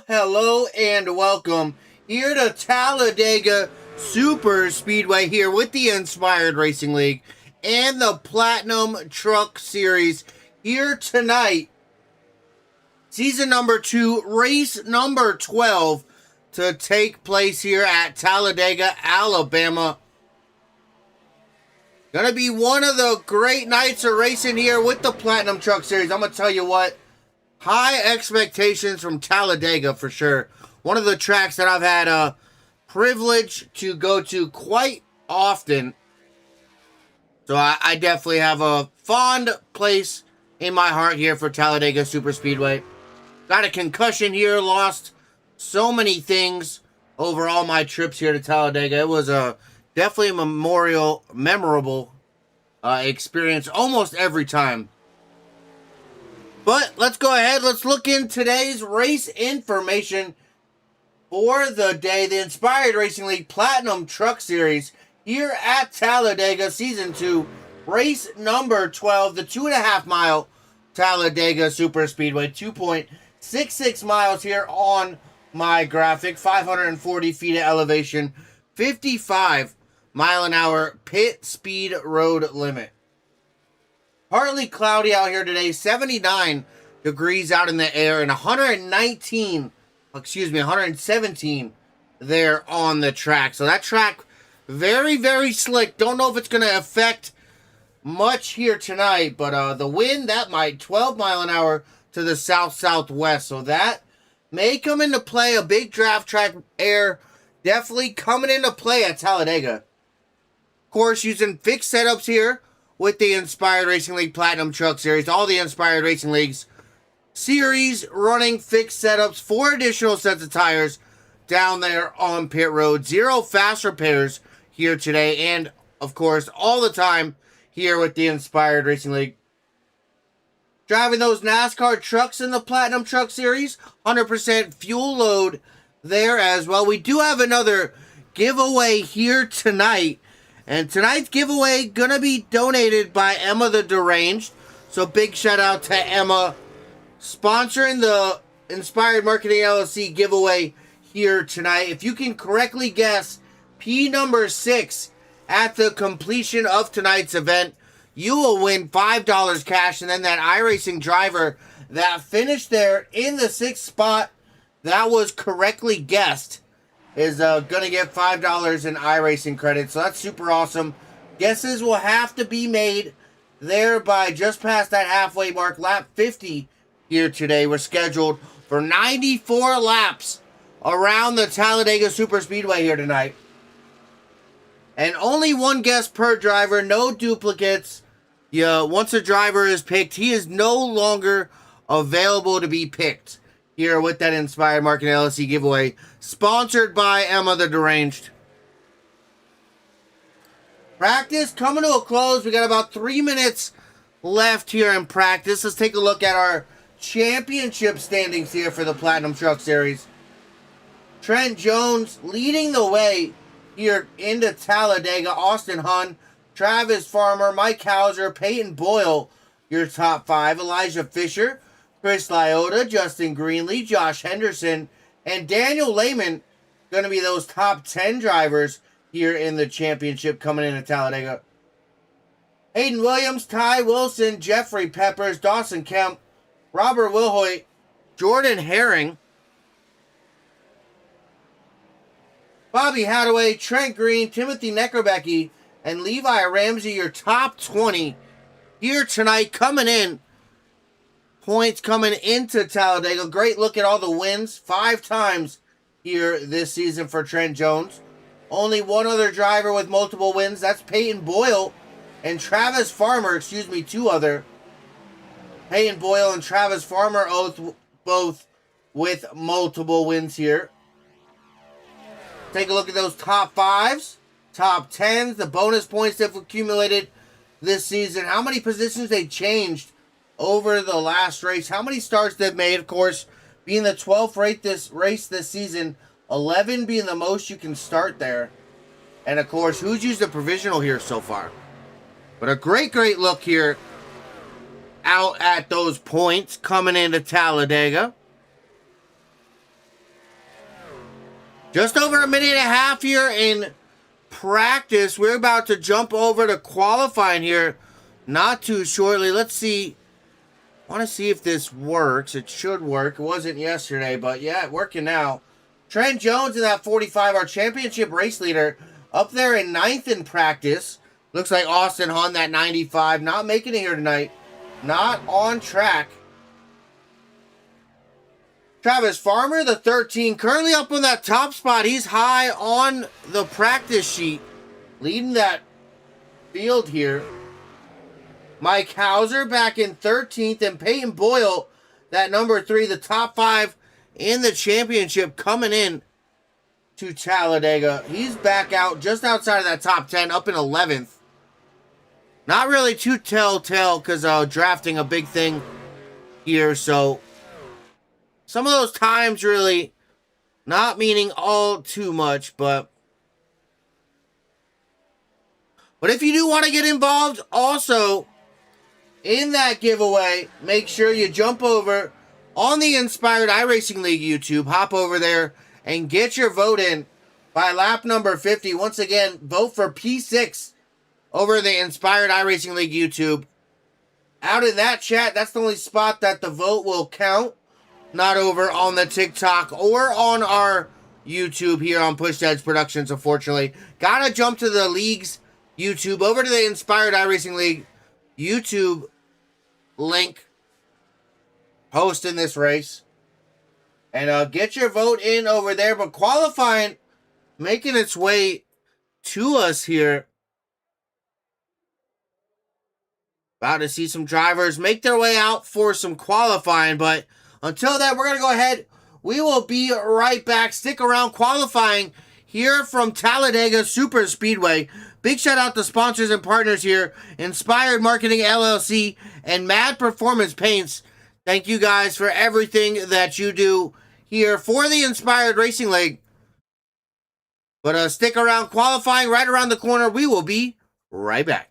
Hello, and welcome here to Talladega Super Speedway here with the Inspired Racing League and the Platinum Truck Series here tonight. Season number 2, race number 12 to take place here at Talladega, Alabama. Gonna be one of the great nights of racing here with the Platinum Truck Series. I'm gonna tell you what. High expectations from Talladega for sure. One of the tracks that I've had a privilege to go to quite often. So I definitely have a fond place in my heart here for Talladega Super Speedway. Got a concussion here, lost so many things over all my trips here to Talladega. It was definitely a memorable experience almost every time. But let's go ahead. Let's look in today's race information for the day. The Inspired Racing League Platinum Truck Series here at Talladega, Season 2, race number 12, the 2.5 mile Talladega Super Speedway. 2.66 miles here on my graphic. 540 feet of elevation. 55 mile an hour pit speed road limit. Partly cloudy out here today, 79 degrees out in the air, and 117 there on the track. So that track, very, very slick. Don't know if it's going to affect much here tonight, but the wind, that might, 12 mile an hour to the south-southwest. So that may come into play. A big draft track air definitely coming into play at Talladega. Of course, using fixed setups here with the Inspired Racing League Platinum Truck Series. All the Inspired Racing Leagues series running fixed setups, 4 additional sets of tires down there on pit road. 0 fast repairs here today. And, of course, all the time here with the Inspired Racing League. Driving those NASCAR trucks in the Platinum Truck Series. 100% fuel load there as well. We do have another giveaway here tonight. And tonight's giveaway gonna be donated by Emma the Deranged. So big shout out to Emma sponsoring the Inspired Marketing LLC giveaway here tonight. If you can correctly guess P number 6 at the completion of tonight's event, you will win $5 cash. And then that iRacing driver that finished there in the 6th spot that was correctly guessed is going to get $5 in iRacing credit. So that's super awesome. Guesses will have to be made there by just past that halfway mark. Lap 50 here today. We're scheduled for 94 laps around the Talladega Super Speedway here tonight. And only one guess per driver. No duplicates. Yeah, once a driver is picked, he is no longer available to be picked here with that Inspired Marketing LLC giveaway, sponsored by Emma the Deranged. Practice coming to a close. We got about 3 minutes left here in practice. Let's take a look at our championship standings here for the Platinum Truck Series. Trent Jones leading the way here into Talladega. Austin Hunn, Travis Farmer, Mike Hauser, Peyton Boyle, your top 5. Elijah Fisher, Chris Liotta, Justin Greenlee, Josh Henderson, and Daniel Lehman going to be those top 10 drivers here in the championship coming into Talladega. Hayden Williams, Ty Wilson, Jeffrey Peppers, Dawson Kemp, Robert Wilhoit, Jordan Herring, Bobby Hadaway, Trent Green, Timothy Neckerbecky, and Levi Ramsey, your top 20 here tonight coming in. Points coming into Talladega. Great look at all the wins. 5 times here this season for Trent Jones. Only one other driver with multiple wins. That's Peyton Boyle and Travis Farmer. 2 other. Peyton Boyle and Travis Farmer both with multiple wins here. Take a look at those top 5s, top 10s, the bonus points they've accumulated this season. How many positions they changed over the last race. How many starts they've made, of course, being the 12th race this season. 11 being the most you can start there. And, of course, who's used a provisional here so far. But a great look here out at those points coming into Talladega. Just over a minute and a half here in practice. We're about to jump over to qualifying here not too shortly. Let's see. I want to see if this works. It should work. It wasn't yesterday, but yeah, working now. Trent Jones in that 45, our championship race leader, up there in 9th in practice. Looks like Austin Hahn, that 95, not making it here tonight. Not on track. Travis Farmer, the 13, currently up on that top spot. He's high on the practice sheet, leading that field here. Mike Hauser back in 13th, and Peyton Boyle, that number 3, the top 5 in the championship, coming in to Talladega. He's back out just outside of that top 10, up in 11th. Not really too telltale because drafting a big thing here, so some of those times really not meaning all too much, but if you do want to get involved also in that giveaway, make sure you jump over on the Inspired iRacing League YouTube, hop over there and get your vote in by lap number 50. Once again, vote for P6 over the Inspired iRacing League YouTube. Out in that chat, that's the only spot that the vote will count. Not over on the TikTok or on our YouTube here on Push Edge Productions, unfortunately. Gotta jump to the league's YouTube, over to the Inspired iRacing League YouTube link hosting this race. And get your vote in over there. But qualifying, making its way to us here. About to see some drivers make their way out for some qualifying. But until then, we're going to go ahead. We will be right back. Stick around. Qualifying here from Talladega Super Speedway. Big shout out to sponsors and partners here. Inspired Marketing LLC and Mad Performance Paints. Thank you guys for everything that you do here for the Inspired Racing League. But stick around. Qualifying right around the corner. We will be right back.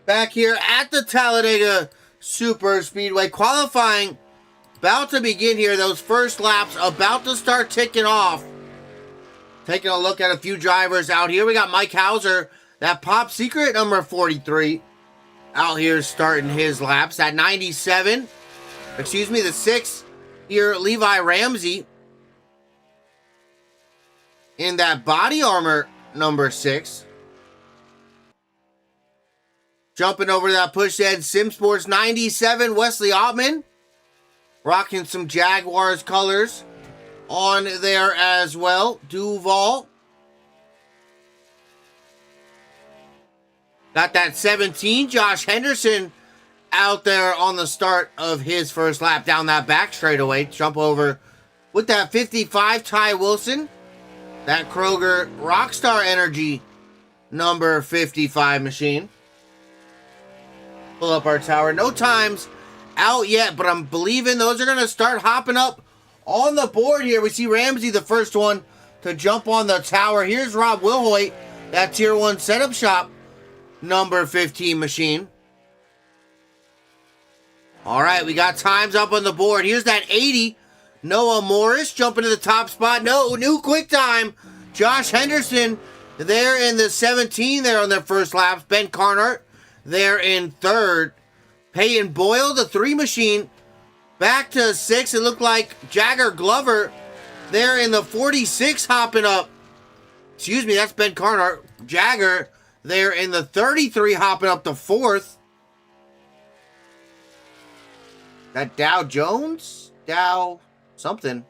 Back here at the Talladega Super Speedway. Qualifying about to begin here. Those first laps about to start ticking off. Taking a look at a few drivers out here. We got Mike Hauser, that Pop Secret number 43, out here starting his laps. At 97, excuse me, the 6th here, Levi Ramsey in that body armor number 6. Jumping over to that push edge, Sim Sports 97, Wesley Ottman. Rocking some Jaguars colors on there as well. Duval. Got that 17, Josh Henderson, out there on the start of his first lap down that back straightaway. Jump over with that 55, Ty Wilson. That Kroger Rockstar Energy number 55 machine. Pull up our tower. No times out yet, but I'm believing those are going to start hopping up on the board here. We see Ramsey, the first one to jump on the tower. Here's Rob Wilhoit, that Tier 1 setup shop number 15 machine. All right, we got times up on the board. Here's that 80. Noah Morris jumping to the top spot. No, new quick time. Josh Henderson there in the 17 there on their first laps. Ben Carnart there in third. Peyton Boyle, the 3 machine, back to 6. It looked like Jagger Glover there in the 46 hopping up. Excuse me, that's Ben Carnart. Jagger there in the 33 hopping up to 4th. That Dow Jones? Dow something.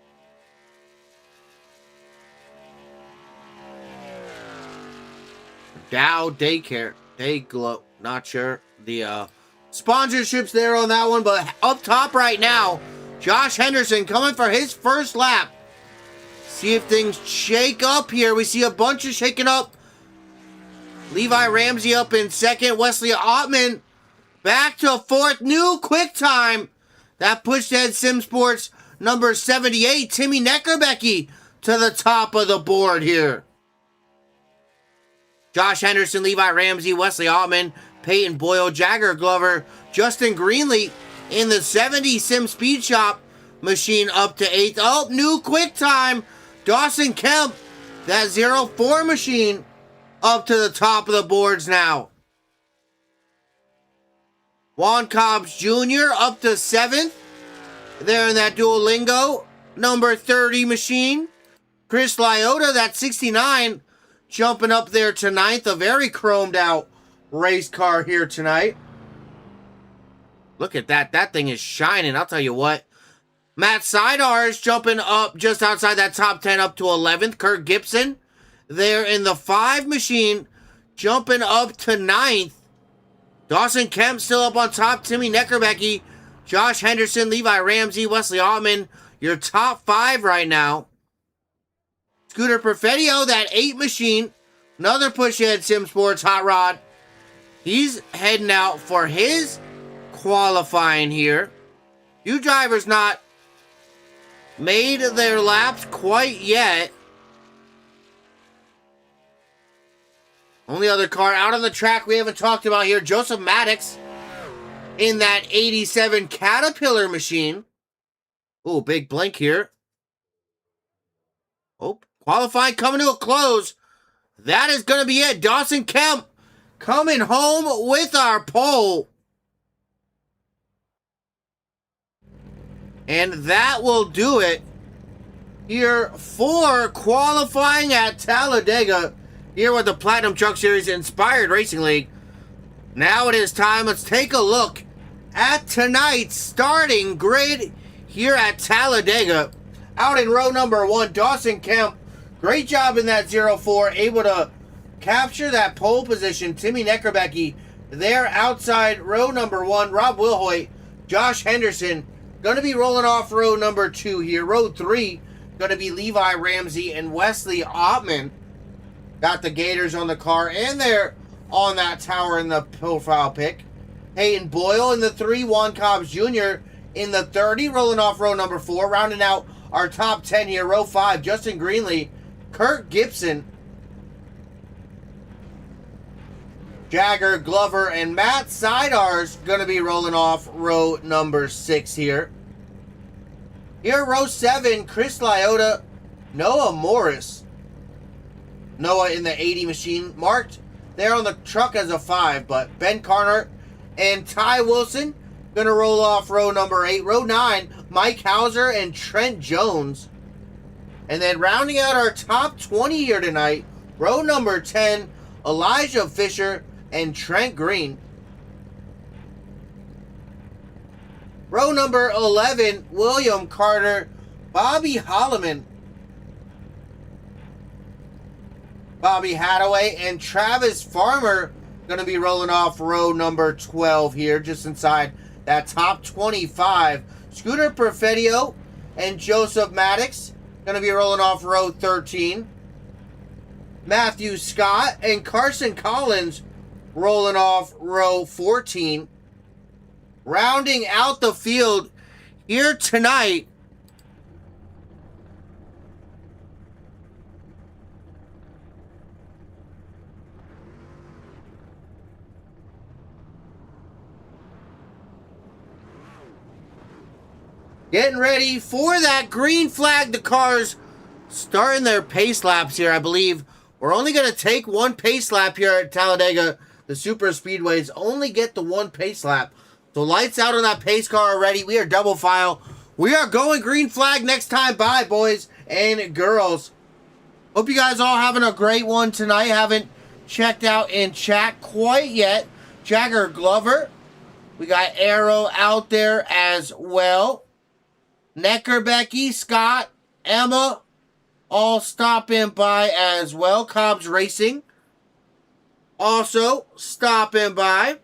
Dow Daycare. Dayglow. Not sure. The sponsorships there on that one. But up top right now, Josh Henderson coming for his first lap. See if things shake up here. We see a bunch of shaking up. Levi Ramsey up in second. Wesley Ottman back to 4th. New quick time. That pushed Ed Sim Sports number 78, Timmy Neckerbecky, to the top of the board here. Josh Henderson, Levi Ramsey, Wesley Ottman, Peyton Boyle, Jagger Glover, Justin Greenlee in the 70 Sim Speed Shop machine up to 8th. Oh, new quick time. Dawson Kemp, that 04 machine, up to the top of the boards now. Juan Cobbs Jr. up to 7th. There in that Duolingo number 30 machine. Chris Lyotta, that 69, jumping up there to 9th. A very chromed out race car here tonight. Look at that. That thing is shining. I'll tell you what. Matt Seidar is jumping up just outside that top 10 up to 11th. Kurt Gibson there in the 5 machine, jumping up to 9th. Dawson Kemp still up on top. Timmy Neckerbecky, Josh Henderson, Levi Ramsey, Wesley Ottman, your top 5 right now. Scooter Perfettio, that 8 machine, another pushhead Sim Sports hot rod. He's heading out for his qualifying here. Few drivers not made their laps quite yet. Only other car out on the track we haven't talked about here, Joseph Maddox in that 87 Caterpillar machine. Oh, big blink here. Oh, qualifying coming to a close. That is going to be it. Dawson Kemp coming home with our pole. And that will do it here for qualifying at Talladega, here with the Platinum Truck Series Inspired Racing League. Now it is time. Let's take a look at tonight's starting grid here at Talladega. Out in row number 1, Dawson Kemp. Great job in that 04, able to capture that pole position. Timmy Neckerbecky there outside row number 1. Rob Wilhoit, Josh Henderson, going to be rolling off row number 2 here. Row 3, going to be Levi Ramsey and Wesley Ottman. Got the Gators on the car, and they're on that tower in the profile pic. Peyton Boyle in the 3, Juan Cobbs Jr. in the 30, rolling off row number 4. Rounding out our top 10 here, row 5, Justin Greenlee, Kurt Gibson, Jagger Glover, and Matt Seidar's going to be rolling off row number 6 here. Here, row 7, Chris Lyotta, Noah Morris. Noah in the 80 machine, marked there on the truck as a 5, but Ben Carnart and Ty Wilson going to roll off row number 8. Row 9, Mike Hauser and Trent Jones. And then rounding out our top 20 here tonight, row number 10, Elijah Fisher and Trent Green. Row number 11, William Carter, Bobby Holloman, Bobby Hadaway, and Travis Farmer going to be rolling off row number 12 here, just inside that top 25. Scooter Perfettio and Joseph Maddox going to be rolling off row 13. Matthew Scott and Carson Collins rolling off row 14. Rounding out the field here tonight, Getting ready for that green flag. The cars starting their pace laps here, I believe. We're only going to take one pace lap here at Talladega. The super speedways only get the one pace lap. So lights out on that pace car already. We are double file. We are going green flag next time. Bye, boys and girls. Hope you guys all having a great one tonight. Haven't checked out in chat quite yet. Jagger Glover. We got Arrow out there as well. Necker, Becky, Scott, Emma, all stopping by as well. Cobbs Racing, also stopping by.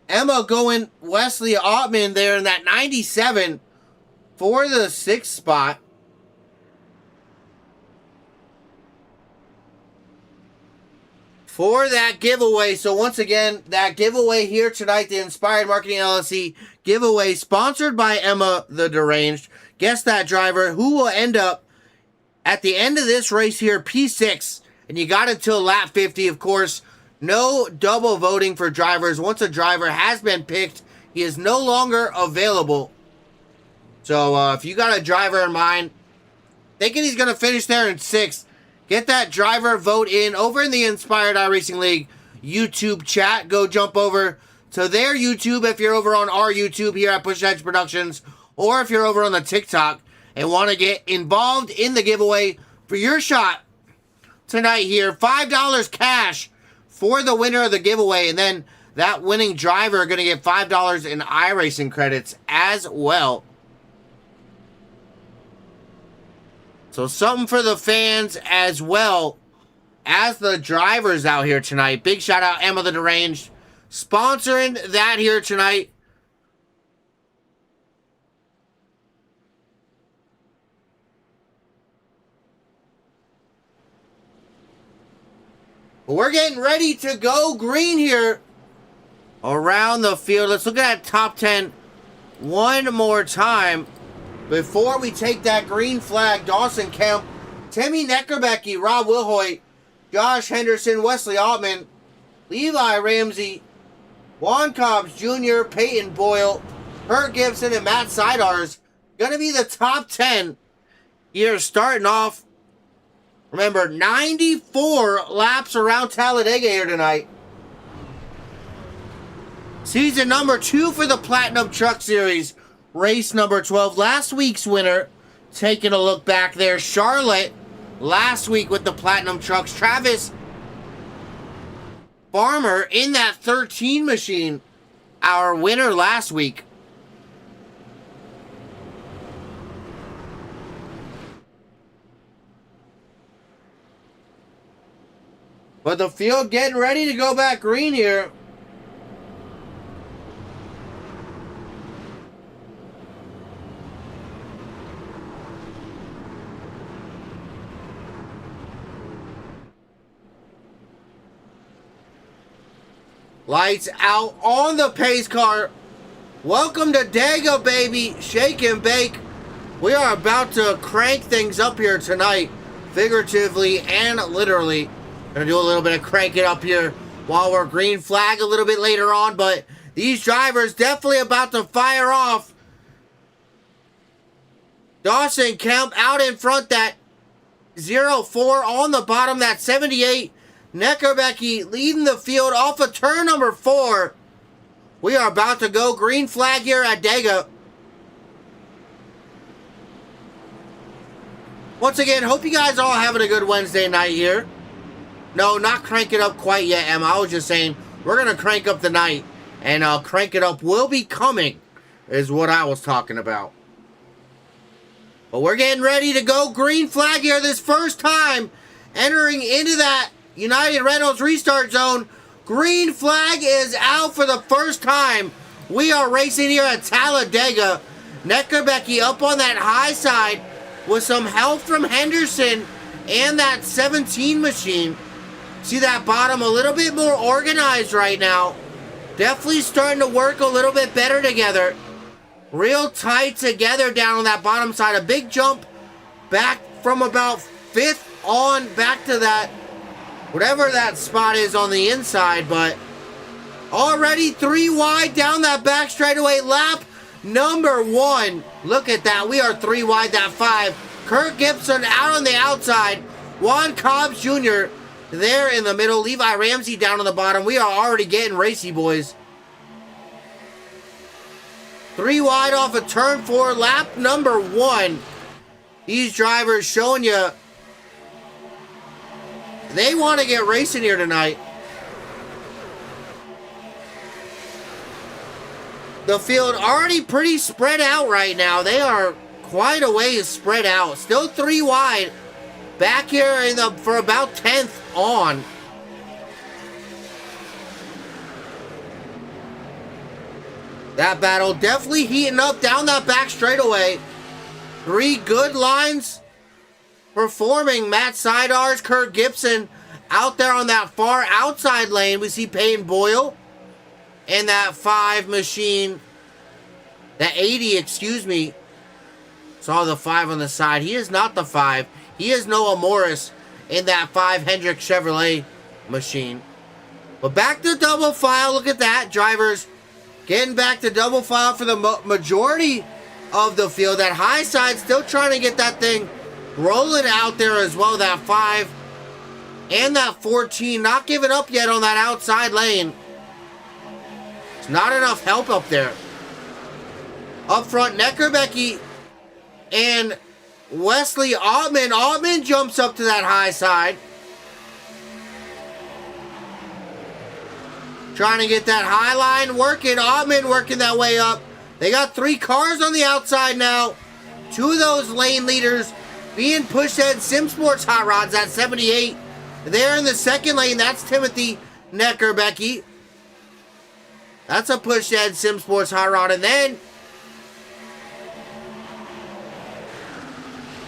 Emma going Wesley Ottman there in that 97 for the 6th spot. For that giveaway. So once again, that giveaway here tonight, the Inspired Marketing LLC giveaway sponsored by Emma the Deranged. Guess that driver who will end up at the end of this race here, P6. And you got until lap 50, of course. No double voting for drivers. Once a driver has been picked, he is no longer available. So if you got a driver in mind, thinking he's going to finish there in 6th, get that driver vote in over in the Inspired iRacing League YouTube chat. Go jump over to their YouTube if you're over on our YouTube here at Push Edge Productions, or if you're over on the TikTok and want to get involved in the giveaway for your shot tonight here. $5 cash for the winner of the giveaway, and then that winning driver going to get $5 in iRacing credits as well. So something for the fans as well as the drivers out here tonight. Big shout out Emma the Deranged sponsoring that here tonight. But we're getting ready to go green here around the field. Let's look at that top 10 one more time before we take that green flag. Dawson Kemp, Timmy Neckerbecky, Rob Wilhoit, Josh Henderson, Wesley Ottman, Levi Ramsey, Juan Cobbs Jr., Peyton Boyle, Kurt Gibson, and Matt Sidars. Gonna be the top 10 here starting off. Remember, 94 laps around Talladega here tonight. Season number 2 for the Platinum Truck Series. Race number 12. Last week's winner, taking a look back there, Charlotte, last week with the Platinum Trucks. Travis Farmer in that 13 machine, our winner last week. But the field getting ready to go back green here. Lights out on the pace car. Welcome to Dega, baby. Shake and bake. We are about to crank things up here tonight, figuratively and literally. Gonna do a little bit of crank it up here while we're green flag a little bit later on, but these drivers definitely about to fire off. Dawson Kemp out in front, that 04 on the bottom, that 78. Neckerbecky leading the field off of turn number 4. We are about to go green flag here at Dega. Once again, hope you guys are all having a good Wednesday night here. No, not crank it up quite yet, Emma. I was just saying, we're going to crank up the night. And crank it up will be coming, is what I was talking about. But we're getting ready to go green flag here this first time. Entering into that United Reynolds restart zone. Green flag is out for the first time. We are racing here at Talladega. Neckerbecky up on that high side with some help from Henderson and that 17 machine. See that bottom a little bit more organized right now. Definitely starting to work a little bit better together. Real tight together down on that bottom side. A big jump back from about 5th on back to that, whatever that spot is on the inside, but Already 3 wide down that back straightaway. Lap number 1. Look at that. We are 3 wide that 5. Kurt Gibson out on the outside. Juan Cobbs Jr. there in the middle. Levi Ramsey down on the bottom. We are already getting racy, boys. 3 wide off of turn 4. Lap number 1. These drivers showing you they want to get racing here tonight. The field already pretty spread out right now. They are quite a ways spread out. Still 3 wide. Back here for about 10th on. That battle definitely heating up down that back straightaway. 3 good lines performing. Matt Seidars, Kurt Gibson out there on that far outside lane. We see Peyton Boyle. And that 5 machine, that 80, excuse me, saw the 5 on the side. He is not the 5. He is Noah Morris in that 5 Hendrick Chevrolet machine. But back to double file. Look at that. Drivers getting back to double file for the majority of the field. That high side still trying to get that thing rolling out there as well. That 5 and that 14 not giving up yet on that outside lane. Not enough help up there. Up front, Neckerbecky and Wesley Ottman. Ottman jumps up to that high side. Trying to get that high line working. Ottman working that way up. They got 3 cars on the outside now. 2 of those lane leaders being pushed at SimSports Hot Rods at 78. There in the second lane, that's Timothy Neckerbecky. That's a push to SimSports Hot Rod. And then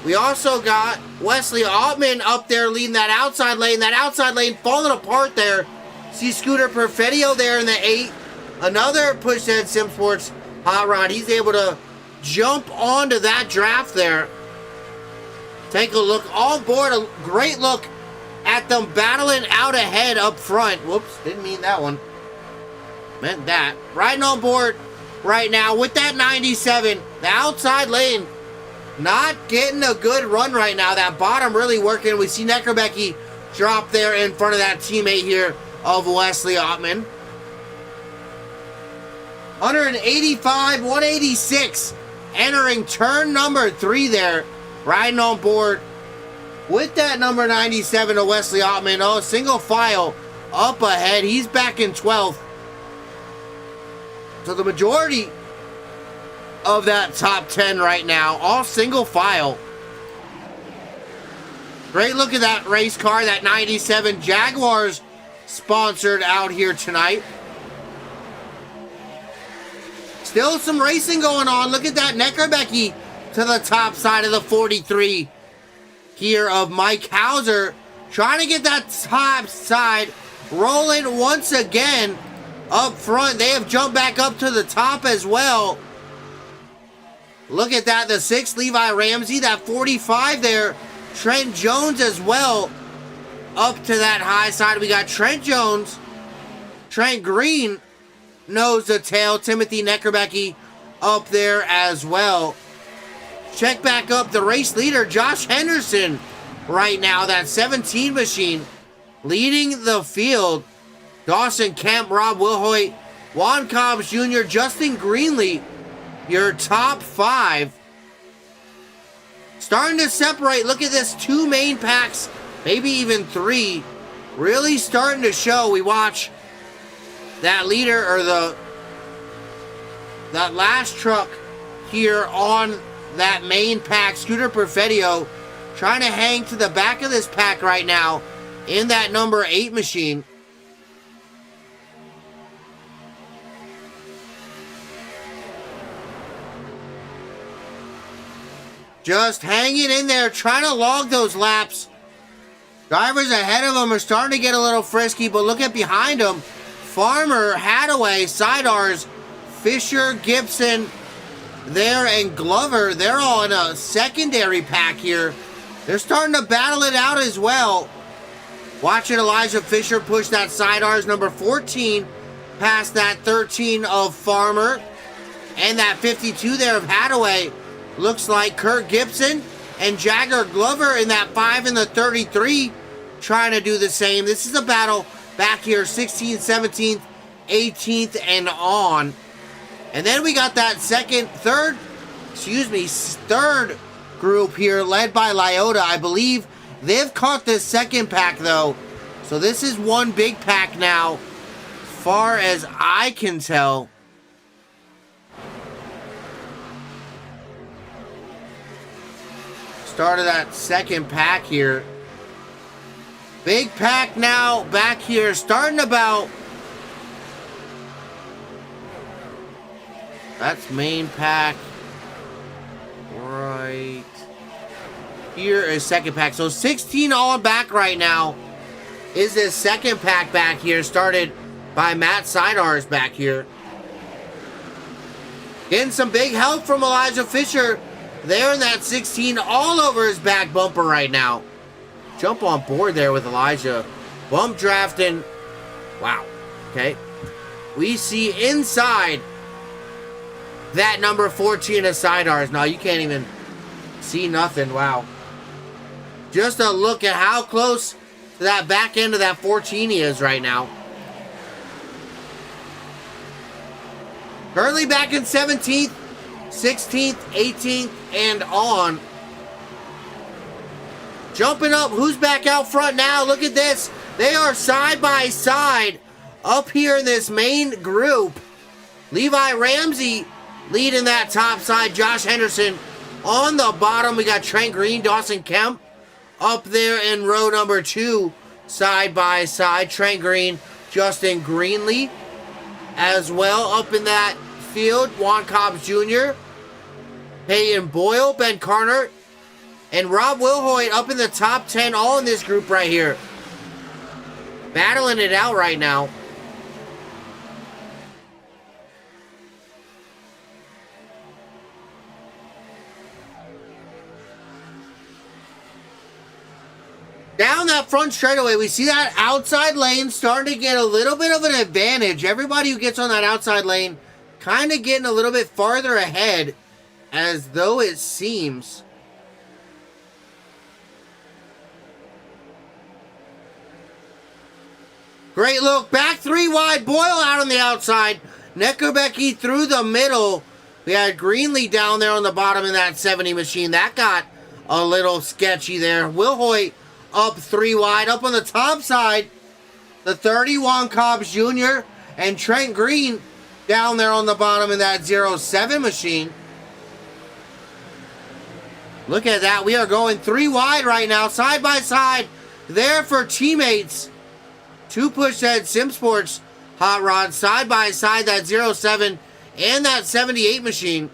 we also got Wesley Ottman up there leading that outside lane. That outside lane falling apart there. See Scooter Perfettio there in the 8. Another push to SimSports Hot Rod. He's able to jump onto that draft there. Take a look on board. A great look at them battling out ahead up front. Whoops, didn't mean that one. Meant that. Riding on board right now with that 97. The outside lane not getting a good run right now. That bottom really working. We see Neckerbecky drop there in front of that teammate here of Wesley Ottman. 185, 186. Entering turn number 3 there. Riding on board with that number 97 of Wesley Ottman. Oh, single file up ahead. He's back in 12th. So the majority of that top 10 right now, all single file. Great look at that race car, that 97 Jaguars sponsored out here tonight. Still some racing going on. Look at that Neckerbecky to the top side of the 43 here of Mike Hauser. Trying to get that top side rolling once again. Up front, they have jumped back up to the top as well. Look at that, the 6, Levi Ramsey, that 45 there. Trent Jones as well. Up to that high side, we got Trent Jones. Trent Green knows the tail. Timothy Neckerbecky up there as well. Check back up the race leader, Josh Henderson. Right now, that 17 machine leading the field. Dawson Kemp, Rob Wilhoit, Juan Cobbs Jr., Justin Greenlee, your top 5. Starting to separate. Look at this, 2 main packs, maybe even 3. Really starting to show. We watch that leader, or that last truck here on that main pack, Scooter Perfettio, trying to hang to the back of this pack right now in that number 8 machine. Just hanging in there, trying to log those laps. Drivers ahead of them are starting to get a little frisky, but look at behind them. Farmer, Hadaway, Seidars, Fisher, Gibson, there, and Glover. They're all in a secondary pack here. They're starting to battle it out as well. Watching Elijah Fisher push that Seidars number 14 past that 13 of Farmer and that 52 there of Hadaway. Looks like Kurt Gibson and Jagger Glover in that 5 and the 33 trying to do the same. This is a battle back here, 16th, 17th, 18th, and on. And then we got that third group here led by Lyota. I believe they've caught this second pack though. So this is one big pack now, far as I can tell. Start of that second pack here. Big pack now back here, starting about. That's main pack. Right here is second pack. So 16 all back right now is this second pack back here, started by Matt Sidars back here. Getting some big help from Elijah Fisher there in that 16 all over his back bumper right now. Jump on board there with Elijah. Bump drafting. Wow. Okay. We see inside that number 14 of Sidars. Now you can't even see nothing. Wow. Just a look at how close to that back end of that 14 he is right now. Currently back in 17th, 16th, 18th, and on. Jumping up, who's back out front now? Look at this. They are side by side up here in this main group. Levi Ramsey leading that top side. Josh Henderson on the bottom. We got Trent Green, Dawson Kemp up there in row number 2, side by side. Trent Green, Justin Greenlee as well up in that field. Juan Cobbs Jr., Peyton Boyle, Ben Carter, and Rob Wilhoit up in the top 10, all in this group right here. Battling it out right now. Down that front straightaway, we see that outside lane starting to get a little bit of an advantage. Everybody who gets on that outside lane kind of getting a little bit farther ahead, as though it seems. Great look. Back 3 wide. Boyle out on the outside. Neckerbecke through the middle. We had Greenlee down there on the bottom in that 70 machine. That got a little sketchy there. Wilhoit up 3 wide. Up on the top side, the 30, Juan Cobbs Jr. and Trent Green down there on the bottom in that 07 machine. Look at that. We are going 3 wide right now, side by side. There for teammates. 2 push head Sim Sports hot rods side by side, that 07 and that 78 machine.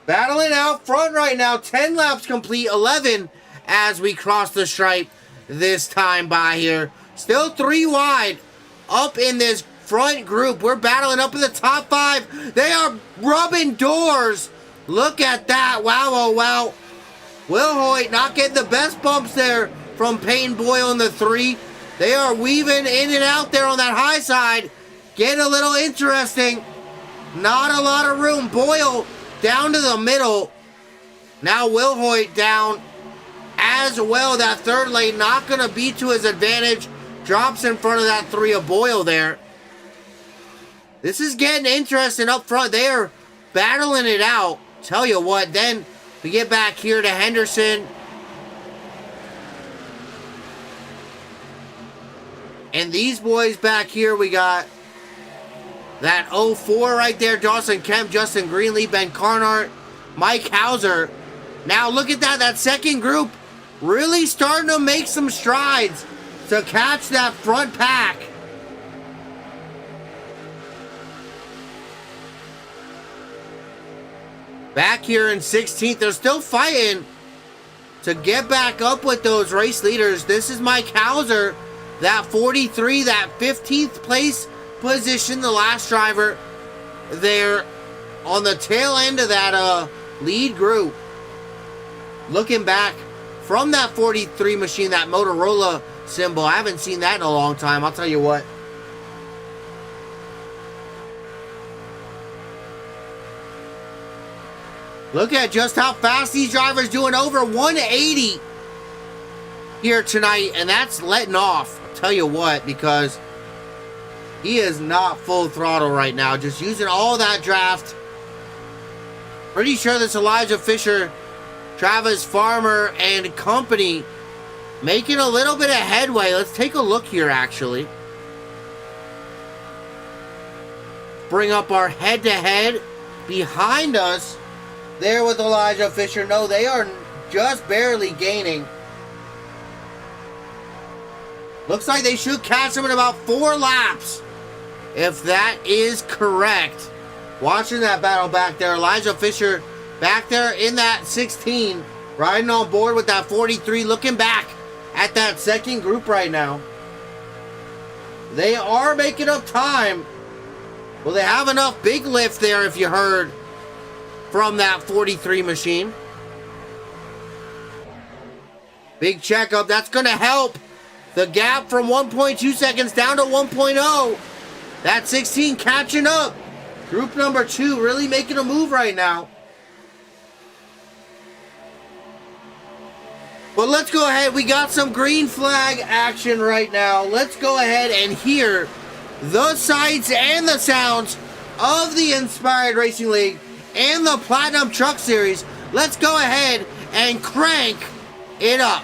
Battling out front right now. 10 laps complete, 11 as we cross the stripe this time by here. Still 3 wide up in this front group. We're battling up in the top 5. They are rubbing doors. Look at that. Wow, oh wow. Wilhoit not getting the best bumps there from Peyton Boyle in the 3. They are weaving in and out there on that high side. Getting a little interesting. Not a lot of room. Boyle down to the middle. Now Wilhoit down as well. That third lane not going to be to his advantage. Drops in front of that 3 of Boyle there. This is getting interesting up front. They are battling it out. Tell you what, then we get back here to Henderson. And these boys back here, we got that 04 right there. Dawson Kemp, Justin Greenlee, Ben Carnart, Mike Hauser. Now look at that. That second group really starting to make some strides to catch that front pack. Back here in 16th, they're still fighting to get back up with those race leaders. This is Mike Hauser, that 43, that 15th place position, the last driver there on the tail end of that lead group. Looking back from that 43 machine, that Motorola symbol. I haven't seen that in a long time, I'll tell you what. Look at just how fast these drivers doing, over 180 here tonight, and that's letting off. I'll tell you what, because he is not full throttle right now, just using all that draft. Pretty sure this Elijah Fisher, Travis Farmer, and company making a little bit of headway. Let's take a look here, actually. Bring up our head-to-head. Behind us there with Elijah Fisher. No, they are just barely gaining. Looks like they should catch him in about 4 laps, if that is correct. Watching that battle back there. Elijah Fisher back there in that 16, riding on board with that 43, looking back at that second group right now. They are making up time. Well, they have enough big lift there, if you heard from that 43 machine. Big checkup. That's going to help the gap from 1.2 seconds down to 1.0. That 16 catching up. Group number 2 really making a move right now. But let's go ahead. We got some green flag action right now. Let's go ahead and hear the sights and the sounds of the Inspired Racing League and the Platinum Truck Series. Let's go ahead and crank it up.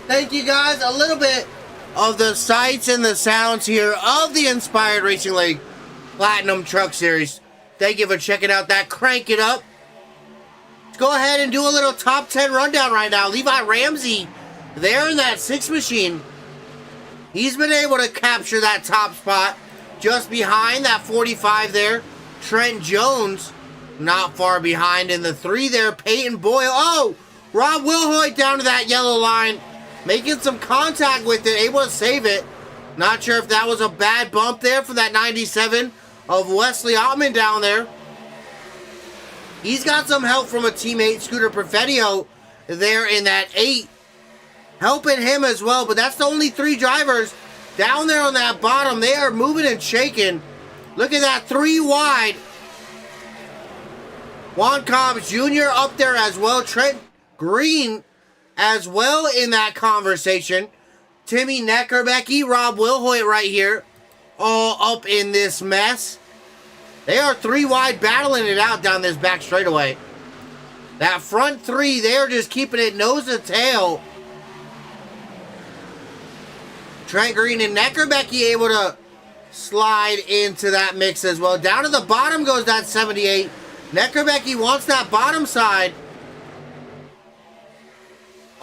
Thank you guys. A little bit of the sights and the sounds here of the Inspired Racing League Platinum Truck Series. Thank you for checking out that Crank It Up. Let's go ahead and do a little top 10 rundown right now. Levi Ramsey there in that 6 machine. He's been able to capture that top spot just behind that 45 there. Trent Jones not far behind in the 3 there. Peyton Boyle. Oh, Rob Wilhoit down to that yellow line. Making some contact with it, able to save it. Not sure if that was a bad bump there for that 97 of Wesley Ottman down there. He's got some help from a teammate, Scooter Perfettio, there in that 8. Helping him as well, but that's the only 3 drivers down there on that bottom. They are moving and shaking. Look at that 3 wide. Juan Cobbs Jr. up there as well. Trent Green as well in that conversation. Timmy Neckerbecky, Rob Wilhoit right here, all up in this mess. They are 3 wide battling it out down this back straightaway. That front 3, they are just keeping it nose to tail. Trent Green and Neckerbecky able to slide into that mix as well. Down to the bottom goes that 78. Neckerbecky wants that bottom side.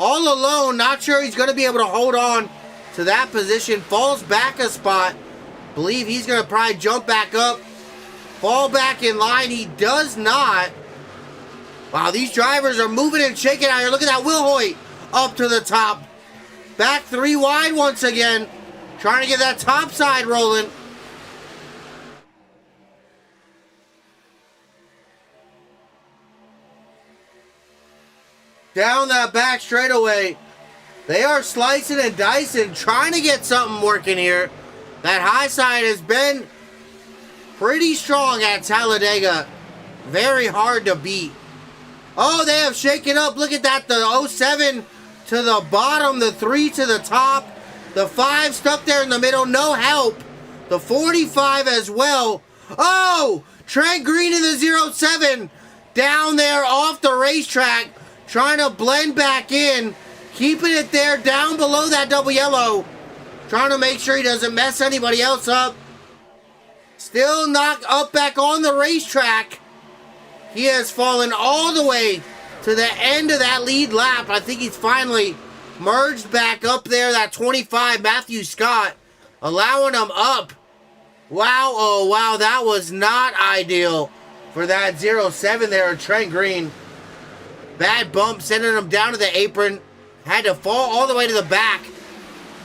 All alone, not sure he's going to be able to hold on to that position. Falls back a spot. Believe he's going to probably jump back up. Fall back in line. He does not. Wow, these drivers are moving and shaking out here. Look at that Wilhoit up to the top. Back 3 wide once again. Trying to get that top side rolling. Down that back straightaway. They are slicing and dicing, trying to get something working here. That high side has been pretty strong at Talladega. Very hard to beat. Oh, they have shaken up. Look at that. The 07 to the bottom, the 3 to the top, the 5 stuck there in the middle, no help. The 45 as well. Oh, Trent Green in the 07 down there off the racetrack, trying to blend back in, keeping it there down below that double yellow, trying to make sure he doesn't mess anybody else up. Still not up back on the racetrack. He has fallen all the way to the end of that lead lap. I think he's finally merged back up there. That 25, Matthew Scott, allowing him up. Wow, oh wow, that was not ideal for that 07 there, Trent Green. Bad bump, sending him down to the apron. Had to fall all the way to the back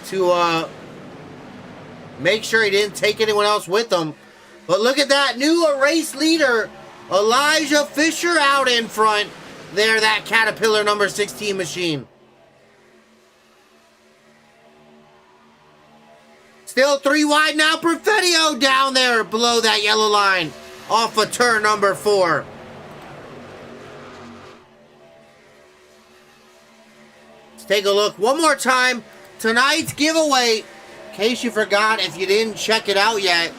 to make sure he didn't take anyone else with him. But look at that, new race leader, Elijah Fisher out in front there, that Caterpillar number 16 machine. Still 3 wide now, Perfettio down there below that yellow line off of turn number 4. Let's take a look one more time. Tonight's giveaway, in case you forgot, if you didn't check it out yet,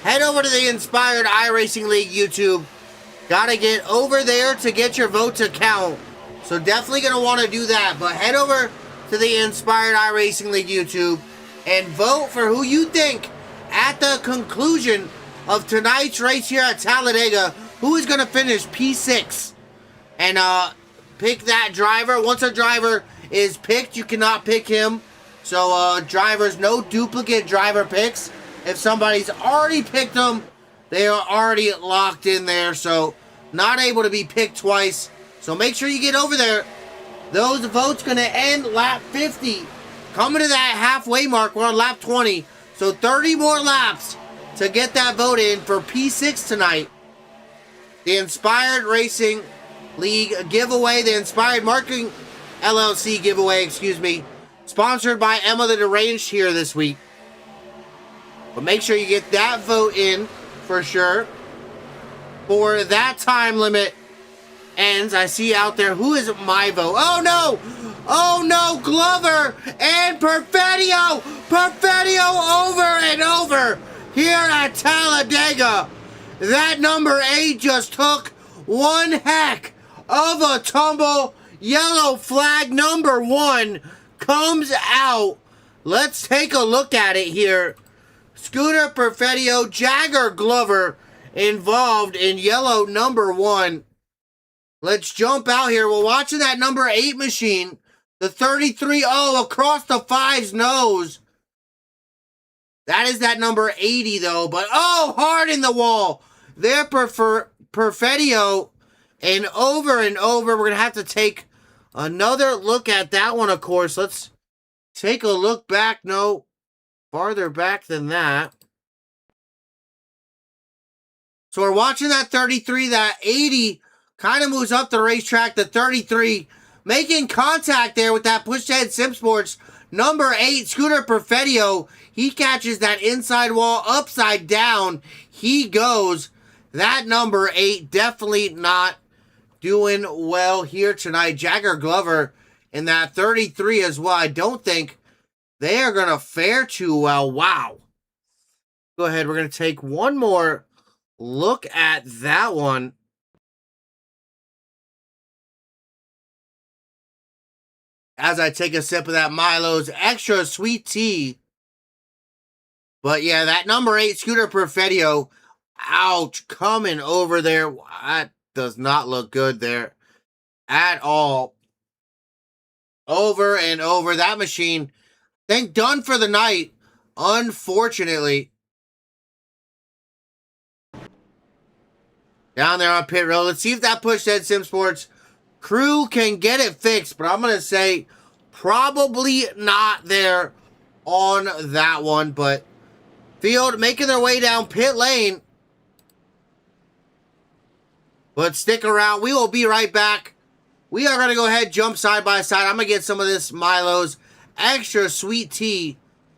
head over to the Inspired iRacing League YouTube. Gotta get over there to get your vote to count. So definitely gonna want to do that. But head over to the Inspired iRacing League YouTube and vote for who you think at the conclusion of tonight's race here at Talladega, who is going to finish P6. And pick that driver. Once a driver is picked, you cannot pick him. So drivers, no duplicate driver picks. If somebody's already picked them, they are already locked in there. So not able to be picked twice. So make sure you get over there. Those votes going to end lap 50. Coming to that halfway mark, we're on lap 20. So 30 more laps to get that vote in for P6 tonight. The Inspired Racing League giveaway, the Inspired Marketing LLC giveaway, excuse me. Sponsored by Emma the Deranged here this week. But make sure you get that vote in for sure. For that time limit ends, I see out there, who is my vote? Oh no! Oh no, Glover and Perfettio! Perfettio over and over here at Talladega. That number 8 just took one heck of a tumble. Yellow flag number 1 comes out. Let's take a look at it here. Scooter Perfettio, Jagger Glover involved in yellow number 1. Let's jump out here. We're watching that number 8 machine. The 33, oh, across the 5's nose. That is that number 80, though. But, oh, hard in the wall. There, Perfettio. And over, we're going to have to take another look at that one, of course. Let's take a look back. No, farther back than that. So we're watching that 33, that 80 kind of moves up the racetrack. The 33 making contact there with that push-ahead Sim Sports. Number 8, Scooter Perfettio. He catches that inside wall upside down. He goes. That number 8 definitely not doing well here tonight. Jagger Glover in that 33 as well. I don't think they are going to fare too well. Wow. Go ahead. We're going to take one more look at that one. As I take a sip of that Milo's extra sweet tea. But yeah, that number 8, Scooter Perfettio, ouch, coming over there. That does not look good there at all. Over and over. That machine, I think, done for the night, unfortunately. Down there on pit road. Let's see if that push-head Sim Sports crew can get it fixed, but I'm going to say probably not there on that one. But field making their way down pit lane. But stick around. We will be right back We are going to go ahead, jump side by side. I'm going to get some of this Milo's extra sweet tea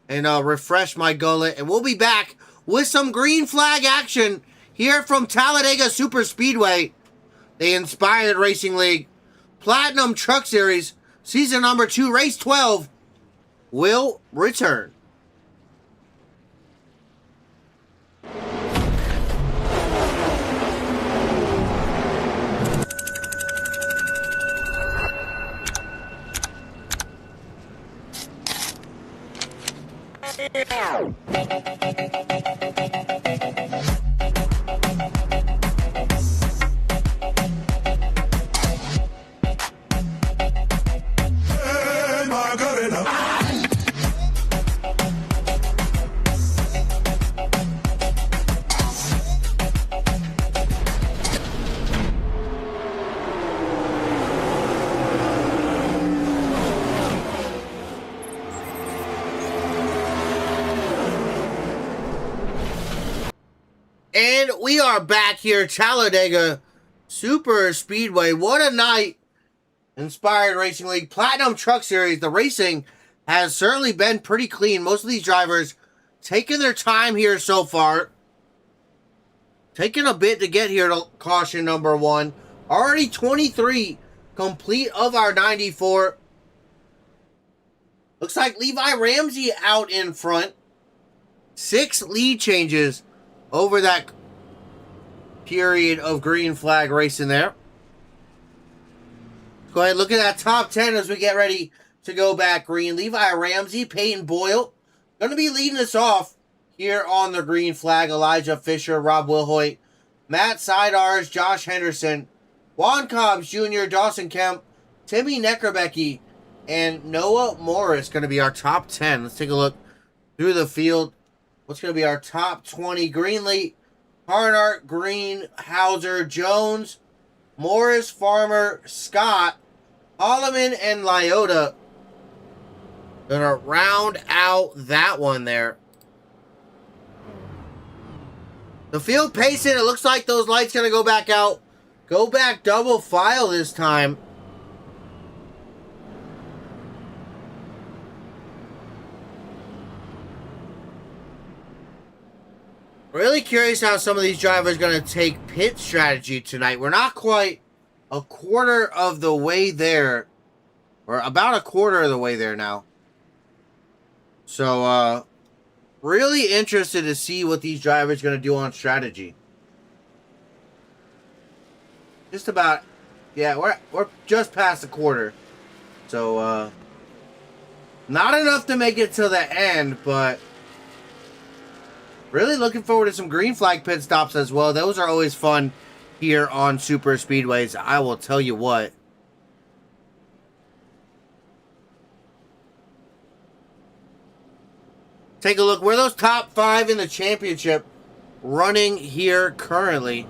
and refresh my gullet. And we'll be back with some green flag action here from Talladega Super Speedway, the Inspired Racing League Platinum Truck Series, season number 2, race 12, will return. And we are back here, Talladega Super Speedway. What a night. Inspired Racing League Platinum Truck Series. The racing has certainly been pretty clean. Most of these drivers taking their time here so far. Taking a bit to get here to caution number 1. Already 23 complete of our 94. Looks like Levi Ramsey out in front. 6 lead changes over that period of green flag racing there. Go ahead, look at that top 10 as we get ready to go back green. Levi Ramsey, Peyton Boyle, going to be leading us off here on the green flag. Elijah Fisher, Rob Wilhoit, Matt Seidars, Josh Henderson, Juan Cobbs Jr., Dawson Kemp, Timmy Neckerbecke, and Noah Morris going to be our top 10. Let's take a look through the field. What's going to be our top 20? Greenlee, Harnart, Green, Hauser, Jones, Morris, Farmer, Scott, Holloman, and Lyota. Going to round out that one there. The field pacing, it looks like those lights going to go back out. Go back double file this time. Really curious how some of these drivers are going to take pit strategy tonight. We're not quite a quarter of the way there. We're about a quarter of the way there now. So, really interested to see what these drivers are going to do on strategy. Just about, yeah, we're just past a quarter. So, not enough to make it to the end, but really looking forward to some green flag pit stops as well. Those are always fun here on Super Speedways, I will tell you what. Take a look. We're those top 5 in the championship running here currently.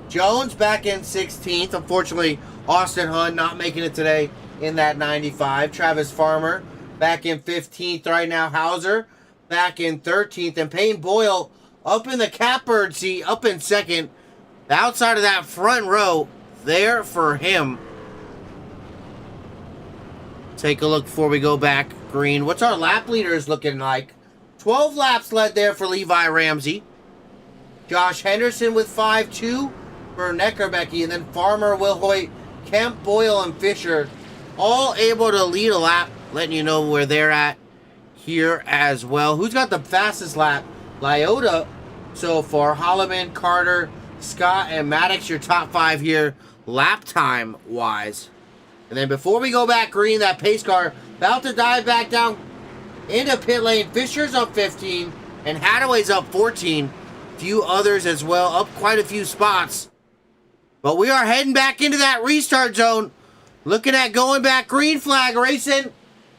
Jones back in 16th. Unfortunately, Austin Hunt not making it today in that 95. Travis Farmer back in 15th right now. Hauser back in 13th. And Payne Boyle up in the catbird seat, up in 2nd. Outside of that front row there for him. Take a look before we go back green. What's our lap leaders looking like? 12 laps led there for Levi Ramsey. Josh Henderson with 5-2 for Neckerbecke. And then Farmer, Wilhoit, Kemp, Boyle, and Fisher all able to lead a lap, letting you know where they're at here as well. Who's got the fastest lap? Lyota so far. Holloman, Carter, Scott, and Maddox, your top 5 here, lap time wise. And then before we go back green, that pace car about to dive back down into pit lane. Fisher's up 15, and Hadaway's up 14. Few others as well, up quite a few spots. But we are heading back into that restart zone. Looking at going back green flag racing.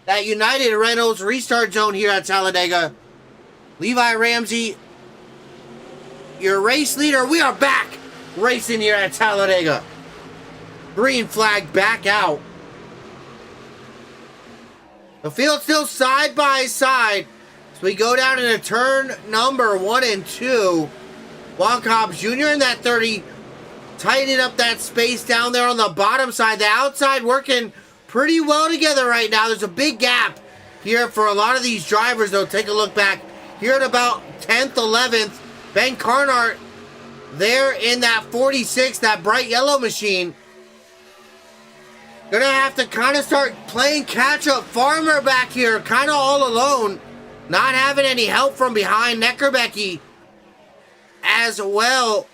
That United Reynolds restart zone here at Talladega. Levi Ramsey, your race leader. We are back racing here at Talladega. Green flag back out. The field still side by side. So we go down into turn number 1 and 2. Juan Cobbs Jr. in that 30 tightening up that space down there on the bottom side. The outside working pretty well together right now. There's a big gap here for a lot of these drivers, though. Take a look back here at about 10th, 11th. Ben Carnart there in that 46, that bright yellow machine. Gonna have to kind of start playing catch-up. Farmer back here, kind of all alone. Not having any help from behind. Neckerbecky as well.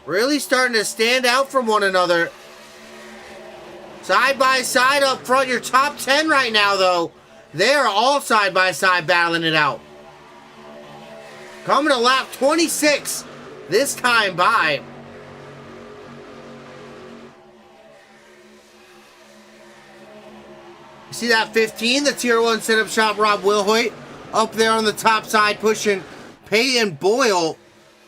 Really starting to stand out from one another. Side by side up front, your top 10 right now, though. They're all side by side battling it out. Coming to lap 26 this time by. You see that 15, the Tier 1 setup shop, Rob Wilhoit, up there on the top side pushing Peyton Boyle.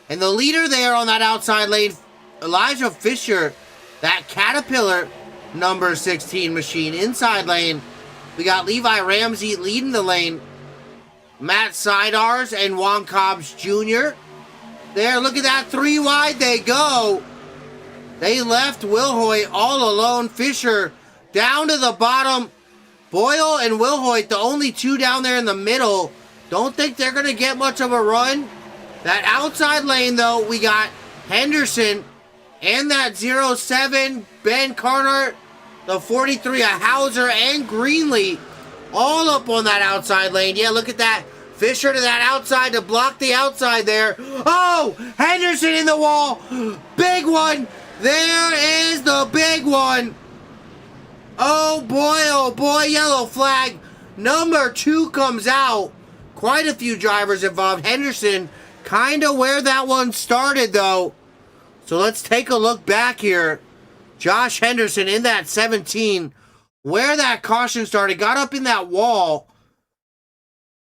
And the leader there on that outside lane, Elijah Fisher, that Caterpillar number 16 machine. Inside lane, we got Levi Ramsey leading the lane. Matt Sidars and Juan Cobbs Jr. There, look at that, 3 wide they go. They left Wilhoit all alone. Fisher down to the bottom. Boyle and Wilhoit, the only two down there in the middle. Don't think they're going to get much of a run. That outside lane, though, we got Henderson and that 07, Ben Carnart, the 43, a Hauser, and Greenlee, all up on that outside lane. Yeah, look at that. Fisher to that outside to block the outside there. Oh, Henderson in the wall. Big one. There is the big one. Oh boy, yellow flag. Number 2 comes out. Quite a few drivers involved. Henderson kind of where that one started, though. So let's take a look back here. Josh Henderson in that 17, where that caution started, got up in that wall.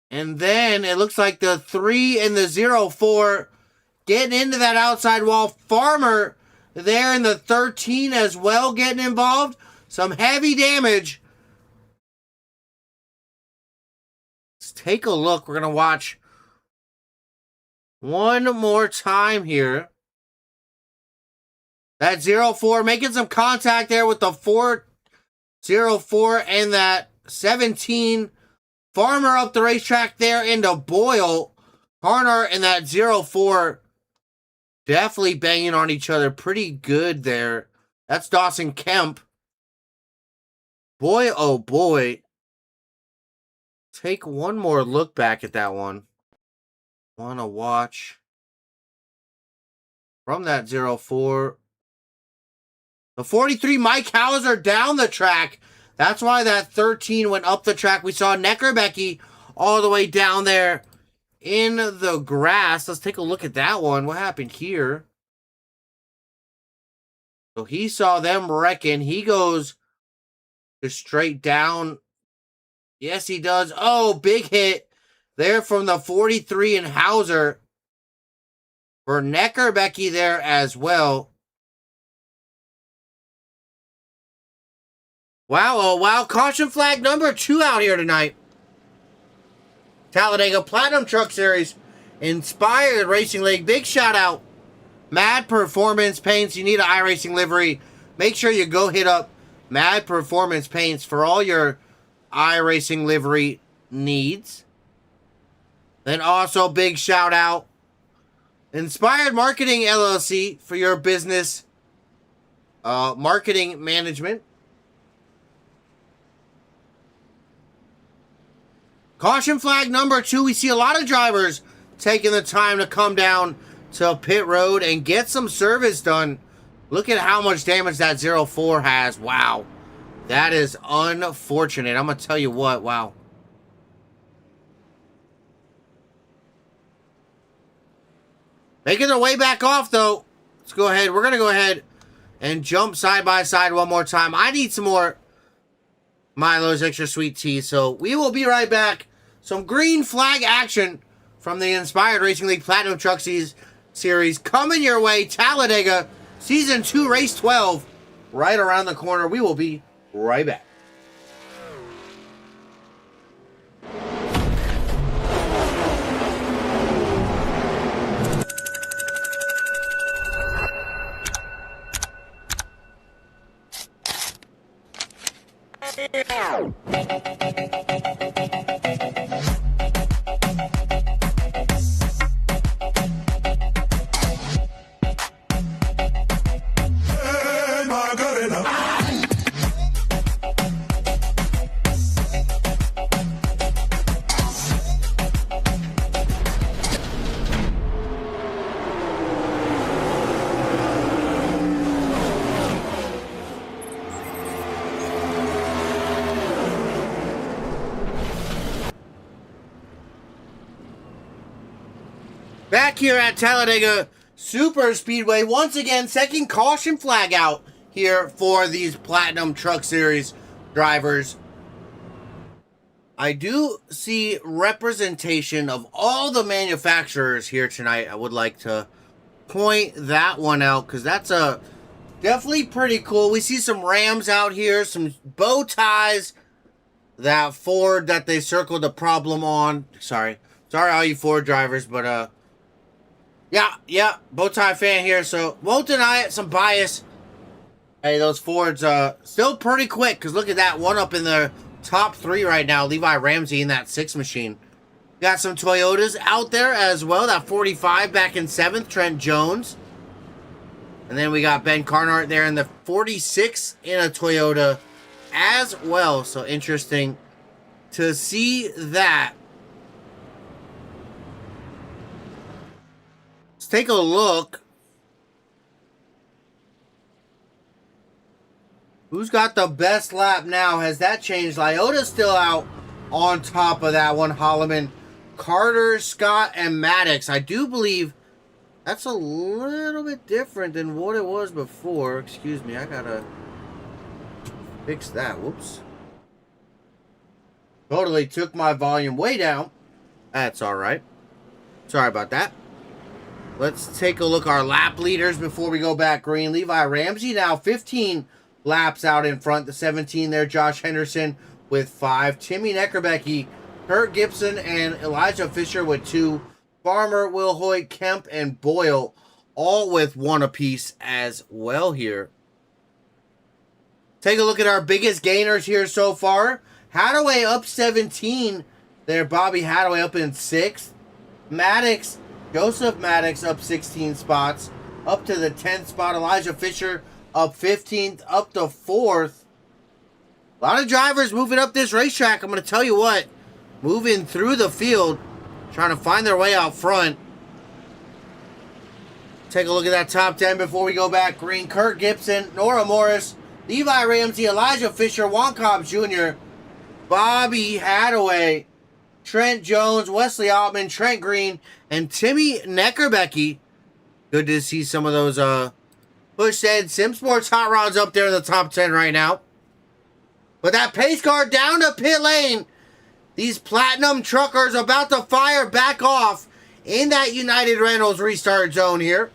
And then it looks like the 3 and the 04 getting into that outside wall. Farmer there in the 13 as well getting involved. Some heavy damage. Let's take a look. We're going to watch one more time here. That 04 making some contact there with the 404 and that 17. Farmer up the racetrack there into Boyle. Carnart and that 04 definitely banging on each other pretty good there. That's Dawson Kemp. Boy, oh boy. Take one more look back at that one. Want to watch from that 04. The 43, Mike Hauser down the track. That's why that 13 went up the track. We saw Neckerbecky all the way down there in the grass. Let's take a look at that one. What happened here? So he saw them wrecking. He goes just straight down. Yes, he does. Oh, big hit there from the 43 and Hauser. For Neckerbecky there as well. Wow, oh wow, caution flag number 2 out here tonight. Talladega Platinum Truck Series Inspired Racing League. Big shout out. Mad Performance Paints. You need an iRacing livery. Make sure you go hit up Mad Performance Paints for all your iRacing livery needs. Then also big shout out. Inspired Marketing LLC for your business marketing management. Caution flag number 2. We see a lot of drivers taking the time to come down to pit road and get some service done. Look at how much damage that 04 has. Wow. That is unfortunate. I'm going to tell you what. Wow. Making their way back off, though. Let's go ahead. We're going to go ahead and jump side by side one more time. I need some more Milo's Extra Sweet Tea. So we will be right back. Some green flag action from the Inspired Racing League Platinum Truck Series coming your way. Talladega Season 2, Race 12, right around the corner. We will be right back. back here at Talladega Super Speedway. Once again, second caution flag out here for these Platinum Truck Series drivers. I do see representation of all the manufacturers here tonight. I would like to point that one out because that's definitely pretty cool. We see some Rams out here, some bow ties. That Ford that they circled the problem on. Sorry all you Ford drivers, but yeah, bow tie fan here, so won't deny it. Some bias. Hey, those Fords still pretty quick, because look at that one up in the top 3 right now. Levi Ramsey in that 6 machine. Got some Toyotas out there as well. That 45 back in 7th, Trent Jones. And then we got Ben Carnart there in the 46 in a Toyota as well. So interesting to see that. Let's take a look. Who's got the best lap now? Has that changed? Lyota's still out on top of that one. Holloman, Carter, Scott, and Maddox. I do believe that's a little bit different than what it was before. Excuse me, I gotta fix that. Whoops. Totally took my volume way down. That's alright. Sorry about that. Let's take a look at our lap leaders before we go back green. Levi Ramsey now 15 laps out in front. The 17 there, Josh Henderson with 5. Timmy Neckerbecky, Kurt Gibson, and Elijah Fisher with 2. Farmer, Will Hoyt, Kemp, and Boyle all with 1 apiece as well here. Take a look at our biggest gainers here so far. Hadaway up 17 there. Bobby Hadaway up in 6th. Maddox, Joseph Maddox up 16 spots. Up to the 10th spot. Elijah Fisher up 15th. Up to 4th. A lot of drivers moving up this racetrack. I'm going to tell you what. Moving through the field. Trying to find their way out front. Take a look at that top 10 before we go back green. Kurt Gibson, Nora Morris, Levi Ramsey, Elijah Fisher, Juan Cobbs Jr., Bobby Hadaway, Trent Jones, Wesley Altman, Trent Green, and Timmy Neckerbecky. Good to see some of those Bush said Sim Sports hot rods up there in the top 10 right now. But that pace car down to pit lane. These Platinum truckers about to fire back off in that United Rentals restart zone here.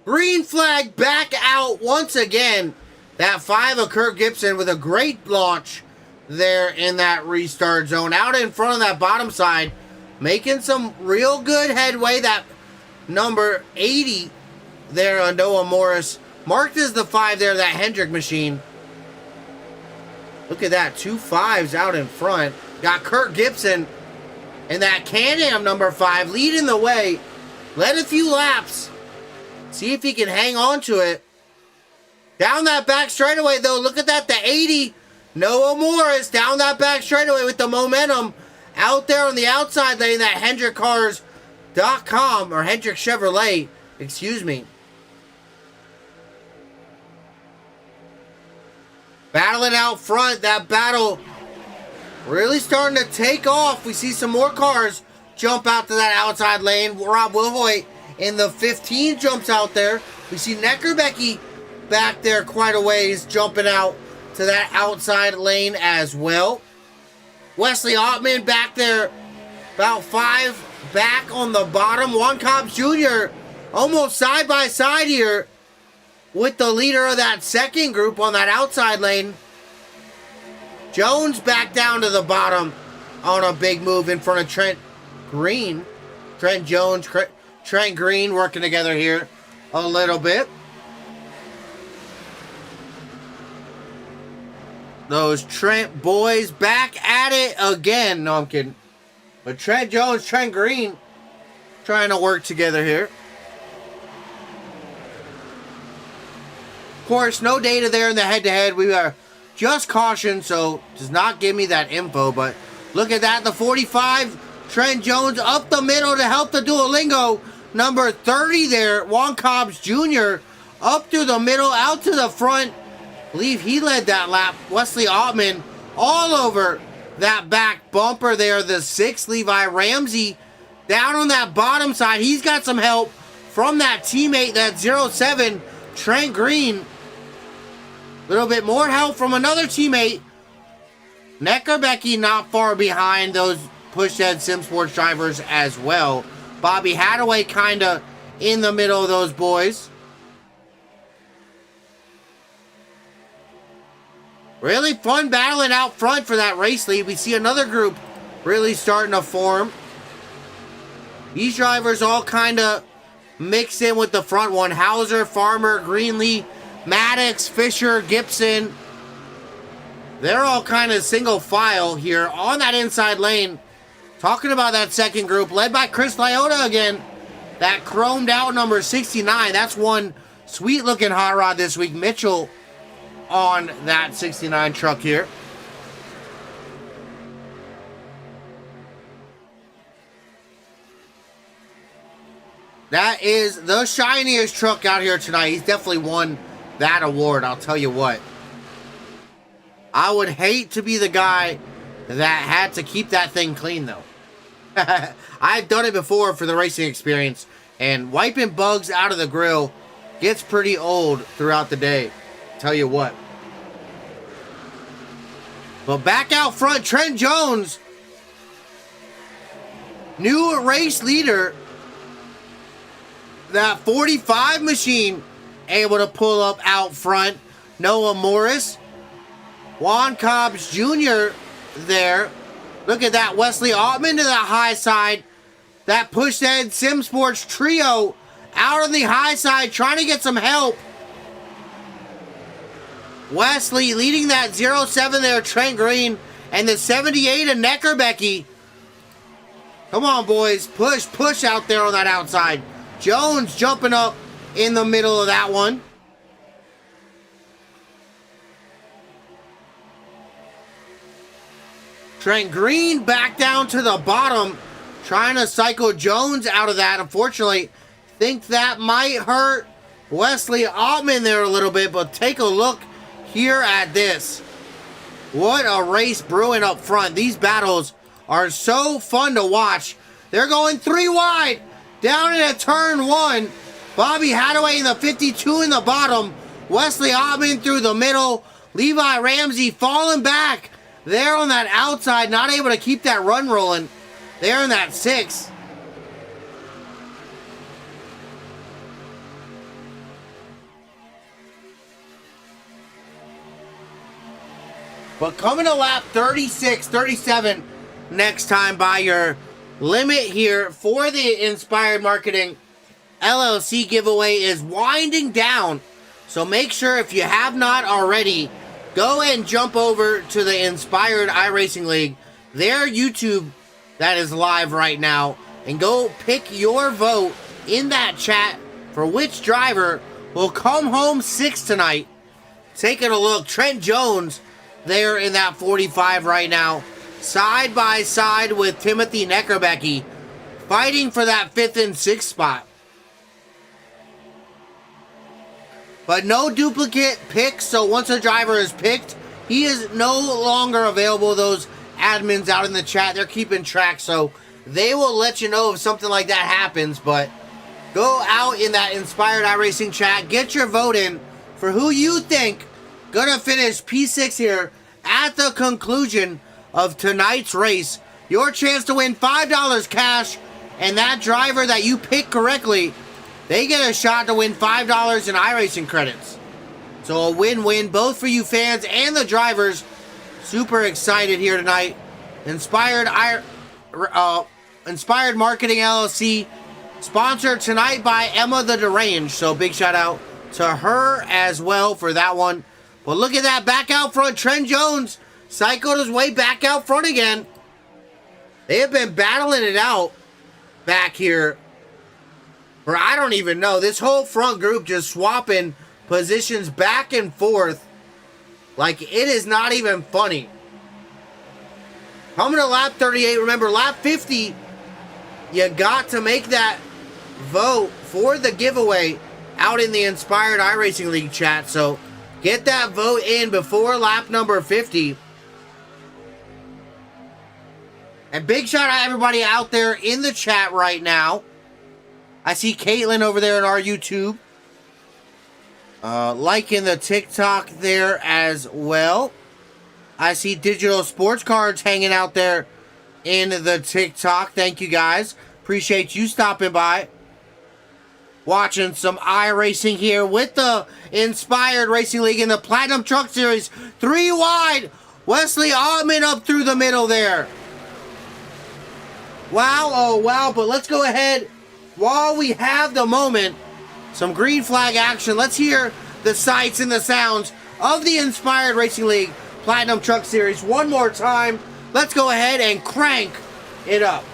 Green flag back out once again. That 5 of Kurt Gibson with a great launch there in that restart zone. Out in front of that bottom side. Making some real good headway. That number 80 there on Noah Morris. Marked as the 5 there, that Hendrick machine. Look at that, 2 5s out in front. Got Kurt Gibson and that Can-Am number 5 leading the way. Led a few laps. See if he can hang on to it. Down that back straightaway, though. Look at that, the 80. Noah Morris down that back straightaway with the momentum. Out there on the outside lane, that HendrickCars.com, or Hendrick Chevrolet, excuse me. Battling out front, that battle really starting to take off. We see some more cars jump out to that outside lane. Rob Wilhoit in the 15 jumps out there. We see Neckerbecky back there quite a ways jumping out to that outside lane as well. Wesley Altman back there about 5 back on the bottom. Juan Cobbs Jr. almost side by side here with the leader of that second group on that outside lane. Jones back down to the bottom on a big move in front of Trent Green. Trent Jones, Trent Green working together here a little bit. Those Trent boys back at it again. No, I'm kidding. But Trent Jones, Trent Green trying to work together here. Of course, no data there in the head-to-head. We are just cautioned, so does not give me that info. But look at that, the 45. Trent Jones up the middle to help the Duolingo. Number 30 there, Juan Cobbs Jr. up through the middle, out to the front. I believe he led that lap. Wesley Altman all over that back bumper there. The 6, Levi Ramsey, down on that bottom side. He's got some help from that teammate, that 07, Trent Green. A little bit more help from another teammate. Neckerbecky not far behind those Pushhead Sim Sports drivers as well. Bobby Hadaway kind of in the middle of those boys. Really fun battling out front for that race lead. We see another group really starting to form. These drivers all kind of mixed in with the front one. Hauser, Farmer, Greenlee, Maddox, Fisher, Gibson. They're all kind of single file here on that inside lane. Talking about that second group, led by Chris Lyotta again. That chromed out number 69. That's one sweet looking hot rod this week. Mitchell on that 69 truck here. That is the shiniest truck out here tonight. He's definitely won that award, I'll tell you what. I would hate to be the guy that had to keep that thing clean, though. I've done it before for the racing experience, and wiping bugs out of the grill gets pretty old throughout the day. Tell you what. But back out front, Trent Jones, new race leader. That 45 machine able to pull up out front. Noah Morris, Juan Cobbs Jr. there. Look at that. Wesley Ottman to the high side. That Pushhead Sim Sports trio out on the high side trying to get some help. Wesley leading that 07 there, Trent Green, and the 78 of Neckerbecky. Come on, boys. Push out there on that outside. Jones jumping up in the middle of that one. Trent Green back down to the bottom, trying to cycle Jones out of that. Unfortunately, think that might hurt Wesley Ottman there a little bit, but take a look here at this. What a race brewing up front. These battles are so fun to watch. They're going 3 wide down into turn 1. Bobby Hadaway in the 52 in the bottom. Wesley Ottman through the middle. Levi Ramsey falling back there on that outside, not able to keep that run rolling there in that 6. But coming to lap 36, 37 next time by your limit here for the Inspired Marketing LLC giveaway is winding down. So make sure, if you have not already, go and jump over to the Inspired iRacing League, their YouTube that is live right now, and go pick your vote in that chat for which driver will come home 6th tonight. Taking a look, Trent Jones there in that 45 right now, side by side with Timothy Neckerbecky, fighting for that 5th and 6th spot. But no duplicate picks, so once a driver is picked, he is no longer available. Those admins out in the chat, they're keeping track, so they will let you know if something like that happens. But go out in that Inspired iRacing chat, get your vote in for who you think gonna finish P6 here at the conclusion of tonight's race. Your chance to win $5 cash, and that driver that you pick correctly, they get a shot to win $5 in iRacing credits. So a win-win both for you fans and the drivers. Super excited here tonight. Inspired Marketing LLC, sponsored tonight by Emma the Deranged. So big shout out to her as well for that one. But look at that, back out front. Trent Jones cycled his way back out front again. They have been battling it out back here for I don't even know. This whole front group just swapping positions back and forth like it is not even funny. Coming to lap 38, remember lap 50, you got to make that vote for the giveaway out in the Inspired iRacing League chat. So get that vote in before lap number 50. And big shout out to everybody out there in the chat right now. I see Caitlin over there in our YouTube. Liking the TikTok there as well. I see Digital Sports Cards hanging out there in the TikTok. Thank you guys. Appreciate you stopping by. Watching some iRacing here with the Inspired Racing League in the Platinum Truck Series. 3 wide. Wesley Ottman up through the middle there. Wow, oh wow. But let's go ahead while we have the moment. Some green flag action. Let's hear the sights and the sounds of the Inspired Racing League Platinum Truck Series one more time. Let's go ahead and crank it up.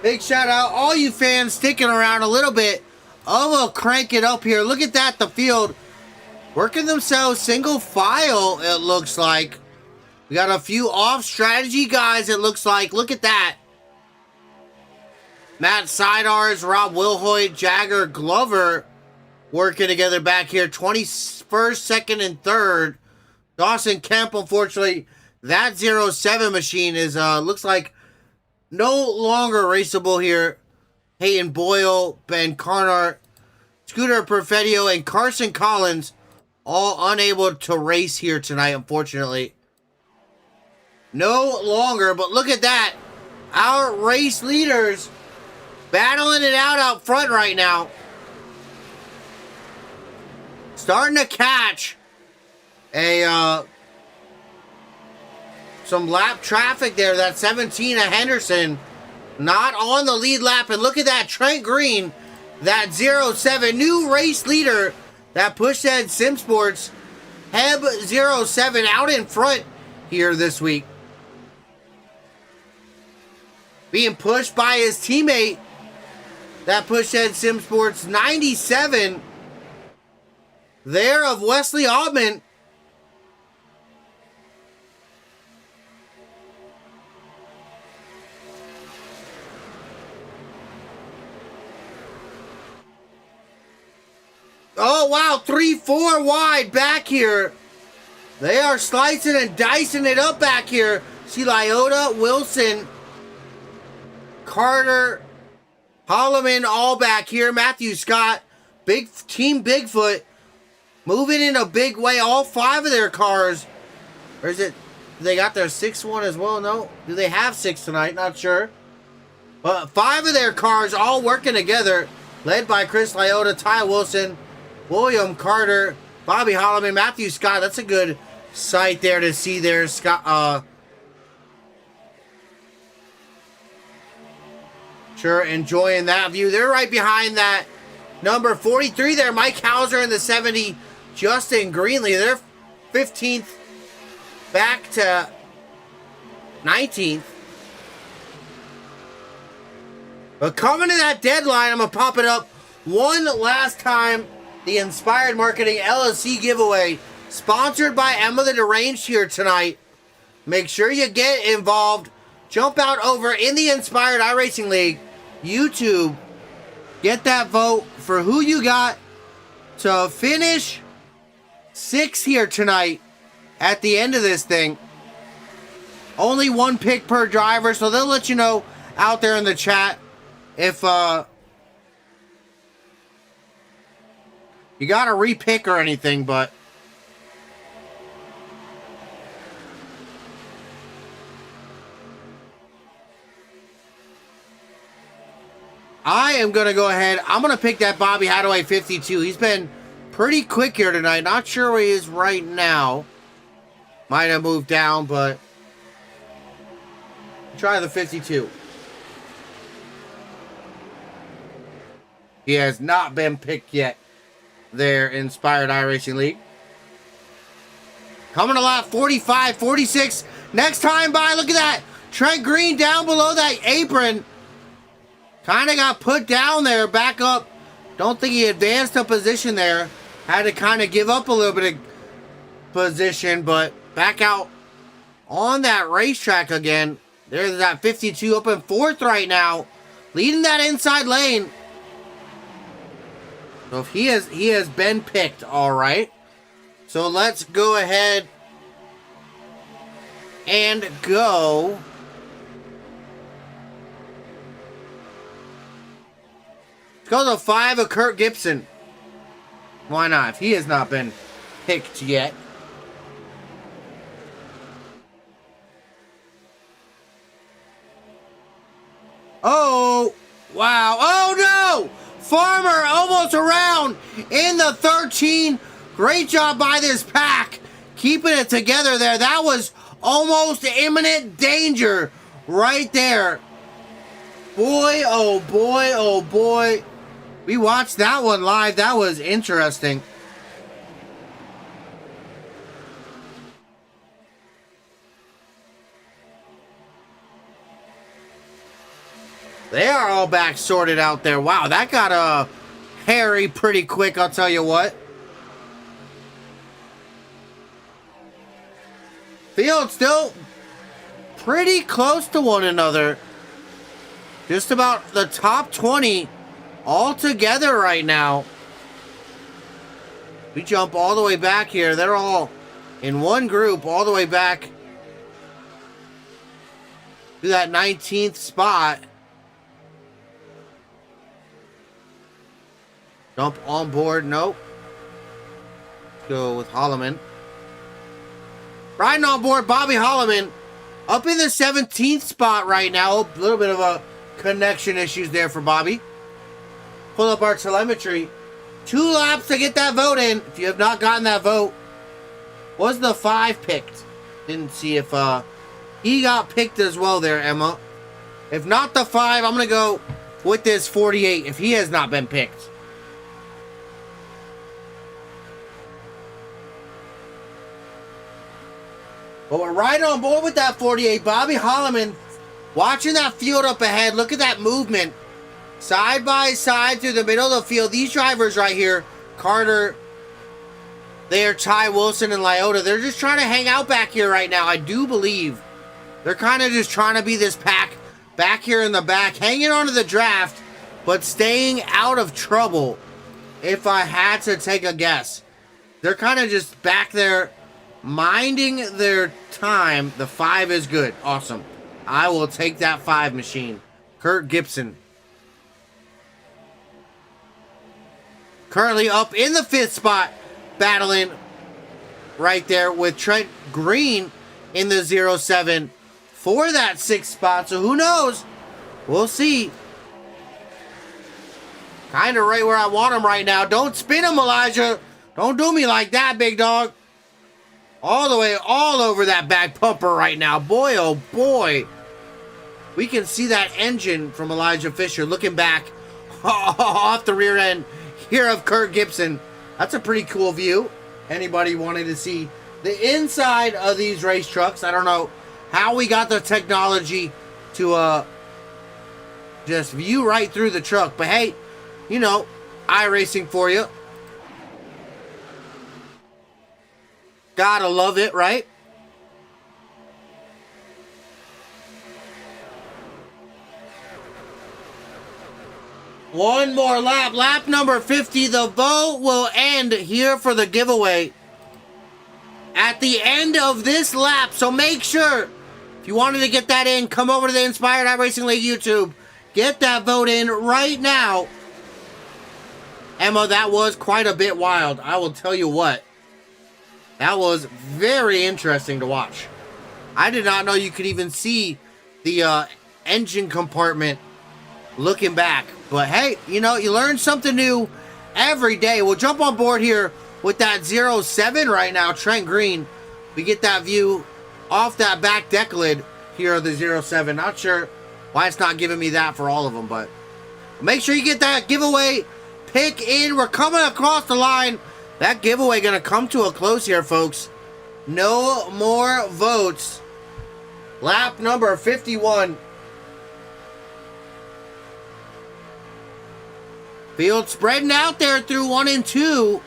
Big shout out all you fans sticking around a little bit. I'll crank it up here. Look at that, the field working themselves single file, it looks like. We got a few off strategy guys, it looks like. Look at that. Matt Sidars, Rob Wilhoit, Jagger, Glover working together back here. 21st, 2nd, and 3rd. Dawson Kemp, unfortunately, that 07 machine is, looks like no longer raceable here. Hayden Boyle, Ben Carnart, Scooter Perfetio, and Carson Collins all unable to race here tonight, unfortunately. No longer, but look at that. Our race leaders battling it out front right now. Starting to catch a some lap traffic there. That 17 of Henderson not on the lead lap. And look at that, Trent Green, that 07 new race leader that pushed that Sim Sports Heb 07 out in front here this week. Being pushed by his teammate that pushed that Sim Sports 97 there of Wesley Ottman. Oh, wow, 3-4 wide back here. They are slicing and dicing it up back here. See Lyota, Wilson, Carter, Holloman all back here. Matthew Scott, big team Bigfoot, moving in a big way. All 5 of their cars. Or is it, they got their 6th one as well? No. Do they have 6 tonight? Not sure. But 5 of their cars all working together, led by Chris Lyota, Ty Wilson, William Carter, Bobby Holloman, Matthew Scott. That's a good sight there to see there. Scott, sure, enjoying that view. They're right behind that number 43 there. Mike Hauser in the 70. Justin Greenlee. They're 15th back to 19th. But coming to that deadline, I'm going to pop it up one last time. The Inspired Marketing LLC giveaway, sponsored by Emma the Deranged here tonight. Make sure you get involved. Jump out over in the Inspired iRacing League YouTube. Get that vote for who you got to finish 6th here tonight at the end of this thing. Only one pick per driver, so they'll let you know out there in the chat if you got to repick or anything, but I am going to go ahead. I'm going to pick that Bobby Hadaway 52. He's been pretty quick here tonight. Not sure where he is right now. Might have moved down, but try the 52. He has not been picked yet there, Inspired iRacing League. Coming to lap 45, 46. Next time by, look at that. Trent Green down below that apron. Kind of got put down there, back up. Don't think he advanced a position there. Had to kind of give up a little bit of position, but back out on that racetrack again. There's that 52 up in 4th right now, leading that inside lane. So if he has been picked, all right. So let's go ahead and go. Let's go to 5 of Kurt Gibson. Why not? If he has not been picked yet. Oh, wow. Oh, no! Farmer almost around in the 13. Great job by this pack. Keeping it together there. That was almost imminent danger right there. Boy, oh boy, oh boy. We watched that one live. That was interesting. They are all back sorted out there. Wow, that got hairy pretty quick, I'll tell you what. Field still pretty close to one another. Just about the top 20 all together right now. We jump all the way back here. They're all in one group all the way back to that 19th spot. Jump on board. Nope. Let's go with Holloman. Riding on board, Bobby Holloman. Up in the 17th spot right now. A little bit of a connection issues there for Bobby. Pull up our telemetry. 2 laps to get that vote in. If you have not gotten that vote, was the 5 picked? Didn't see if he got picked as well there, Emma. If not the 5, I'm going to go with this 48 if he has not been picked. But we're right on board with that 48. Bobby Holloman watching that field up ahead. Look at that movement. Side by side through the middle of the field. These drivers right here, Carter, there, Ty Wilson and Lyota, they're just trying to hang out back here right now. I do believe they're kind of just trying to be this pack back here in the back, hanging on to the draft, but staying out of trouble, if I had to take a guess. They're kind of just back there minding their time. The 5 is good. Awesome. I will take that 5 machine. Kurt Gibson. Currently up in the 5th spot, battling right there with Trent Green in the 07 for that 6th spot. So who knows? We'll see. Kind of right where I want him right now. Don't spin him, Elijah. Don't do me like that, big dog. All the way all over that back bumper right now. Boy, oh boy. We can see that engine from Elijah Fisher looking back off the rear end here of Kurt Gibson. That's a pretty cool view. Anybody wanted to see the inside of these race trucks? I don't know how we got the technology to just view right through the truck. But hey, you know, iRacing for you. Gotta love it, right? One more lap. Lap number 50. The vote will end here for the giveaway at the end of this lap. So make sure, if you wanted to get that in, come over to the Inspired iRacing League YouTube. Get that vote in right now. Emma, that was quite a bit wild. I will tell you what. That was very interesting to watch. I did not know you could even see the engine compartment looking back. But hey, you know, you learn something new every day. We'll jump on board here with that 07 right now, Trent Green. We get that view off that back deck lid here of the 07. Not sure why it's not giving me that for all of them, but make sure you get that giveaway pick in. We're coming across the line. That giveaway going to come to a close here, folks. No more votes. Lap number 51. Field spreading out there through 1 and 2.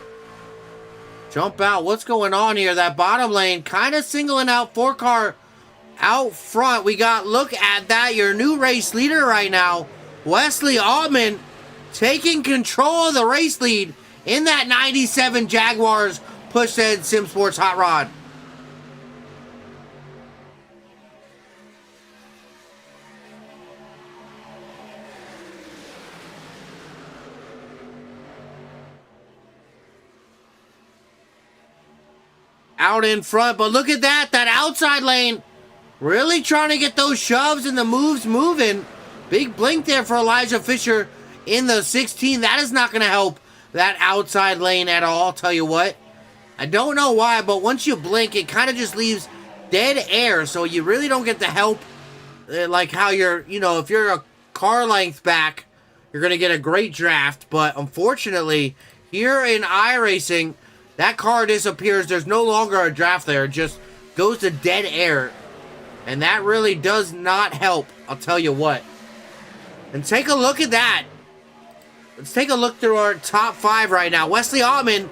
Jump out. What's going on here? That bottom lane kind of singling out 4-car out front. We got, look at that, your new race leader right now, Wesley Altman, taking control of the race lead in that 97 Jaguars push-head Sim Sports Hot Rod. Out in front, but look at that outside lane, really trying to get those shoves and the moves moving. Big blink there for Elijah Fisher in the 16. That is not going to help that outside lane at all, I'll tell you what. I don't know why, but once you blink, it kind of just leaves dead air, so you really don't get the help. Like how you're, you know, if you're a car length back, you're going to get a great draft. But unfortunately, here in iRacing, that car disappears. There's no longer a draft there. It just goes to dead air. And that really does not help, I'll tell you what. And take a look at that. Let's take a look through our top 5 right now. Wesley Altman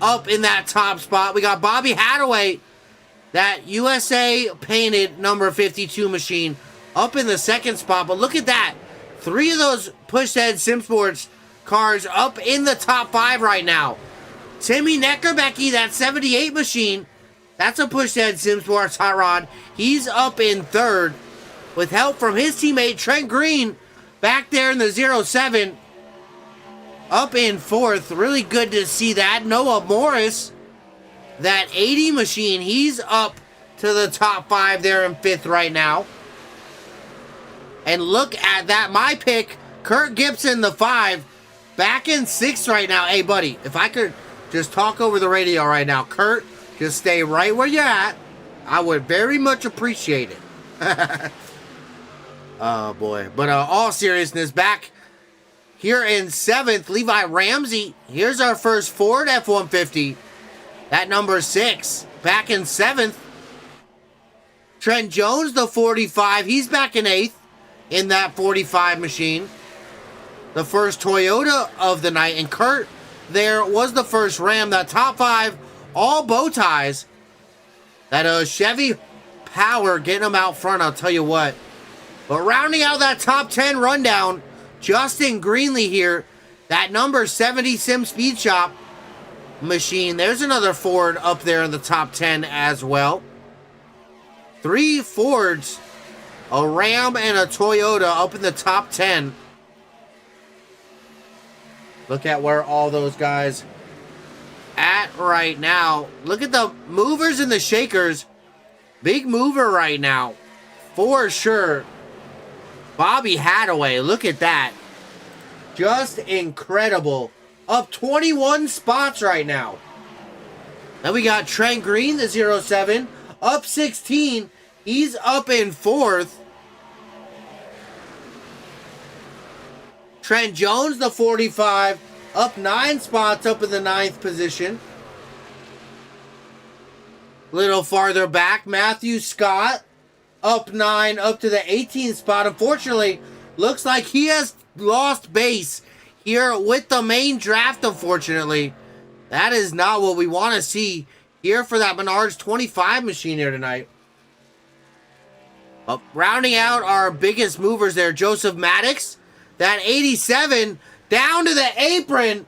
up in that top spot. We got Bobby Hadaway, that USA painted number 52 machine, up in the 2nd spot. But look at that. 3 of those push-head Sim Sports cars up in the top 5 right now. Timmy Neckerbecke, that 78 machine, that's a push-head Sim Sports Hot Rod. He's up in 3rd with help from his teammate Trent Green back there in the 07. Up in 4th. Really good to see that. Noah Morris, that 80 machine, he's up to the top 5 there in 5th right now. And look at that. My pick, Kurt Gibson, the 5, back in 6th right now. Hey, buddy, if I could just talk over the radio right now. Kurt, just stay right where you're at. I would very much appreciate it. Oh, boy. But all seriousness, back here in 7th, Levi Ramsey. Here's our first Ford F-150. That number 6, back in 7th. Trent Jones, the 45. He's back in 8th in that 45 machine. The first Toyota of the night. And Kurt there was the first Ram. That top 5, all bow ties. That Chevy Power getting them out front, I'll tell you what. But rounding out that top 10 rundown, Justin Greenlee here. That number 70 Sim Speed Shop machine. There's another Ford up there in the top 10 as well. 3 Fords, a Ram and a Toyota up in the top 10. Look at where all those guys at right now. Look at the movers and the shakers. Big mover right now, for sure. Bobby Hadaway, look at that. Just incredible. Up 21 spots right now. Then we got Trent Green, the 07, up 16. He's up in 4th. Trent Jones, the 45, up 9 spots, up in the 9th position. Little farther back, Matthew Scott, up 9, up to the 18th spot. Unfortunately, looks like he has lost base here with the main draft, unfortunately. That is not what we want to see here for that Menards 25 machine here tonight. Rounding out our biggest movers there, Joseph Maddox. That 87 down to the apron.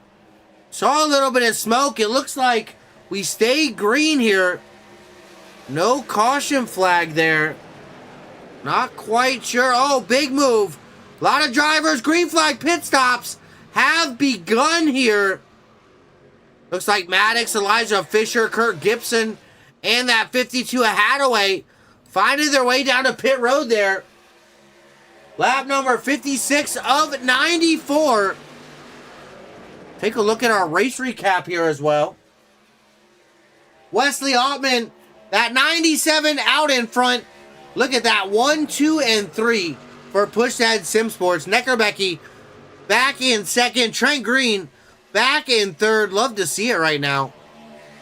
Saw a little bit of smoke. It looks like we stay green here. No caution flag there. Not quite sure. Oh, big move. A lot of drivers, green flag pit stops have begun here. Looks like Maddox, Elijah Fisher, Kurt Gibson, and that 52 Hadaway finding their way down to pit road there. Lap number 56 of 94. Take a look at our race recap here as well. Wesley Ottman, that 97 out in front. Look at that, 1, 2, and 3 for Pushhead Sim Sports. Neckerbecky back in second. Trent Green back in third. Love to see it right now.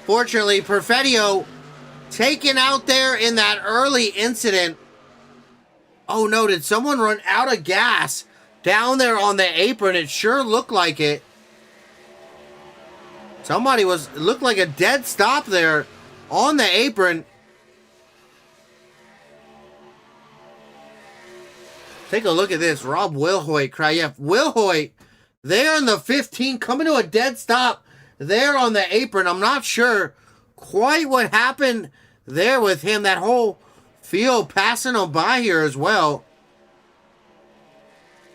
Fortunately, Perfettio taken out there in that early incident. Oh no, did someone run out of gas down there on the apron? It sure looked like it. Somebody it looked like a dead stop there on the apron. Take a look at this. Rob Wilhoit, Krayev. Wilhoit there in the 15, coming to a dead stop there on the apron. I'm not sure quite what happened there with him. That whole field passing him by here as well.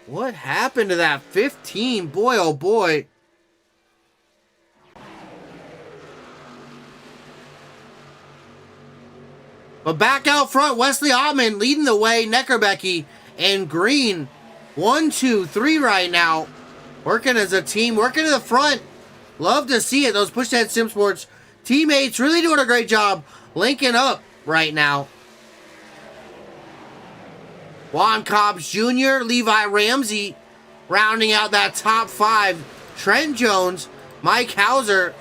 What happened to that 15? Boy, oh boy. But back out front, Wesley Ottman leading the way. Neckerbecky and Green, 1, 2, 3 right now. Working as a team, working to the front. Love to see it. Those Pushhead Sim Sports teammates really doing a great job linking up right now. Juan Cobbs Jr., Levi Ramsey rounding out that top 5. Trent Jones, Mike Hauser,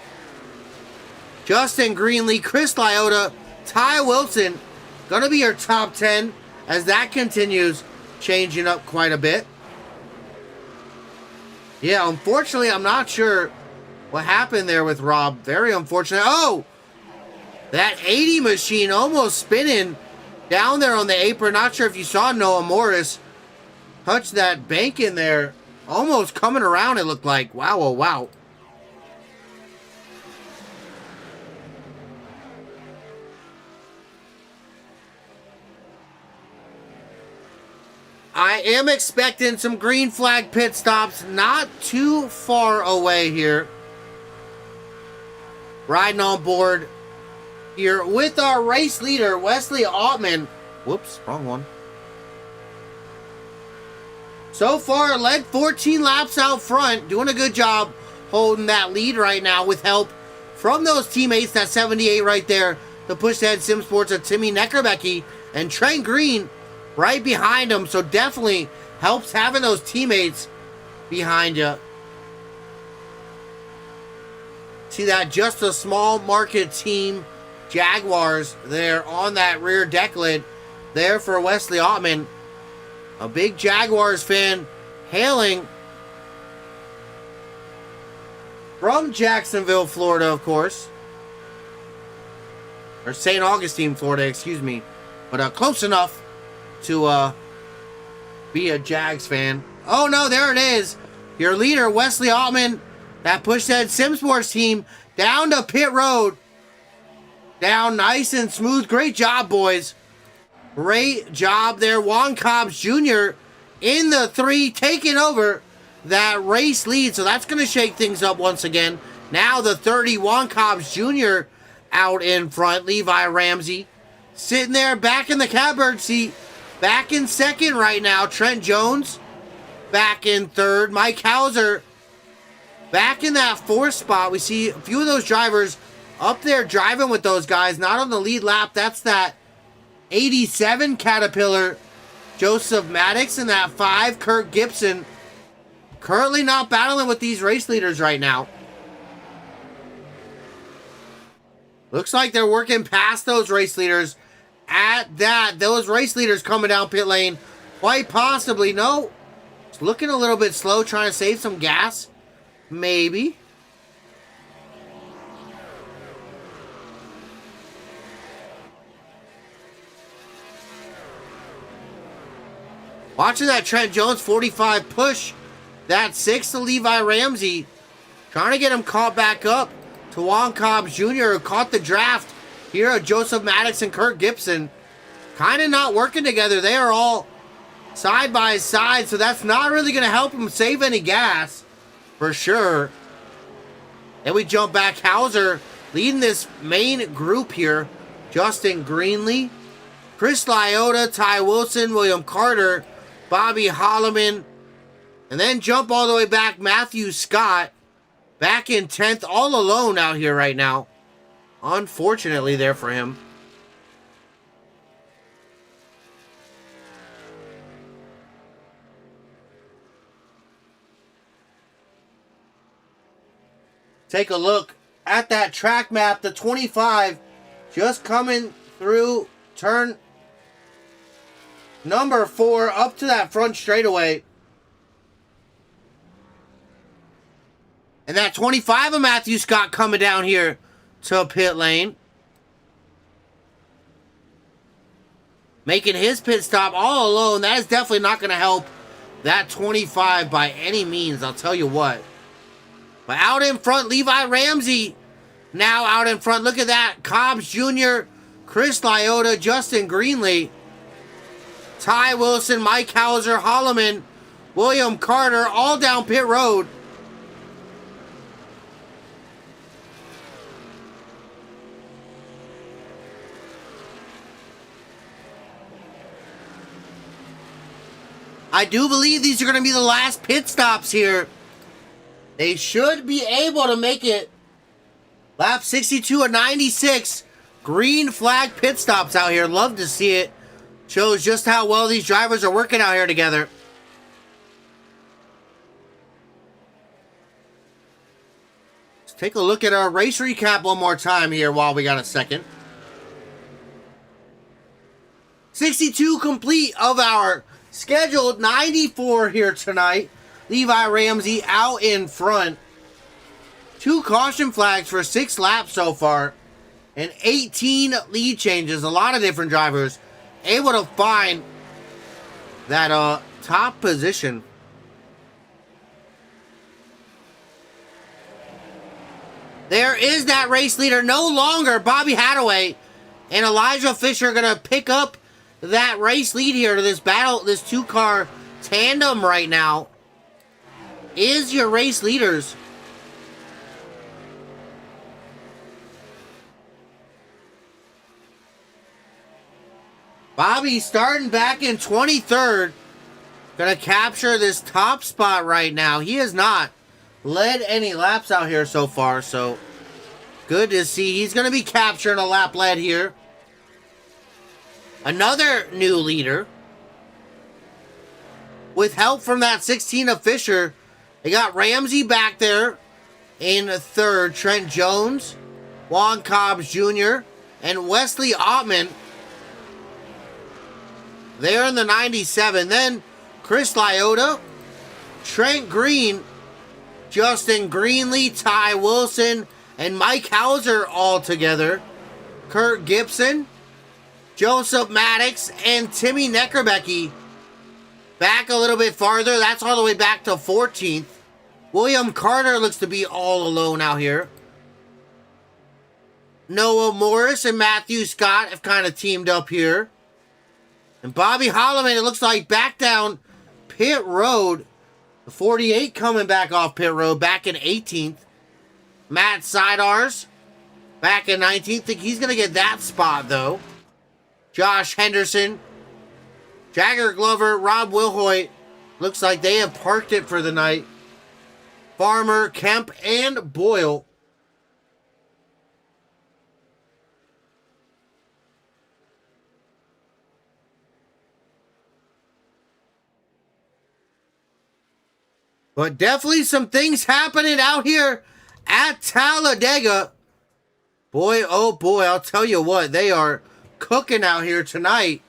Justin Greenlee, Chris Lyotta, Ty Wilson. Gonna be your top 10 as that continues changing up quite a bit. Yeah, unfortunately, I'm not sure what happened there with Rob. Very unfortunate. Oh! That 80 machine almost spinning down there on the apron. Not sure if you saw Noah Morris touch that bank in there. Almost coming around, it looked like. Wow, oh, wow. I am expecting some green flag pit stops not too far away here. Riding on board here with our race leader, Wesley Ottman. Whoops, wrong one. So far, led 14 laps out front. Doing a good job holding that lead right now with help from those teammates. That 78 right there. The Pushhead Sim Sports of Timmy Neckerbecky and Trent Green right behind him. So definitely helps having those teammates behind you. See that? Just a small market team. Jaguars there on that rear deck lid there for Wesley Ottman. A big Jaguars fan hailing from Jacksonville, Florida, of course. Or St. Augustine, Florida, excuse me. But close enough to be a Jags fan. Oh no, there it is. Your leader, Wesley Ottman, that Pushhead Sim Sports team down to pit road. Down nice and smooth. Great job, boys. Great job there. Juan Cobbs Jr. in the 3, taking over that race lead. So that's going to shake things up once again. Now the 30, Juan Cobbs Jr. out in front. Levi Ramsey sitting there back in the catbird seat. Back in second right now. Trent Jones back in third. Mike Hauser back in that 4th spot. We see a few of those drivers up there driving with those guys. Not on the lead lap. That's that 87 Caterpillar. Joseph Maddox in that 5. Kurt Gibson. Currently not battling with these race leaders right now. Looks like they're working past those race leaders. At that, those race leaders coming down pit lane. Quite possibly. No. It's looking a little bit slow, trying to save some gas. Maybe. Watching that Trent Jones 45 push that 6 to Levi Ramsey. Trying to get him caught back up to Juan Cobbs Jr. who caught the draft here of Joseph Maddox and Kurt Gibson. kind of not working together. They are all side by side, so that's not really going to help them save any gas, for sure. Then we jump back. Hauser leading this main group here. Justin Greenlee, Chris Lyotta, Ty Wilson, William Carter, Bobby Holloman, and then jump all the way back. Matthew Scott back in 10th, all alone out here right now. Unfortunately there for him. Take a look at that track map. The 25 just coming through turn number 4 up to that front straightaway. And that 25 of Matthew Scott coming down here to pit lane. Making his pit stop all alone. That is definitely not going to help that 25 by any means, I'll tell you what. But out in front, Levi Ramsey now out in front. Look at that. Cobbs Jr., Chris Lyotta, Justin Greenlee, Ty Wilson, Mike Hauser, Holloman, William Carter, all down pit road. I do believe these are going to be the last pit stops here. They should be able to make it. Lap 62 of 96. Green flag pit stops out here. Love to see it. Shows just how well these drivers are working out here together. Let's take a look at our race recap one more time here while we got a second. 62 complete of our scheduled 94 here tonight. Levi Ramsey out in front. 2 caution flags for 6 laps so far. And 18 lead changes. A lot of different drivers able to find that top position. There is that race leader. No longer Bobby Hadaway and Elijah Fisher are going to pick up that race lead here to this battle, this 2-car tandem right now. Is your race leaders. Bobby starting back in 23rd. Gonna capture this top spot right now. He has not led any laps out here so far, so good to see. He's gonna be capturing a lap lead here. Another new leader. With help from that 16 of Fisher. They got Ramsey back there in 3rd. Trent Jones, Juan Cobbs Jr., and Wesley Ottman. They're in the 97. Then Chris Lyotta, Trent Green, Justin Greenlee, Ty Wilson, and Mike Hauser all together. Kurt Gibson, Joseph Maddox, and Timmy Neckerbecky. Back a little bit farther. That's all the way back to 14th. William Carter looks to be all alone out here. Noah Morris and Matthew Scott have kind of teamed up here. And Bobby Holloman, it looks like back down pit road. The 48 coming back off pit road, back in 18th. Matt Sidars, back in 19th. Think he's going to get that spot, though. Josh Henderson, Jagger Glover, Rob Wilhoit. Looks like they have parked it for the night. Farmer, Kemp, and Boyle. But definitely some things happening out here at Talladega. Boy, oh boy, I'll tell you what, they are cooking out here tonight.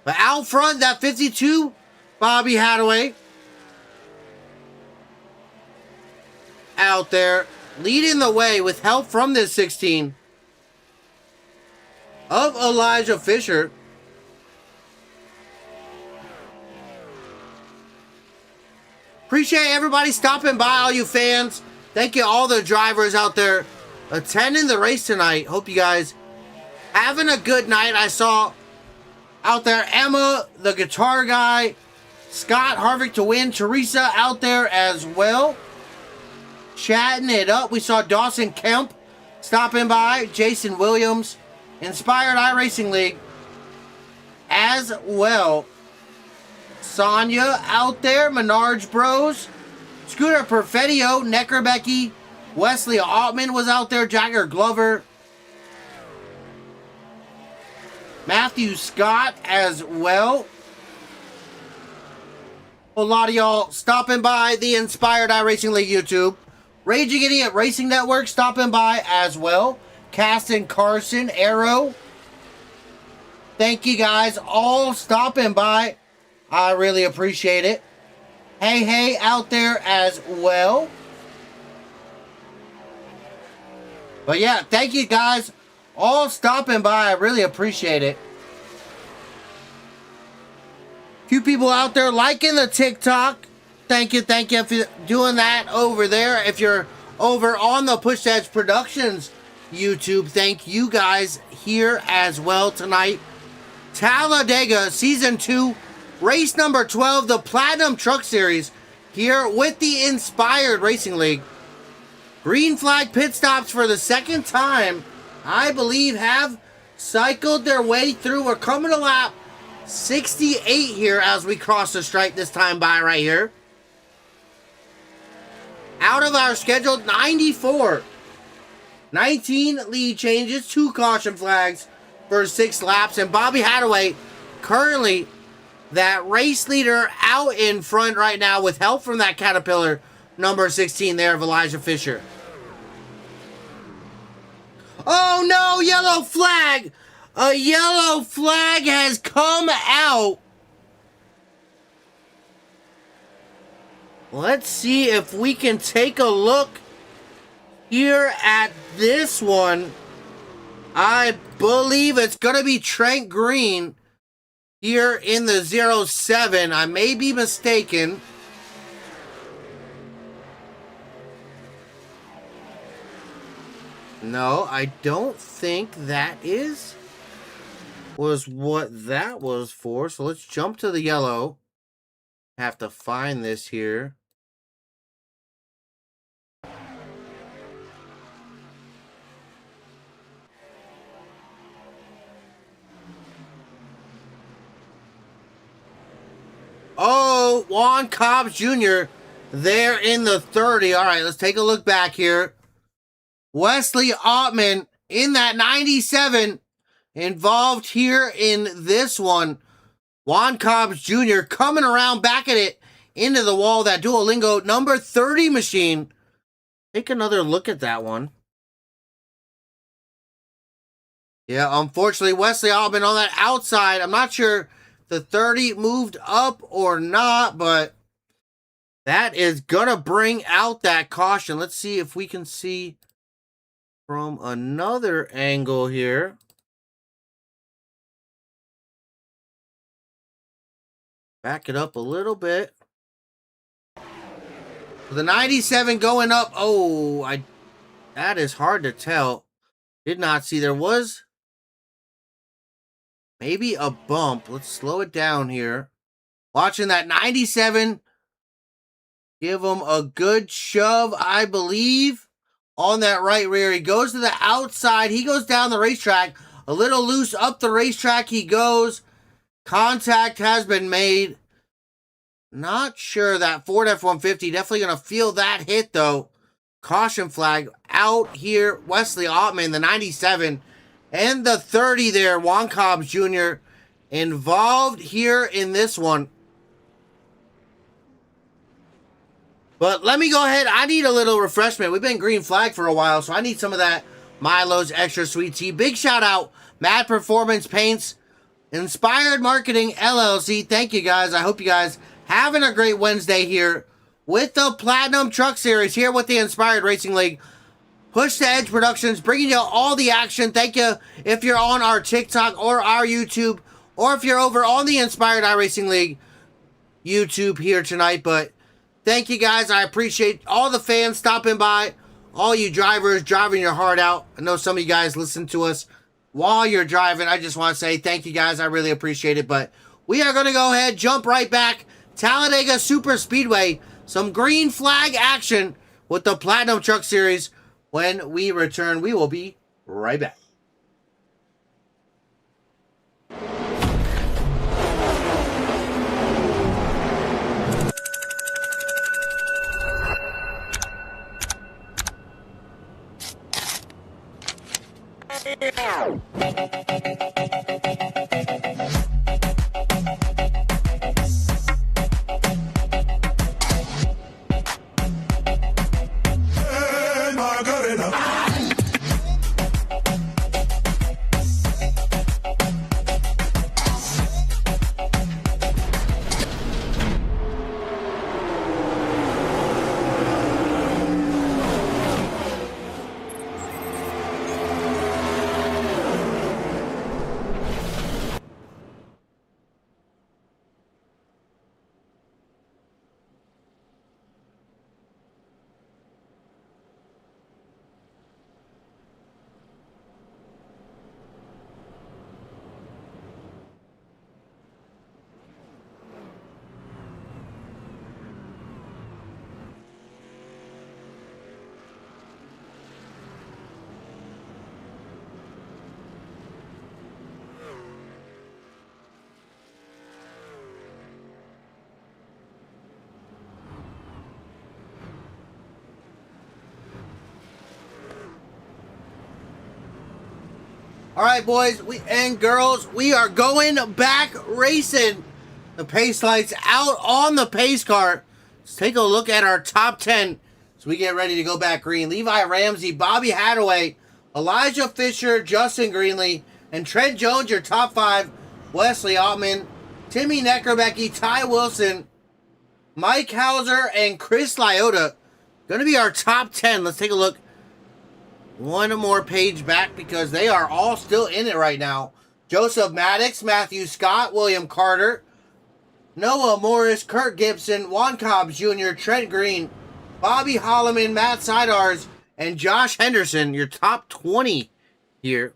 But out front, that 52, Bobby Hadaway. Out there, leading the way with help from this 16 of Elijah Fisher. Appreciate everybody stopping by, all you fans. Thank you all the drivers out there attending the race tonight. Hope you guys having a good night. I saw out there. Emma, the guitar guy. Scott Harvick to win. Teresa out there as well. Chatting it up. We saw Dawson Kemp stopping by. Jason Williams. Inspired iRacing League as well. Sonia out there. Menards Bros. Scooter Perfettio. Neckerbecky. Wesley Altman was out there. Jagger Glover. Matthew Scott as well. A lot of y'all stopping by the Inspired iRacing League YouTube. Raging Idiot Racing Network stopping by as well. Caston Carson, Arrow. Thank you guys all stopping by. I really appreciate it. Hey out there as well. But yeah, thank you guys all stopping by. I really appreciate it. Few people out there liking the TikTok. Thank you for doing that over there. If you're over on the Push Edge Productions YouTube, thank you guys here as well tonight. Talladega Season 2, race number 12, the Platinum Truck Series, here with the Inspired Racing League. Green flag pit stops for the second time, I believe, have cycled their way through. We're coming to lap 68 here as we cross the stripe this time by right here. Out of our scheduled 94. 19 lead changes, 2 caution flags for 6 laps. And Bobby Hadaway, currently that race leader, out in front right now with help from that Caterpillar number 16 there of Elijah Fisher. Oh no, yellow flag! A yellow flag has come out. Let's see if we can take a look here at this one. I believe it's going to be Trent Green here in the 07. I may be mistaken. No, I don't think that was what that was for. So let's jump to the yellow. Have to find this here. Oh, Juan Cobbs Jr. there in the 30. All right, let's take a look back here. Wesley Altman in that 97 involved here in this one. Juan Cobbs Jr. coming around back at it into the wall. That Duolingo number 30 machine. Take another look at that one. Yeah, unfortunately, Wesley Altman on that outside. I'm not sure the 30 moved up or not, but that is going to bring out that caution. Let's see if we can see from another angle here. Back it up a little bit. The 97 going up. Oh, that is hard to tell. Did not see. There was maybe a bump. Let's slow it down here. Watching that 97. Give him a good shove, I believe, on that right rear. He goes to the outside. He goes down the racetrack. A little loose up the racetrack he goes. Contact has been made. Not sure. That Ford F-150 definitely going to feel that hit, though. Caution flag out here. Wesley Altman, the 97. And the 30 there, Juan Cobbs Jr. involved here in this one. But let me go ahead. I need a little refreshment. We've been green flag for a while, so I need some of that Milo's Extra Sweet Tea. Big shout out, Mad Performance Paints, Inspired Marketing LLC. Thank you guys. I hope you guys having a great Wednesday here with the Platinum Truck Series here with the Inspired Racing League. Push the Edge Productions bringing you all the action. Thank you if you're on our TikTok or our YouTube, or if you're over on the Inspired iRacing League YouTube here tonight. But thank you guys. I appreciate all the fans stopping by, all you drivers driving your heart out. I know some of you guys listen to us while you're driving. I just want to say thank you guys. I really appreciate it. But we are going to go ahead, jump right back. Talladega Super Speedway. Some green flag action with the Platinum Truck Series. When we return, we will be right back. All right, boys and girls, we are going back racing. The pace light's out on the pace car. Let's take a look at our top 10 as we get ready to go back green. Levi Ramsey, Bobby Hadaway, Elijah Fisher, Justin Greenlee, and Trent Jones, your top 5. Wesley Ottman, Timmy Neckerbecke, Ty Wilson, Mike Hauser, and Chris Lyotta. Going to be our top 10. Let's take a look. One more page back because they are all still in it right now. Joseph Maddox, Matthew Scott, William Carter, Noah Morris, Kurt Gibson, Juan Cobbs Jr., Trent Green, Bobby Holloman, Matt Sidars, and Josh Henderson, your top 20 here.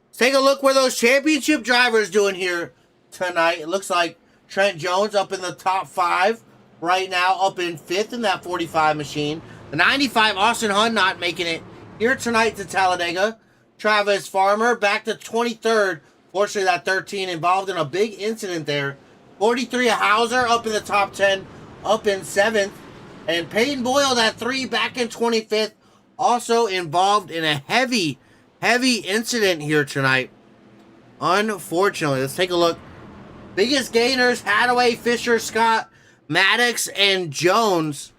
Let's take a look where those championship drivers doing here tonight. It looks like Trent Jones up in the top 5. Right now, up in 5th in that 45 machine. The 95, Austin Hunt, not making it here tonight to Talladega. Travis Farmer back to 23rd. Fortunately, that 13 involved in a big incident there. 43, Hauser up in the top 10, up in 7th. And Peyton Boyle, that 3, back in 25th. Also involved in a heavy incident here tonight. Unfortunately, let's take a look. Biggest gainers, Hadaway, Fisher, Scott, Maddox, and Jones.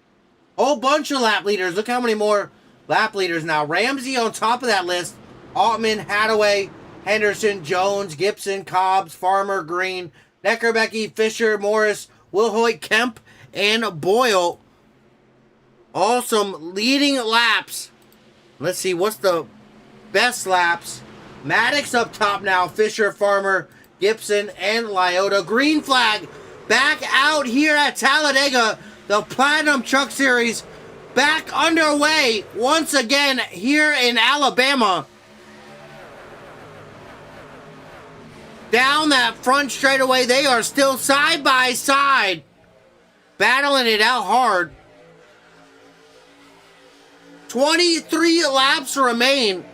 Whole bunch of lap leaders. Look how many more lap leaders now. Ramsey on top of that list. Altman, Hadaway, Henderson, Jones, Gibson, Cobbs, Farmer, Green, Neckerbecke, Fisher, Morris, Wilhoit, Kemp, and Boyle. All some leading laps. Let's see, what's the best laps? Maddox up top now. Fisher, Farmer, Gibson, and Lyotta. Green flag back out here at Talladega. The Platinum Truck Series back underway once again here in Alabama. Down that front straightaway, they are still side by side, battling it out hard. 23 laps remain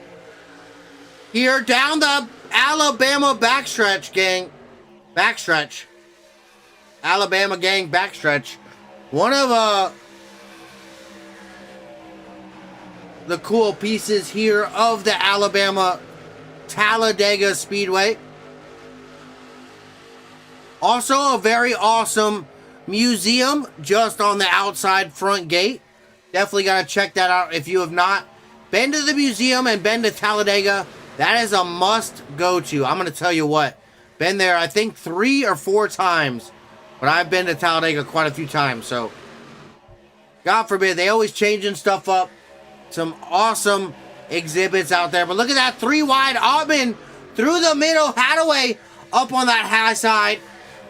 here down the Alabama backstretch, gang. Backstretch. Alabama gang backstretch. One of the cool pieces here of the Alabama Talladega Speedway. Also a very awesome museum just on the outside front gate. Definitely got to check that out if you have not been to the museum and been to Talladega. That is a must go to. I'm going to tell you what. Been there, I think, 3 or 4 times. But I've been to Talladega quite a few times, so God forbid, they always changing stuff up. Some awesome exhibits out there. But look at that 3 wide. Ottman through the middle. Hadaway up on that high side.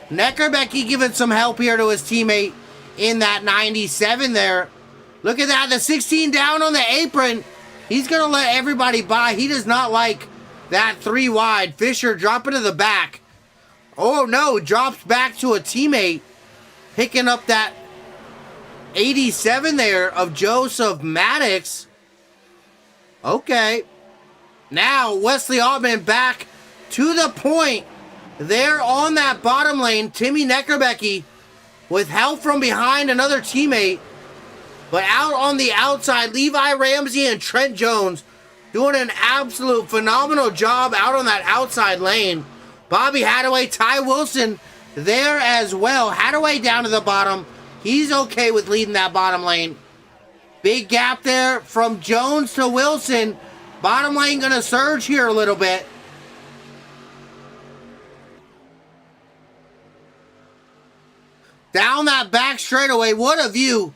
Neckerbecke giving some help here to his teammate in that 97 there. Look at that. The 16 down on the apron. He's going to let everybody by. He does not like that 3 wide. Fisher dropping to the back. Oh, no. Drops back to a teammate. Picking up that 87 there of Joseph Maddox. Okay. Now, Wesley Altman back to the point. There on that bottom lane. Timmy Neckerbecky with help from behind another teammate. But out on the outside, Levi Ramsey and Trent Jones doing an absolute phenomenal job out on that outside lane. Bobby Hadaway, Ty Wilson there as well. Hadaway down to the bottom. He's okay with leading that bottom lane. Big gap there from Jones to Wilson. Bottom lane going to surge here a little bit. Down that back straightaway. What a view.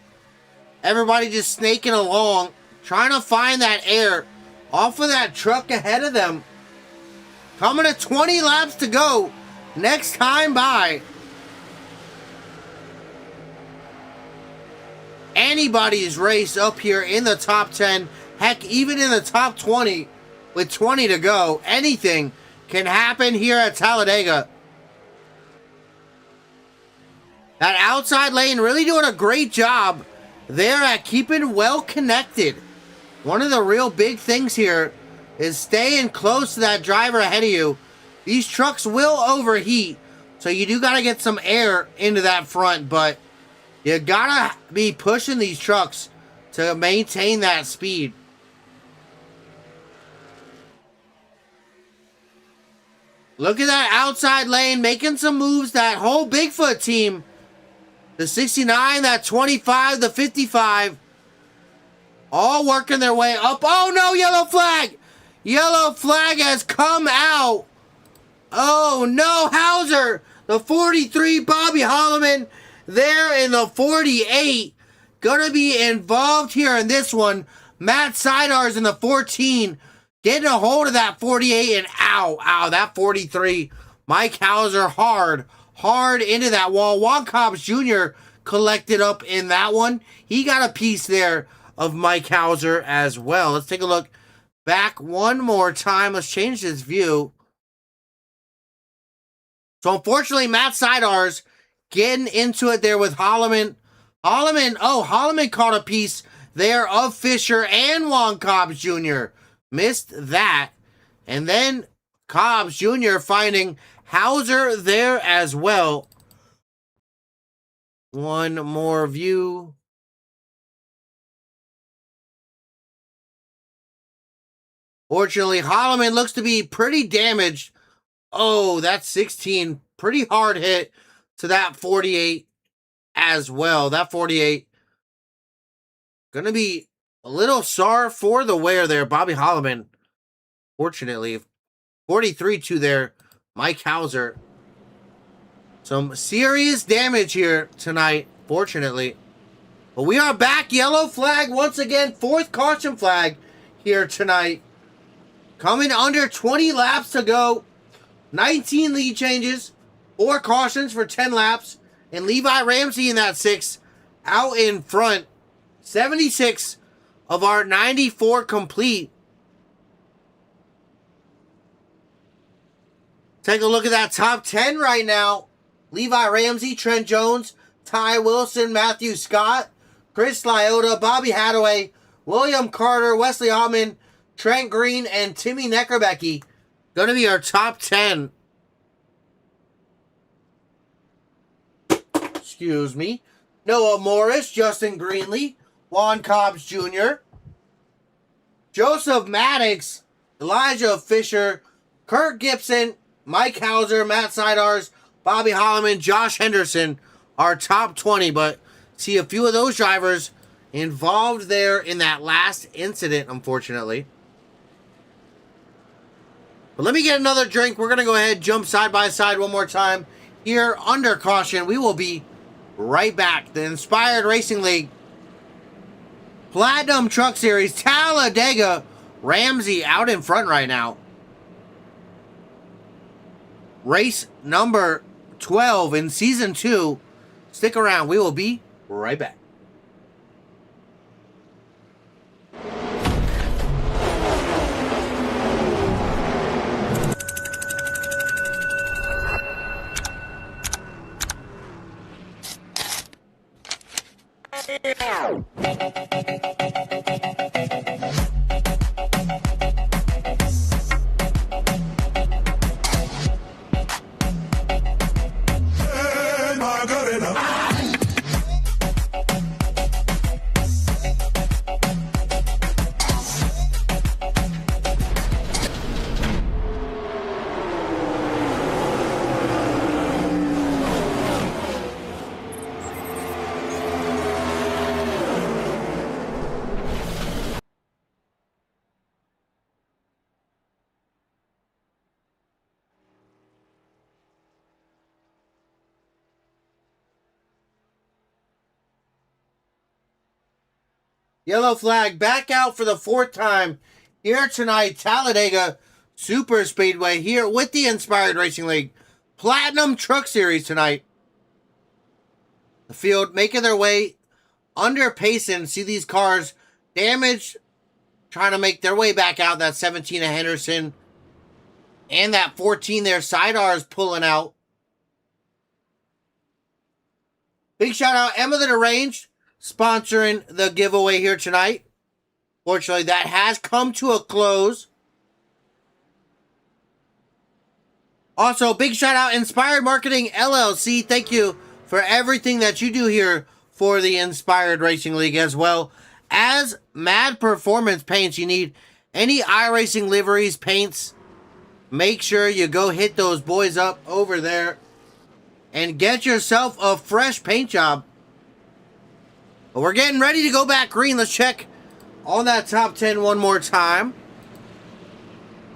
Everybody just snaking along, trying to find that air off of that truck ahead of them. Coming to 20 laps to go. Next time by. Anybody's race up here in the top 10. Heck, even in the top 20 with 20 to go. Anything can happen here at Talladega. That outside lane really doing a great job there at keeping well connected. One of the real big things here is staying close to that driver ahead of you. These trucks will overheat, so you do got to get some air into that front, but you got to be pushing these trucks to maintain that speed. Look at that outside lane making some moves. That whole Bigfoot team. The 69, that 25, the 55. All working their way up. Oh no, yellow flag! Yellow flag has come out. Oh no, Hauser. The 43, Bobby Holloman. There in the 48. Gonna be involved here in this one. Matt Sidar's in the 14. Getting a hold of that 48 and ow, that 43. Mike Hauser hard into that wall. Juan Cobbs Jr. collected up in that one. He got a piece there of Mike Hauser as well. Let's take a look back one more time. Let's change this view. So unfortunately, Matt Sidar's getting into it there with Holloman. Holloman caught a piece there of Fisher and Juan Cobbs Jr. Missed that. And then Cobbs Jr. finding Hauser there as well. One more view. Fortunately, Holloman looks to be pretty damaged. Oh, that's 16. Pretty hard hit to that 48 as well. That 48 going to be a little sore for the wear there. Bobby Holloman, fortunately. 43 to there. Mike Hauser. Some serious damage here tonight, fortunately. But we are back. Yellow flag once again. 4th caution flag here tonight. Coming under 20 laps to go. 19 lead changes. 4 cautions for 10 laps. And Levi Ramsey in that 6 out in front. 76 of our 94 complete. Take a look at that top 10 right now. Levi Ramsey, Trent Jones, Ty Wilson, Matthew Scott, Chris Lyotta, Bobby Hadaway, William Carter, Wesley Altman, Trent Green, and Timmy Neckerbecky. Going to be our top 10. Excuse me. Noah Morris, Justin Greenlee, Juan Cobbs Jr., Joseph Maddox, Elijah Fisher, Kurt Gibson, Mike Hauser, Matt Sidars, Bobby Holloman, Josh Henderson, our top 20. But see a few of those drivers involved there in that last incident, unfortunately. But let me get another drink. We're going to go ahead and jump side by side one more time here under caution. We will be right back. The Inspired Racing League Platinum Truck Series, Talladega. Ramsey out in front right now. Race number 12 in Season 2. Stick around. We will be right back. Yellow flag back out for the 4th time here tonight. Talladega Super Speedway here with the Inspired Racing League Platinum Truck Series tonight. The field making their way under pacing. See these cars damaged, trying to make their way back out. That 17 of Henderson and that 14 there. Sidear's pulling out. Big shout out Emma the Deranged, sponsoring the giveaway here tonight. Fortunately, that has come to a close. Also, big shout out Inspired Marketing LLC. Thank you for everything that you do here for the Inspired Racing League, as well as Mad Performance Paints. You need any iRacing liveries, paints, make sure you go hit those boys up over there and get yourself a fresh paint job. But we're getting ready to go back green. Let's check on that top 10 one more time.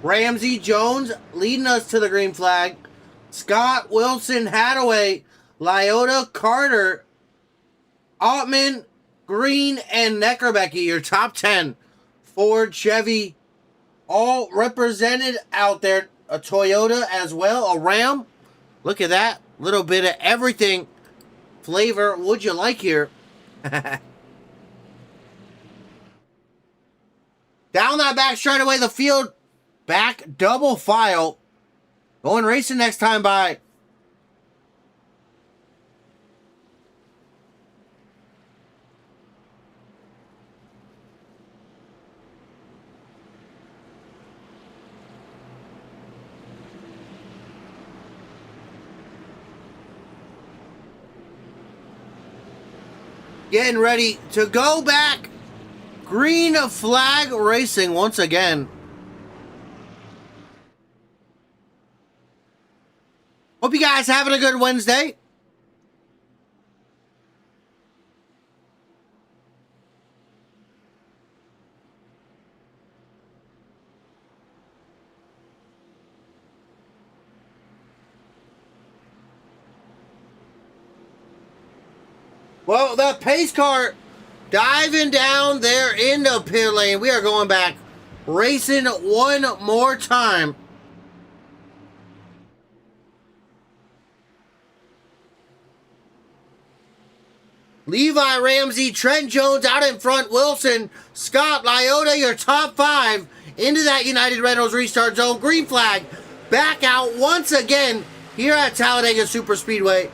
Ramsey Jones leading us to the green flag. Scott, Wilson, Hadaway, Lyota, Carter, Altman, Green, and Neckerbecky. Your top 10. Ford, Chevy, all represented out there. A Toyota as well, a Ram. Look at that. Little bit of everything. Flavor would you like here? Down that back straightaway, the field back double file. Going racing next time by. Getting ready to go back. Green flag racing once again. Hope you guys having a good Wednesday. Well, the pace car diving down there in the pit lane. We are going back racing one more time. Levi, Ramsey, Trent Jones out in front. Wilson, Scott, Lyota, your top 5 into that United Rentals restart zone. Green flag back out once again here at Talladega Super Speedway.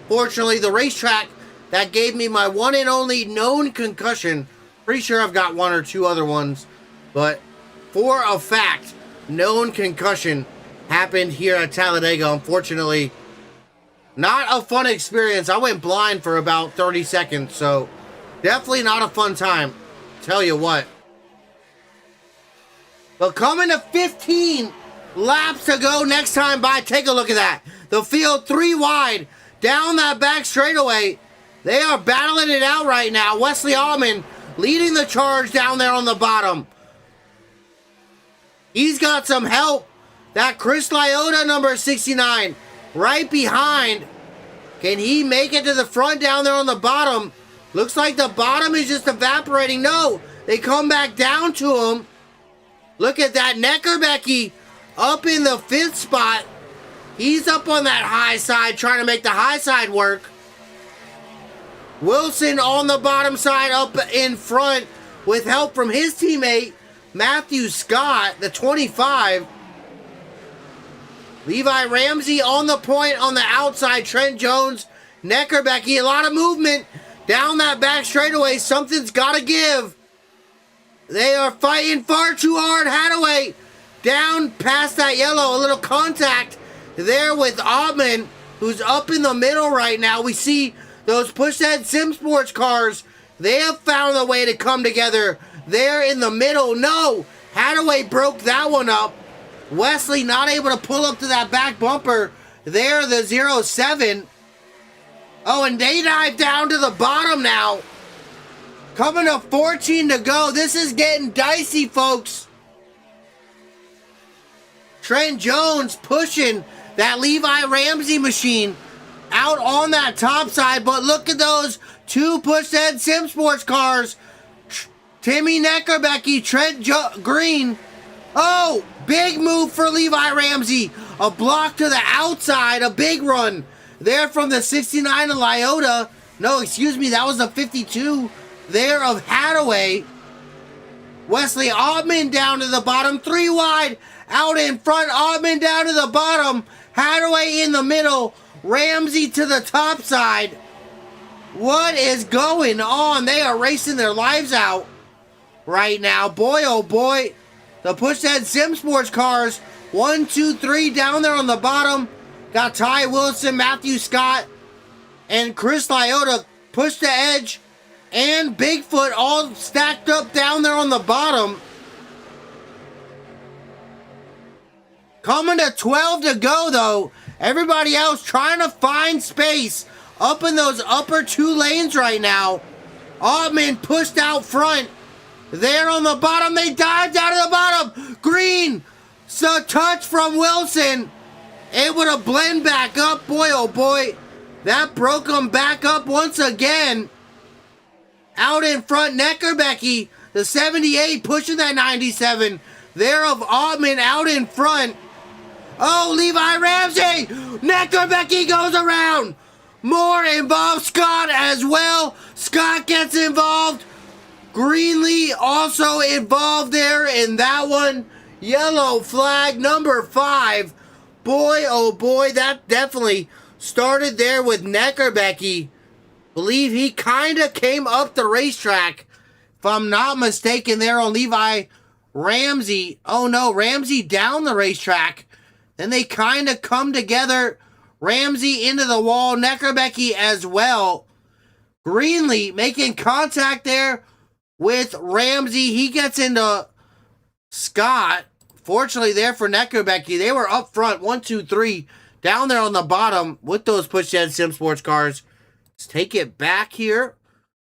Fortunately, the racetrack that gave me my one and only known concussion. Pretty sure I've got one or two other ones, but for a fact, known concussion happened here at Talladega. Unfortunately, not a fun experience. I went blind for about 30 seconds, so definitely not a fun time. Tell you what. But coming to 15 laps to go next time by. Take a look at that. The field 3 wide down that back straightaway. They are battling it out right now. Wesley Allman leading the charge down there on the bottom. He's got some help. That Chris Lyota, number 69, right behind. Can he make it to the front down there on the bottom? Looks like the bottom is just evaporating. No, they come back down to him. Look at that. Neckerbecky up in the 5th spot. He's up on that high side, trying to make the high side work. Wilson on the bottom side up in front with help from his teammate, Matthew Scott, the 25. Levi Ramsey on the point on the outside. Trent Jones, Neckerbecky, a lot of movement Down that back straightaway, something's got to give. They are fighting far too hard. Hadaway down past that yellow. A little contact there with Ottman, who's up in the middle right now. We see those push-head Sim Sports cars. They have found a way to come together. They're in the middle. No, Hadaway broke that one up. Wesley not able to pull up to that back bumper. There, the 07. Oh, and they dive down to the bottom now. Coming to 14 to go. This is getting dicey, folks. Trent Jones pushing that Levi Ramsey machine out on that top side. But look at those two push-head Sim Sports cars. Timmy Neckerbecky, Trent Green. Oh, big move for Levi Ramsey. A block to the outside. A big run there from the 69 of Lyota. No, excuse me, that was the 52 there of Hadaway. Wesley Ottman down to the bottom. 3 wide out in front. Ottman down to the bottom. Hadaway in the middle. Ramsey to the top side. What is going on? They are racing their lives out right now. Boy, oh boy. The push-head Sim Sports cars. 1, 2, 3 down there on the bottom. Got Ty Wilson, Matthew Scott, and Chris Lyota push the edge. And Bigfoot all stacked up down there on the bottom. Coming to 12 to go, though. Everybody else trying to find space up in those upper 2 lanes right now. Ottman pushed out front. There on the bottom, they dive down to the bottom. Green, so touch from Wilson. Able to blend back up. Boy, oh boy. That broke them back up once again. Out in front, Neckerbecky, the 78 pushing that 97. There of Ottman out in front. Oh, Levi Ramsey. Neckerbecky goes around. More involved. Scott as well. Scott gets involved. Greenlee also involved there in that one. Yellow flag number 5. Boy, oh boy, that definitely started there with Neckerbecky. Believe he kind of came up the racetrack, if I'm not mistaken, there on Levi Ramsey. Oh no, Ramsey down the racetrack. Then they kind of come together. Ramsey into the wall, Neckerbecky as well. Greenlee making contact there with Ramsey. He gets into Scott. Fortunately there for Neckerbecky. They were up front, 1, 2, 3. Down there on the bottom with those push-head Sim Sports cars. Let's take it back here.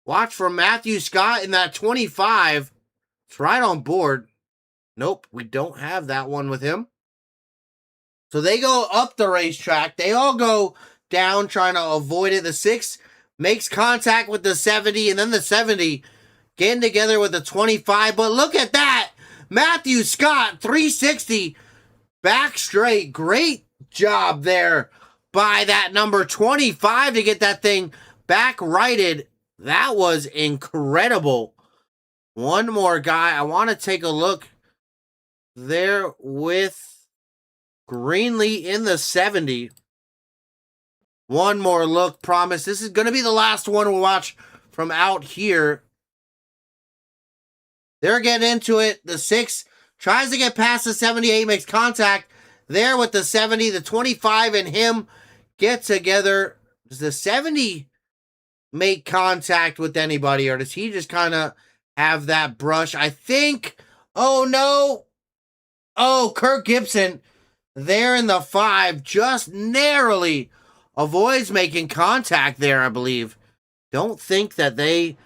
Watch for Matthew Scott in that 25. It's right on board. Nope, we don't have that one with him. So they go up the racetrack. They all go down trying to avoid it. The 6 makes contact with the 70, and then the 70 getting together with the 25. But look at that. Matthew Scott, 360. Back straight. Great job there by that number 25 to get that thing back righted. That was incredible. One more guy. I want to take a look there with Greenlee in the 70. One more look, promise. This is going to be the last one we'll watch from out here. They're getting into it. The 6 tries to get past the 78, makes contact there with the 70. The 25 and him get together. Does the 70 make contact with anybody, or does he just kind of have that brush? I think, oh no. Oh, Kirk Gibson there in the 5 just narrowly avoids making contact there, I believe. Don't think that they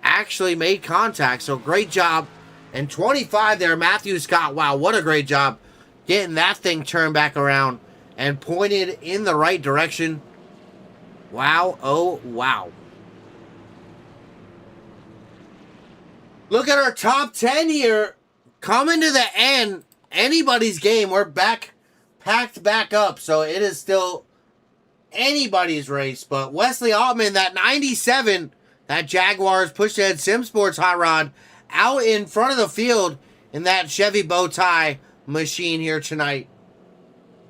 actually made contact, so great job. And 25 there, Matthew Scott. Wow, what a great job getting that thing turned back around and pointed in the right direction. Wow, oh wow. Look at our top 10 here. Coming to the end, anybody's game. We're packed back up, so it is still anybody's race. But Wesley Ottman, that 97, that Jaguars push-ahead Sim Sports hot rod, out in front of the field in that Chevy bow tie machine here tonight.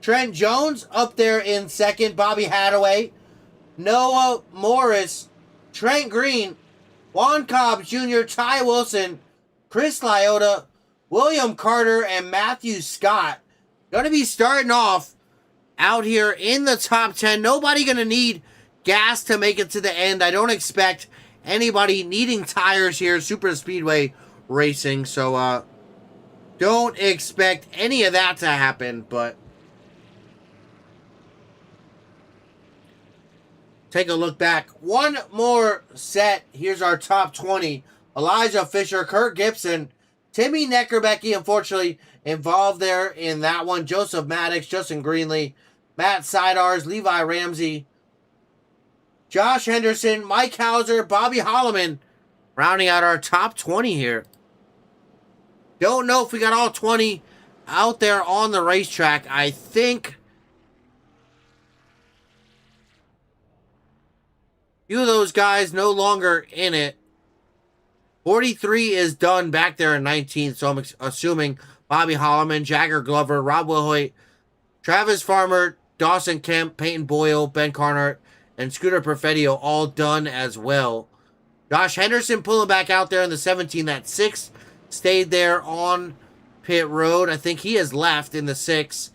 Trent Jones up there in second. Bobby Hadaway. Noah Morris Trent Green, Juan Cobbs Jr., Ty Wilson, Chris Lyotta, William Carter, and Matthew Scott. Going to be starting off out here in the top 10. Nobody going to need gas to make it to the end. I don't expect anybody needing tires here. Super Speedway racing. So, don't expect any of that to happen, but take a look back. One more set. Here's our top 20. Elijah Fisher, Kurt Gibson, Timmy Neckerbecke, unfortunately, involved there in that one. Joseph Maddox, Justin Greenlee, Matt Sidars, Levi Ramsey, Josh Henderson, Mike Hauser, Bobby Holloman, rounding out our top 20 here. Don't know if we got all 20 out there on the racetrack. I think few of those guys no longer in it. 43 is done back there in 19th, so I'm assuming Bobby Holloman, Jagger Glover, Rob Wilhoit, Travis Farmer, Dawson Kemp, Peyton Boyle, Ben Carnart, and Scooter Perfetio all done as well. Josh Henderson pulling back out there in the 17. That 6 stayed there on pit road. I think he has left in the 6.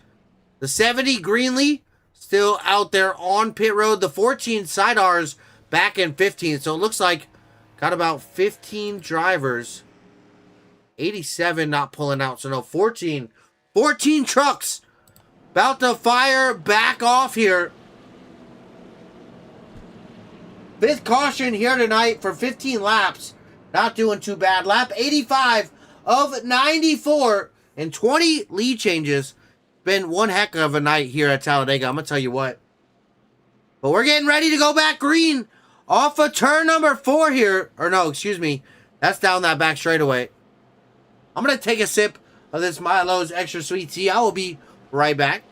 The 70, Greenlee, still out there on pit road. The 14, Sidars, back in 15. So it looks like got about 15 drivers. 87 not pulling out. So no, 14 trucks about to fire back off here. 5th caution here tonight for 15 laps. Not doing too bad. Lap 85 of 94 and 20 lead changes. Been one heck of a night here at Talladega. I'm going to tell you what. But we're getting ready to go back green off of turn number 4 here. Or no, excuse me. That's down that back straightaway. I'm going to take a sip of this Milo's Extra Sweet Tea. I will be right back.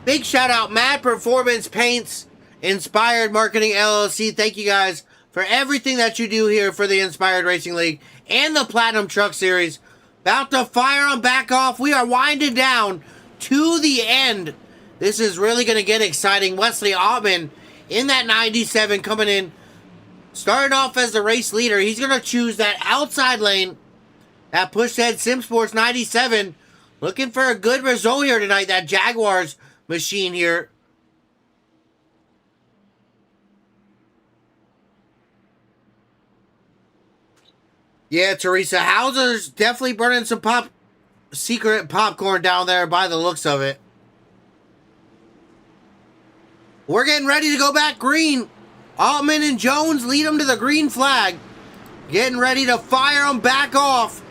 Big shout out, Mad Performance Paints, Inspired Marketing LLC. Thank you guys for everything that you do here for the Inspired Racing League and the Platinum Truck Series. About to fire them back off. We are winding down to the end. This is really going to get exciting. Wesley Ottman in that 97 coming in. Starting off as the race leader. He's going to choose that outside lane. That Pushhead Sim Sports 97. Looking for a good result here tonight. That Jaguars machine here. Yeah, Teresa Hauser's definitely burning some secret popcorn down there by the looks of it. We're getting ready to go back green. Altman and Jones lead them to the green flag. Getting ready to fire them back off.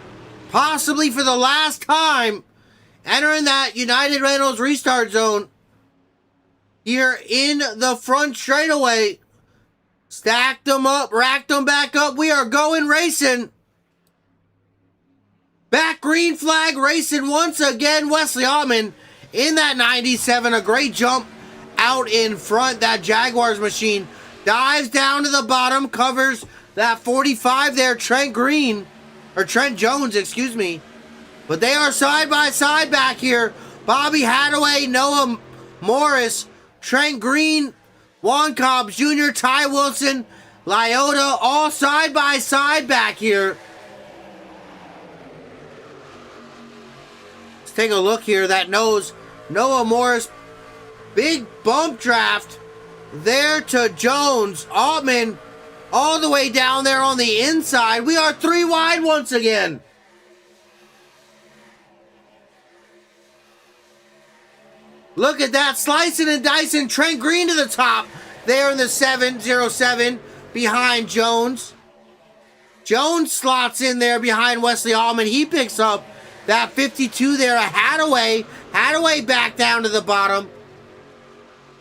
Possibly for the last time. Entering that United Reynolds restart zone. Here in the front straightaway. Stacked them up, racked them back up. We are going racing. Back green flag racing once again. Wesley Ottman in that 97. A great jump out in front. That Jaguars machine dives down to the bottom. Covers that 45 there. Trent Jones, excuse me. But they are side by side back here. Bobby Hadaway, Noah Morris, Trent Green, Juan Cobbs Jr., Ty Wilson, Lyotta, all side by side back here. Let's take a look here. That nose, Noah Morris, big bump draft there to Jones. Altman all the way down there on the inside. We are 3 wide once again. Look at that, slicing and dicing. Trent Green to the top there in the 707 behind Jones. Jones slots in there behind Wesley Ottman. He picks up that 52 there. A Hadaway back down to the bottom.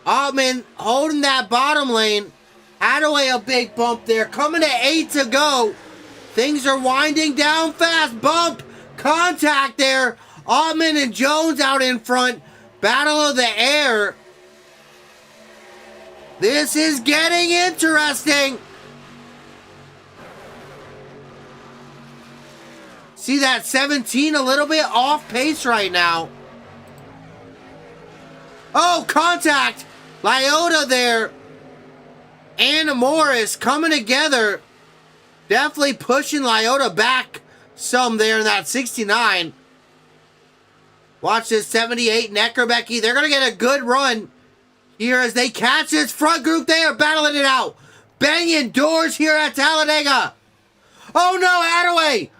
Ottman holding that bottom lane. Hadaway a big bump there. Coming to 8 to go. Things are winding down fast. Bump, contact there. Ottman and Jones out in front. Battle of the air. This is getting interesting. See that 17 a little bit off pace right now. Oh, contact. Lyota there and Morris coming together. Definitely pushing Lyota back some there in that 69. Watch this 78 Neckerbecky. They're going to get a good run here as they catch this front group. They are battling it out. Banging doors here at Talladega. Oh no, Attaway.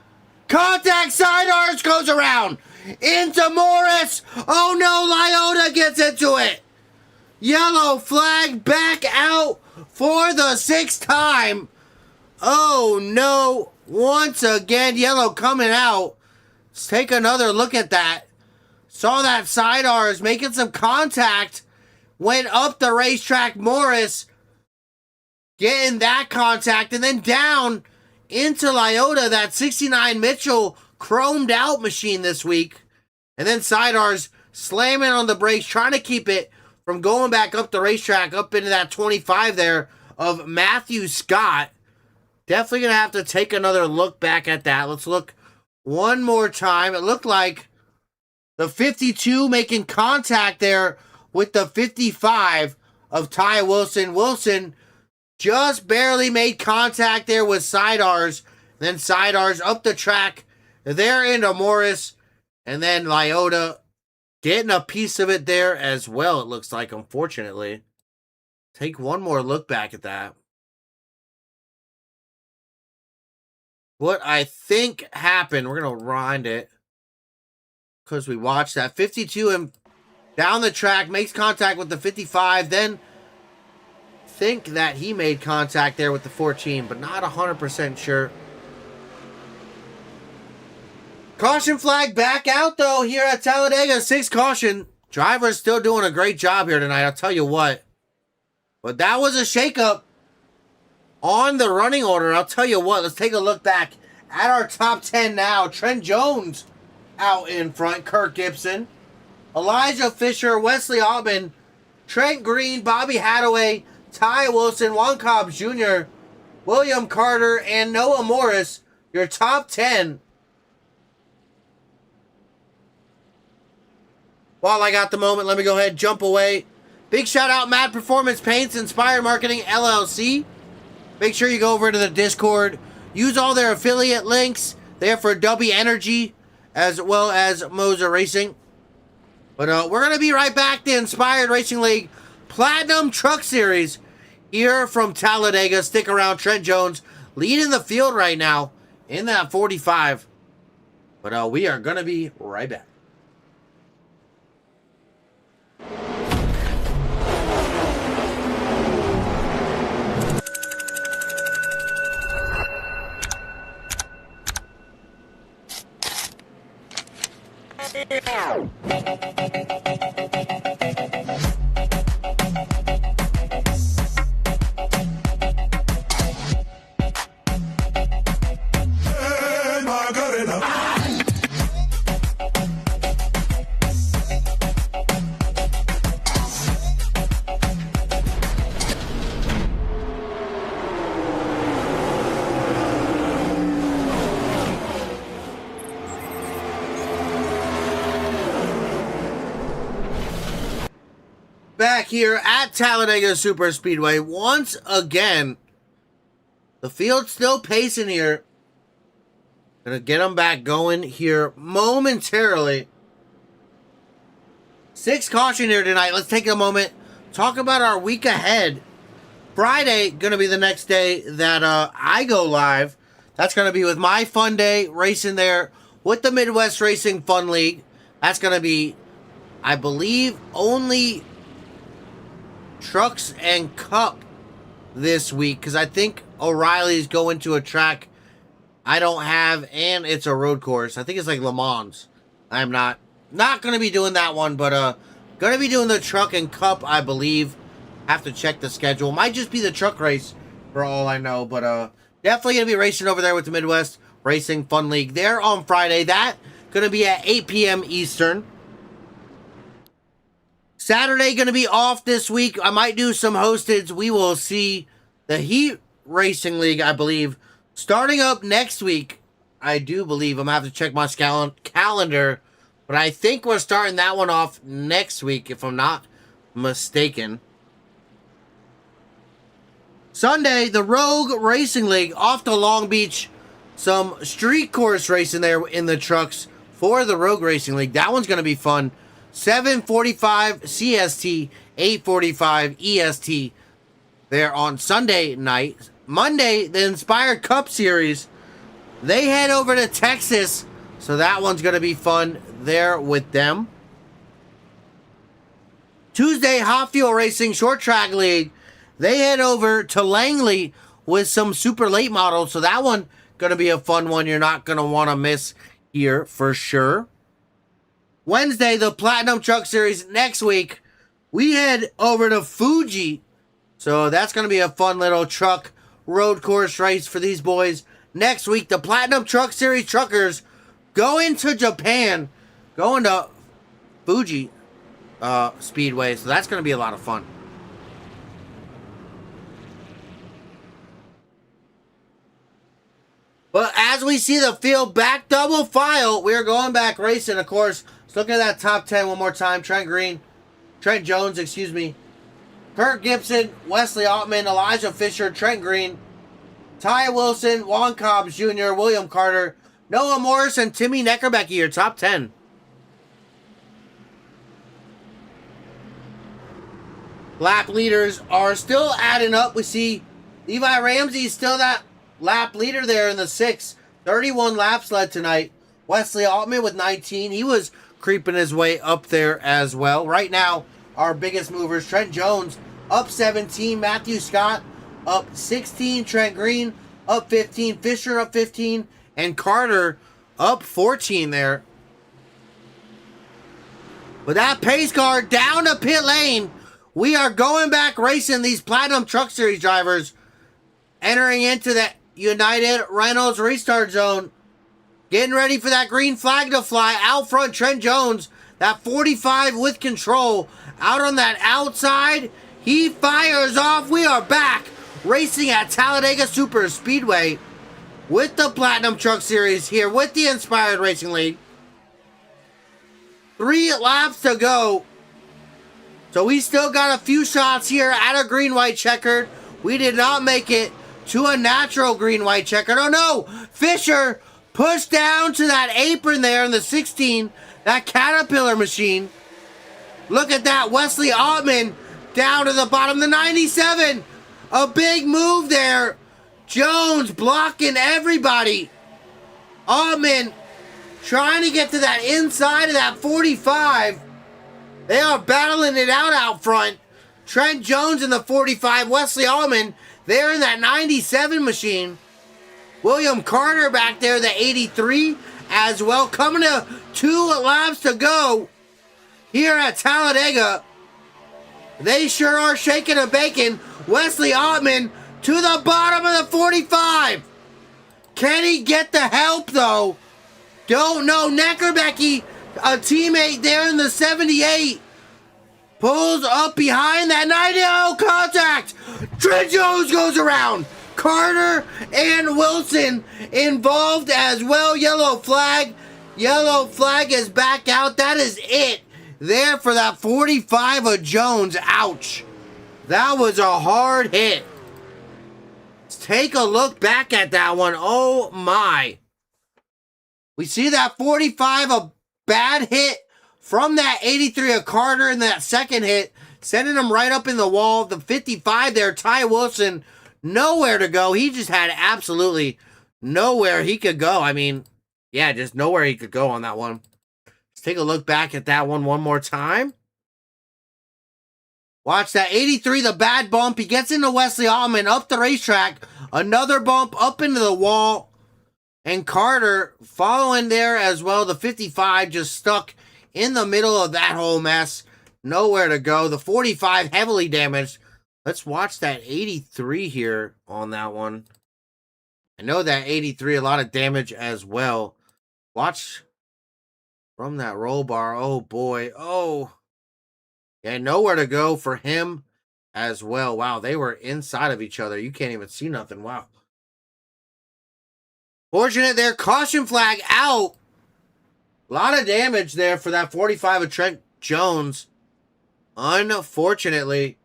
Contact side arch goes around. Into Morris. Oh no, Lyota gets into it. Yellow flag back out for the 6th time. Oh no. Once again, yellow coming out. Let's take another look at that. Saw that side R's making some contact. Went up the racetrack. Morris getting that contact. And then down into Lyota. That 69 Mitchell chromed out machine this week. And then side R's slamming on the brakes. Trying to keep it from going back up the racetrack. Up into that 25 there of Matthew Scott. Definitely going to have to take another look back at that. Let's look one more time. It looked like the 52 making contact there with the 55 of Ty Wilson. Wilson just barely made contact there with side R's. Then side R's up the track. There into Morris. And then Lyota getting a piece of it there as well, it looks like, unfortunately. Take one more look back at that. What I think happened, we're going to rewind it because we watched that 52 and down the track, makes contact with the 55, then think that he made contact there with the 14, but not 100% sure. Caution flag back out, though, here at Talladega. 6 caution. Driver's still doing a great job here tonight, I'll tell you what. But that was a shakeup on the running order. I'll tell you what, let's take a look back at our top 10 now. Trent Jones out in front. Kirk Gibson, Elijah Fisher, Wesley Aubin, Trent Green, Bobby Hathaway, Ty Wilson, Juan Cobbs Jr., William Carter, and Noah Morris. Your top 10. While I got the moment, let me go ahead and jump away. Big shout out, Mad Performance Paints, Inspired Marketing, LLC. Make sure you go over to the Discord. Use all their affiliate links there for W Energy as well as Moser Racing. But we're going to be right back. The Inspired Racing League Platinum Truck Series here from Talladega. Stick around. Trent Jones leading the field right now in that 45. But we are going to be right back. Back here at Talladega Super Speedway once again. The field's still pacing here. Gonna get them back going here momentarily. 6 caution here tonight. Let's take a moment, talk about our week ahead. Friday gonna be the next day that I go live. That's gonna be with my fun day racing there with the Midwest Racing Fun League. That's gonna be, I believe, only trucks and cup this week, because I think O'Reilly's going to a track I don't have, and it's a road course. I think it's like Le Mans. I'm not going to be doing that one, but going to be doing the truck and cup, I believe. Have to check the schedule. Might just be the truck race for all I know, but definitely going to be racing over there with the Midwest Racing Fun League there on Friday. That going to be at 8 p.m. Eastern. Saturday going to be off this week. I might do some hosteds. We will see. The Heat Racing League, I believe, starting up next week. I do believe. I'm going to have to check my calendar. But I think we're starting that one off next week, if I'm not mistaken. Sunday, the Rogue Racing League off to Long Beach. Some street course racing there in the trucks for the Rogue Racing League. That one's going to be fun. 7:45 CST, 8:45 EST there on Sunday night. Monday, the Inspired Cup Series, they head over to Texas, so that one's going to be fun there with them. Tuesday, Hot Fuel Racing Short Track League, they head over to Langley with some super late models, so that one going to be a fun one you're not going to want to miss here for sure. Wednesday, the Platinum Truck Series. Next week, we head over to Fuji, so that's going to be a fun little truck road course race for these boys. Next week, the Platinum Truck Series truckers going to Japan, going to Fuji Speedway, so that's going to be a lot of fun. But as we see the field back double file, we're going back racing, of course. Let's look at that top 10 one more time. Trent Jones, excuse me. Kurt Gibson, Wesley Altman, Elijah Fisher, Trent Green, Ty Wilson, Juan Cobbs Jr., William Carter, Noah Morris, and Timmy Neckerbecky, your top 10. Lap leaders are still adding up. We see Levi Ramsey still that lap leader there in the 6. 31 laps led tonight. Wesley Altman with 19. He was creeping his way up there as well. Right now, our biggest movers, Trent Jones up 17. Matthew Scott up 16. Trent Green up 15. Fisher up 15. And Carter up 14 there. With that pace car down to pit lane, we are going back racing these Platinum Truck Series drivers, entering into the United Reynolds restart zone, getting ready for that green flag to fly. Out front, Trent Jones, that 45 with control, out on that outside. He fires off. We are back racing at Talladega Super Speedway with the Platinum Truck Series here with the Inspired Racing League. 3 laps to go. So we still got a few shots here at a green-white checkered. We did not make it to a natural green-white checkered. Oh no! Fisher pushed down to that apron there in the 16. That Caterpillar machine. Look at that. Wesley Altman down to the bottom. The 97. A big move there. Jones blocking everybody. Altman trying to get to that inside of that 45. They are battling it out front. Trent Jones in the 45. Wesley Altman, they're in that 97 machine. William Carter back there, the 83 as well. Coming to 2 laps to go here at Talladega. They sure are shaking and baking. Wesley Altman to the bottom of the 45. Can he get the help, though? Don't know. Neckerbecky, a teammate there in the 78, pulls up behind that 90. Oh, contact! Trent Jones goes around. Carter and Wilson involved as well. Yellow flag. Yellow flag is back out. That is it there for that 45 of Jones. Ouch. That was a hard hit. Let's take a look back at that one. Oh, my. We see that 45, a bad hit from that 83 of Carter in that second hit, sending him right up in the wall. The 55 there, Ty Wilson, nowhere to go. He just had absolutely nowhere he could go. I mean, yeah, just nowhere he could go on that one. Let's take a look back at that one more time. Watch that 83, the bad bump. He gets into Wesley Altman up the racetrack. Another bump up into the wall. And Carter following there as well. The 55 just stuck in the middle of that whole mess. Nowhere to go. The 45 heavily damaged. Let's watch that 83 here on that one. I know that 83, a lot of damage as well. Watch from that roll bar. Oh, boy. Oh. Yeah, nowhere to go for him as well. Wow, they were inside of each other. You can't even see nothing. Wow. Fortunate there. Caution flag out. A lot of damage there for that 45 of Trent Jones. Unfortunately.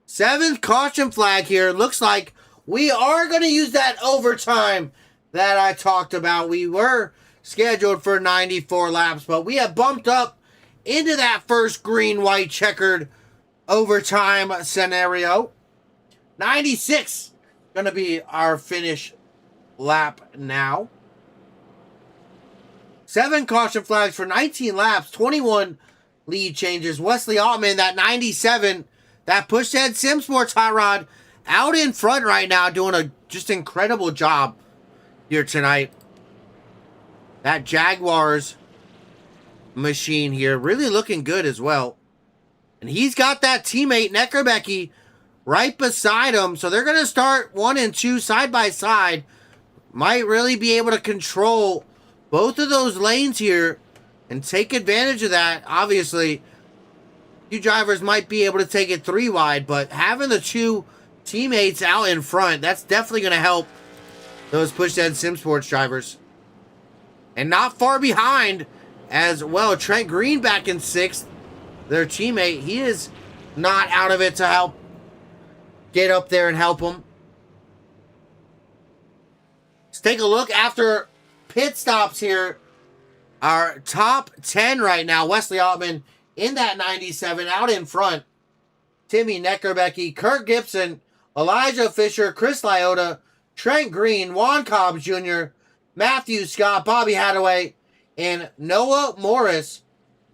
7th caution flag here. Looks like we are going to use that overtime that I talked about. We were scheduled for 94 laps, but we have bumped up into that first green-white checkered overtime scenario. 96 going to be our finish lap now. 7 caution flags for 19 laps, 21 lead changes. Wesley Altman, that 97, that Pushhead Sim Sports Hot Rod out in front right now, doing a just incredible job here tonight. That Jaguars machine here really looking good as well. And he's got that teammate, Neckerbecky, right beside him. So they're going to start 1 and 2 side by side. Might really be able to control both of those lanes here and take advantage of that. Obviously, you drivers might be able to take it 3 wide, but having the 2 teammates out in front, that's definitely going to help those Pushhead Sim Sports drivers. And not far behind as well, Trent Green back in 6th. Their teammate, he is not out of it to help get up there and help him. Let's take a look after pit stops here. Our top 10 right now. Wesley Altman in that 97 out in front. Timmy Neckerbecky, Kurt Gibson, Elijah Fisher, Chris Lyota, Trent Green, Juan Cobbs Jr., Matthew Scott, Bobby Hadaway, and Noah Morris.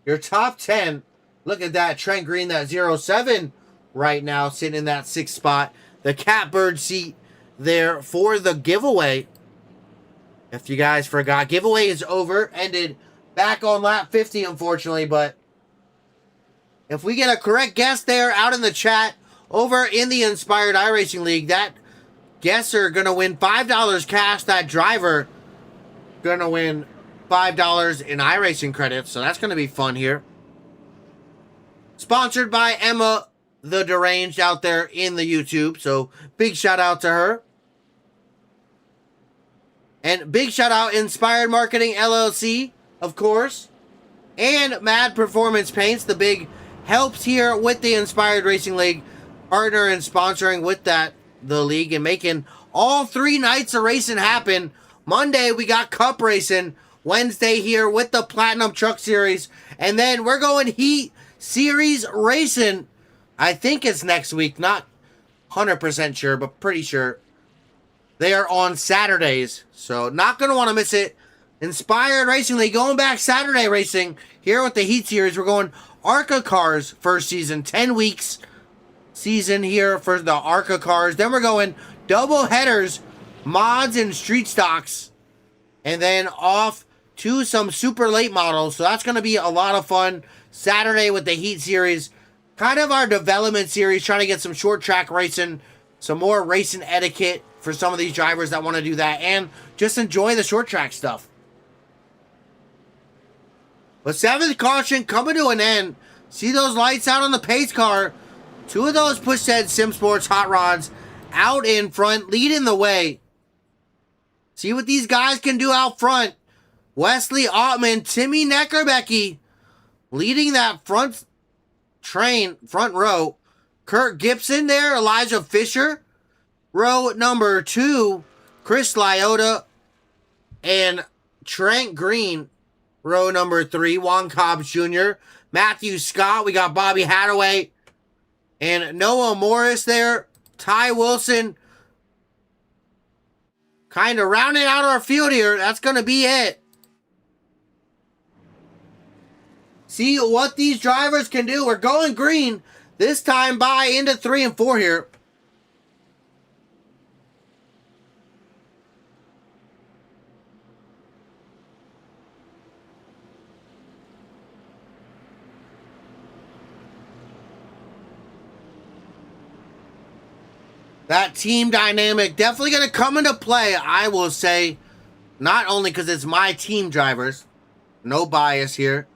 Your top 10. Look at that. Trent Green, that 07 right now, sitting in that 6th spot. The catbird seat there for the giveaway. If you guys forgot, giveaway is over. Ended back on lap 50, unfortunately. But if we get a correct guess there out in the chat over in the Inspired iRacing League, that guesser going to win $5 cash. That driver going to win $5 in iRacing credits. So that's going to be fun here. Sponsored by Emma the Deranged out there in the YouTube. So big shout out to her. And big shout out Inspired Marketing LLC, of course. And Mad Performance Paints, the big helps here with the Inspired Racing League. Partner and sponsoring with that, the league, and making all 3 nights of racing happen. Monday, we got Cup racing. Wednesday here with the Platinum Truck Series. And then we're going Heat Series racing. I think it's next week. Not 100% sure, but pretty sure. They are on Saturdays, so not going to want to miss it. Inspired Racing League going back Saturday racing here with the Heat Series. We're going ARCA Cars first season, 10 weeks season here for the ARCA Cars. Then we're going double headers, mods and street stocks, and then off to some super late models. So that's going to be a lot of fun. Saturday with the Heat Series, kind of our development series, trying to get some short track racing, some more racing etiquette for some of these drivers that want to do that, and just enjoy the short track stuff. But 7th caution coming to an end. See those lights out on the pace car. 2 of those Pushhead Sim Sports Hot Rods out in front, leading the way. See what these guys can do out front. Wesley Altman, Timmy Neckerbecky leading that front train, front row. Kurt Gibson there, Elijah Fisher. Row number 2, Chris Lyota and Trent Green. Row number 3, Juan Cobbs Jr., Matthew Scott. We got Bobby Hadaway and Noah Morris there. Ty Wilson. Kind of rounding out our field here. That's going to be it. See what these drivers can do. We're going green this time by into 3 and 4 here. That team dynamic definitely going to come into play, I will say. Not only because it's my team drivers. No bias here.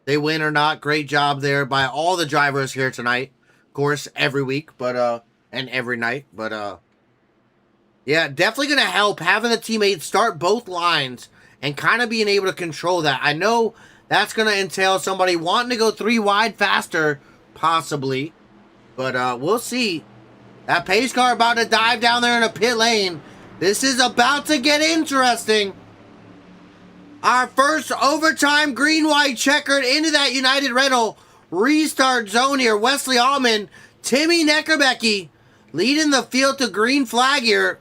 They win or not. Great job there by all the drivers here tonight. Of course, every week, but and every night. But Yeah, definitely going to help having the teammates start both lines and kind of being able to control that. I know that's going to entail somebody wanting to go 3 wide faster, possibly. But we'll see. That pace car about to dive down there in a pit lane. This is about to get interesting. Our first overtime green-white checkered into that United Rental restart zone here. Wesley Allman, Timmy Neckerbecky leading the field to green flag here.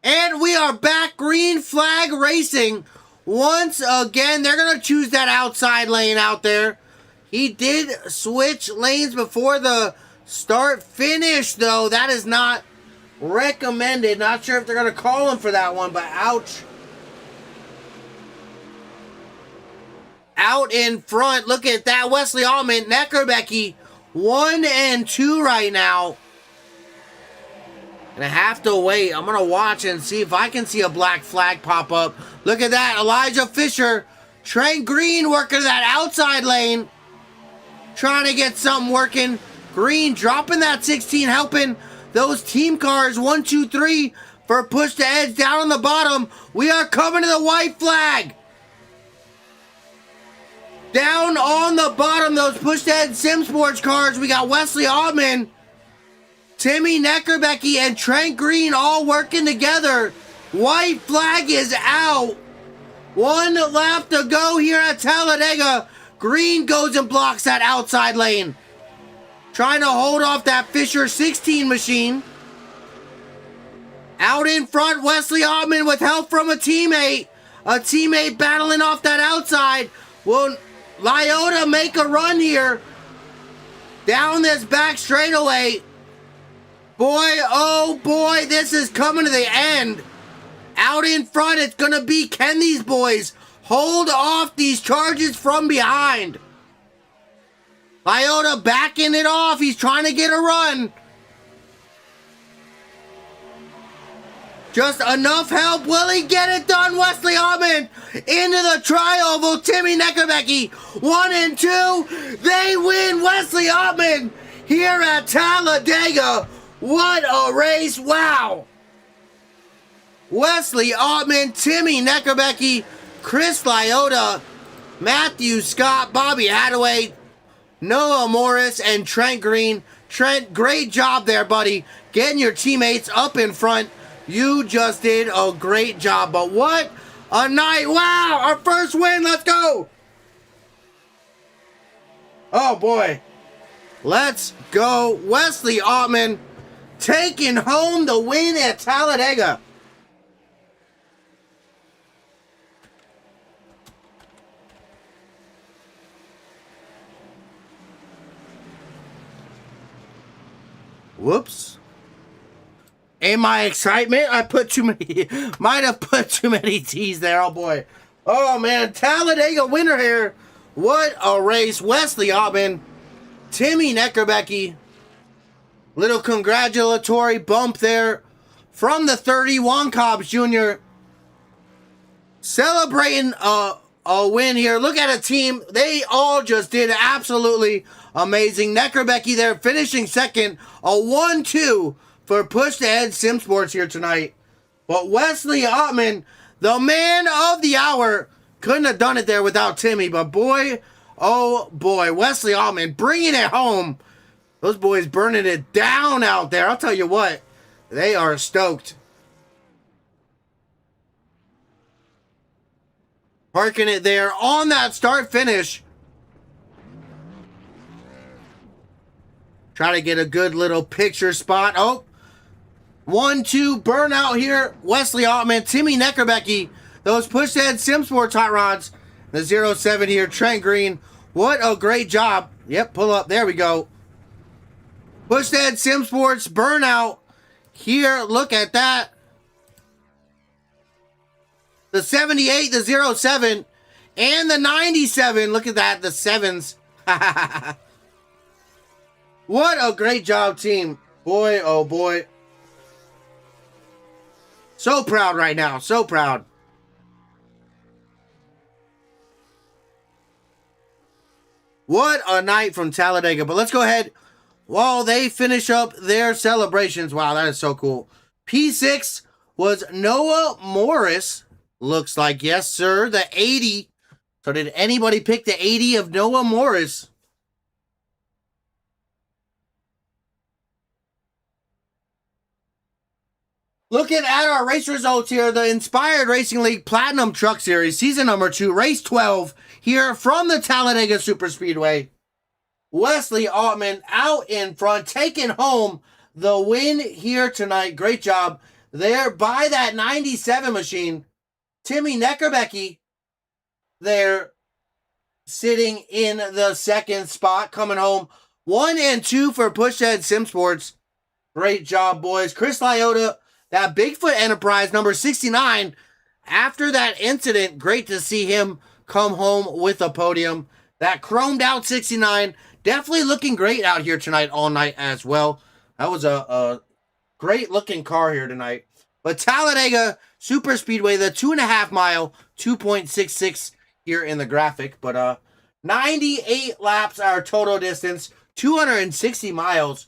And we are back green flag racing. Once again, they're going to choose that outside lane out there. He did switch lanes before the start finish, though. That is not recommended. Not sure if they're going to call him for that one, but ouch. Out in front, look at that. Wesley Allman, Neckerbecky, 1 and 2 right now. And I have to wait. I'm going to watch and see if I can see a black flag pop up. Look at that. Elijah Fisher, Trent Green working that outside lane. Trying to get something working. Green dropping that 16, helping those team cars 1, 2, 3 for push to edge down on the bottom. We are coming to the white flag. Down on the bottom, those push to edge Sim Sports cars, we got Wesley Allman, Timmy Neckerbecky, and Trent Green all working together. White flag is out. 1 lap to go here at Talladega. Green goes and blocks that outside lane. Trying to hold off that Fisher 16 machine. Out in front, Wesley Allman with help from a teammate. A teammate battling off that outside. Will Lyota make a run here? Down this back straightaway. Boy, oh boy, this is coming to the end. Out in front, it's going to be, can these boys hold off these charges from behind? Lyota backing it off. He's trying to get a run. Just enough help. Will he get it done? Wesley Allman into the tri-oval. Timmy Neckerbecky, 1 and 2. They win. Wesley Allman here at Talladega. What a race. Wow. Wesley Allman, Timmy Neckerbecky, Chris Lyota, Matthew Scott, Bobby Hadaway, Noah Morris, and Trent Green. Trent, great job there, buddy. Getting your teammates up in front. You just did a great job. But what a night. Wow, our first win. Let's go. Oh, boy. Let's go. Wesley Allman taking home the win at Talladega. Whoops. In my excitement, I put too many, might have put too many T's there. Oh, boy. Oh, man. Talladega winner here. What a race. Wesley Allman, Timmy Neckerbecky. Little congratulatory bump there from the 31 Cobbs Jr. Celebrating a win here. Look at a team. They all just did absolutely amazing. Neckerbecky there finishing second. A 1-2 for push to head Sim Sports here tonight. But Wesley Allman, the man of the hour, couldn't have done it there without Timmy. But boy, oh boy, Wesley Allman bringing it home. Those boys burning it down out there. I'll tell you what, they are stoked. Parking it there on that start finish. Try to get a good little picture spot. Oh, 1-2 burnout here. Wesley Allman, Timmy Neckerbecky. Those push head Sim Sports hot rods. The 07 here, Trent Green. What a great job. Yep, pull up. There we go. Push head Sim Sports burnout here. Look at that. The 78, the 07, and the 97. Look at that, the 7s. What a great job, team. Boy, oh boy. So proud right now. So proud. What a night from Talladega. But let's go ahead. while they finish up their celebrations. Wow, that is so cool. P6 was Noah Morris. Looks like, yes, sir, the 80. So did anybody pick the 80 of Noah Morris? Looking at our race results here, the Inspired Racing League Platinum Truck Series, season number 2, race 12, here from the Talladega Superspeedway. Wesley Altman out in front, taking home the win here tonight. Great job there by that 97 machine. Timmy Neckerbecky there sitting in the second spot, coming home 1 and 2 for Pushhead Sim Sports. Great job, boys. Chris Lyota, that Bigfoot Enterprise, number 69. After that incident, great to see him come home with a podium. That chromed out 69, definitely looking great out here tonight, all night as well. That was a great looking car here tonight. But Talladega Superspeedway, the 2.5 mile, 2.66 here in the graphic. But 98 laps, our total distance, 260 miles,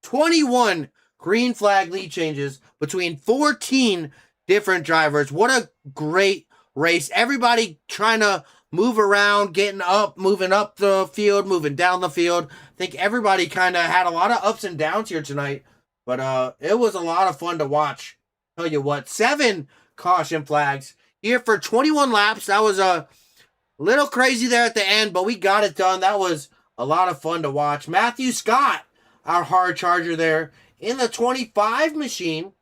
21 green flag lead changes between 14 different drivers. What a great race. Everybody trying to move around, getting up, moving up the field, moving down the field. I think everybody kind of had a lot of ups and downs here tonight. But it was a lot of fun to watch. Tell you what, 7 caution flags here for 21 laps. That was a little crazy there at the end, but we got it done. That was a lot of fun to watch. Matthew Scott, our hard charger there, in the 25 machine.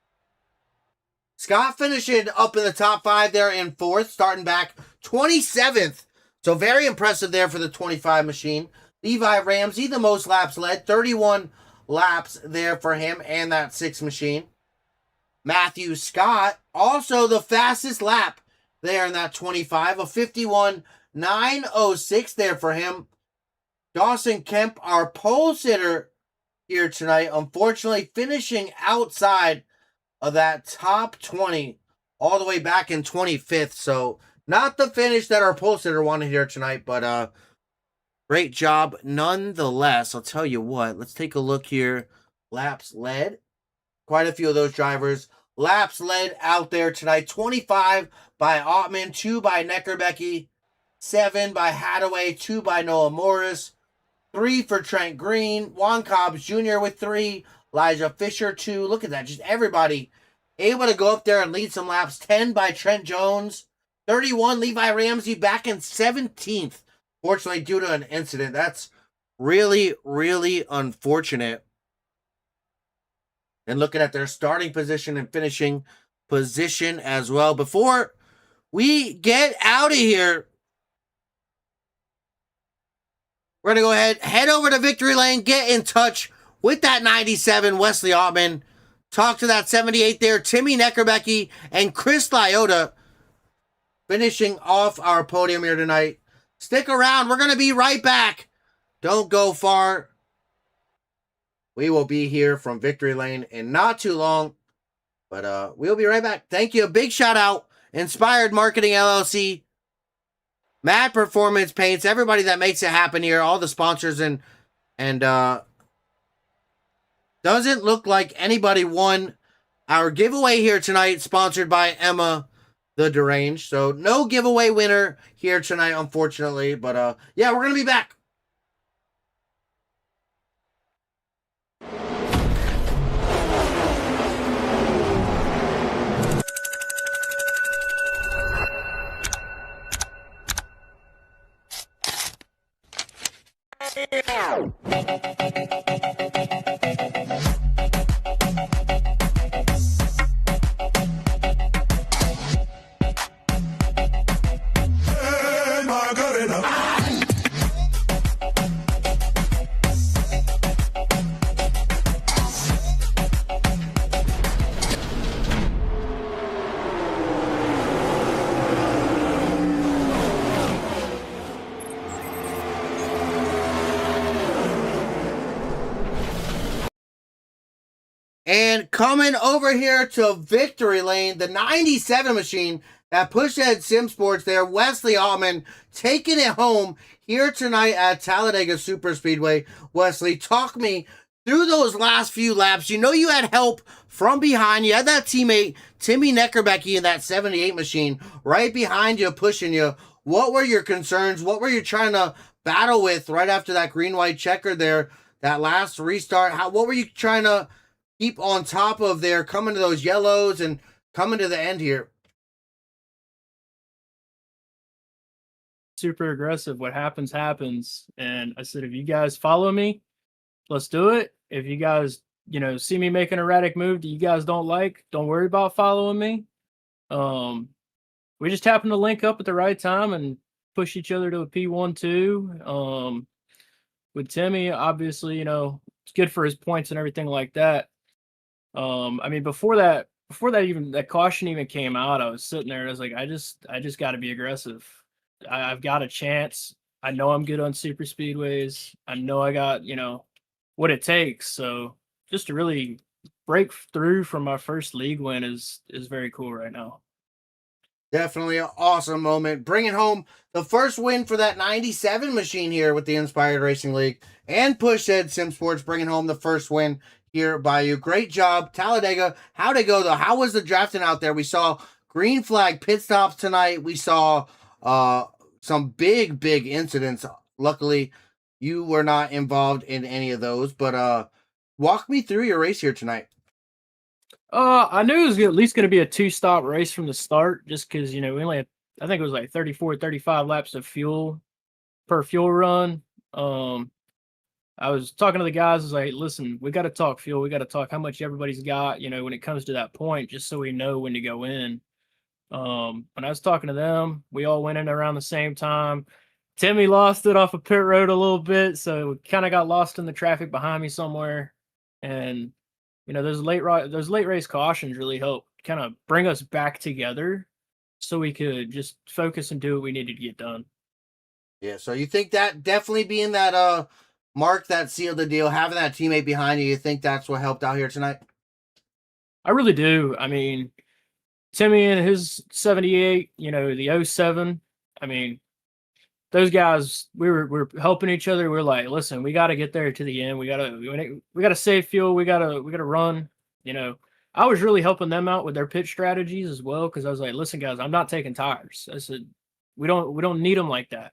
Scott finishing up in the top 5 there in 4th, starting back 27th. So very impressive there for the 25 machine. Levi Ramsey, the most laps led, 31 laps there for him and that 6 machine. Matthew Scott, also the fastest lap there in that 25, a 51.906 there for him. Dawson Kemp, our pole sitter here tonight, unfortunately finishing outside of that top 20 all the way back in 25th. So not the finish that our pole sitter wanted here tonight, but great job nonetheless. I'll tell you what, let's take a look here. Laps led. Quite a few of those drivers. Laps led out there tonight. 25 by Ottman, 2 by Neckerbecky, 7 by Hadaway, 2 by Noah Morris, 3 for Trent Green, Juan Cobbs Jr. with 3, Elijah Fisher 2. Look at that. Just everybody able to go up there and lead some laps. 10 by Trent Jones, 31 Levi Ramsey back in 17th. Fortunately, due to an incident. That's really, really unfortunate. And looking at their starting position and finishing position as well. Before we get out of here, we're going to go ahead, head over to Victory Lane, get in touch with that 97 Wesley Ottman, talk to that 78 there, Timmy Neckerbecky, and Chris Lyota, finishing off our podium here tonight. Stick around. We're going to be right back. Don't go far. We will be here from Victory Lane in not too long, but we'll be right back. Thank you. A big shout out, Inspired Marketing LLC, Mad Performance Paints, everybody that makes it happen here, all the sponsors, and doesn't look like anybody won our giveaway here tonight, sponsored by Emma the Deranged. So no giveaway winner here tonight, unfortunately, but yeah, we're gonna be back. And coming over here to Victory Lane, the 97 machine that Pushhead Sim Sports there, Wesley Ottman taking it home here tonight at Talladega Superspeedway. Wesley, talk me through those last few laps, you know you had help from behind. You had that teammate, Timmy Neckerbecky, in that 78 machine right behind you, pushing you. What were your concerns? What were you trying to battle with right after that green-white checker there, that last restart? What were you trying to keep on top of there, coming to those yellows and coming to the end here? Super aggressive. What happens, happens. And I said, if you guys follow me, let's do it. If you guys, see me make an erratic move that you guys don't like, don't worry about following me. We just happened to link up at the right time and push each other to a P1-2. With Timmy, obviously, it's good for his points and everything like that. I mean, before that even that caution even came out, I was sitting there and I was like, I just got to be aggressive. I've got a chance. I know I'm good on super speedways. I know I got, what it takes. So just to really break through from my first league win is very cool right now. Definitely an awesome moment. Bringing home the first win for that 97 machine here with the Inspired Racing League. And Pushhead Sim Sports bringing home the first win here by you. Great job, Talladega. How'd it go, though? How was the drafting out there? We saw green flag pit stops tonight. We saw some big incidents. Luckily, you were not involved in any of those. But walk me through your race here tonight. I knew it was at least going to be a 2-stop race from the start, just because, we only had, I think it was like 34, 35 laps of fuel per fuel run. I was talking to the guys. I was like, listen, we got to talk fuel. We got to talk how much everybody's got, when it comes to that point, just so we know when to go in. When I was talking to them, we all went in around the same time. Timmy lost it off of pit road a little bit, so we kind of got lost in the traffic behind me somewhere. And those late race cautions really helped kind of bring us back together, so we could just focus and do what we needed to get done. Yeah, so you think that definitely being that mark that sealed the deal, having that teammate behind you think that's what helped out here tonight? I really do. I mean, Timmy and his 78, the 07. I mean, those guys, we were helping each other. We're like, listen, we got to get there to the end. We got to save fuel. We got to run. I was really helping them out with their pit strategies as well, because I was like, listen, guys, I'm not taking tires. I said, we don't need them like that.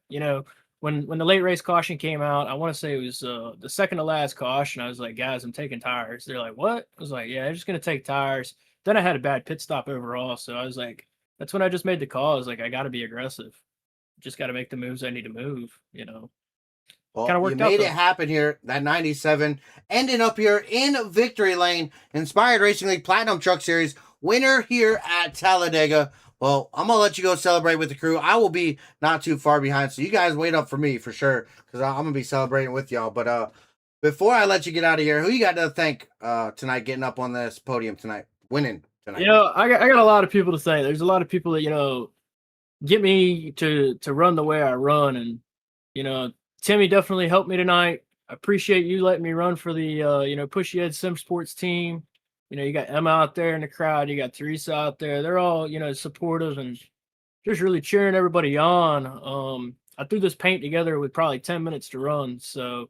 When the late race caution came out, I want to say it was the second to last caution. I was like, guys, I'm taking tires. They're like, what? I was like, yeah, I'm just gonna take tires. Then I had a bad pit stop overall, so I was like, that's when I just made the call. I was like, I got to be aggressive. Just got to make the moves I need to move. Well, kind of worked out. You made it happen here. That 97 ending up here in victory lane. Inspired Racing League Platinum Truck Series winner here at Talladega. Well, I'm going to let you go celebrate with the crew. I will be not too far behind, so you guys wait up for me for sure, because I'm going to be celebrating with y'all. But before I let you get out of here, who you got to thank tonight getting up on this podium tonight, winning tonight? I got a lot of people to thank. There's a lot of people that, get me to run the way I run. And, Timmy definitely helped me tonight. I appreciate you letting me run for the, Pushhead Sim Sports team. You got Emma out there in the crowd. You got Teresa out there. They're all, supportive and just really cheering everybody on. I threw this paint together with probably 10 minutes to run. So,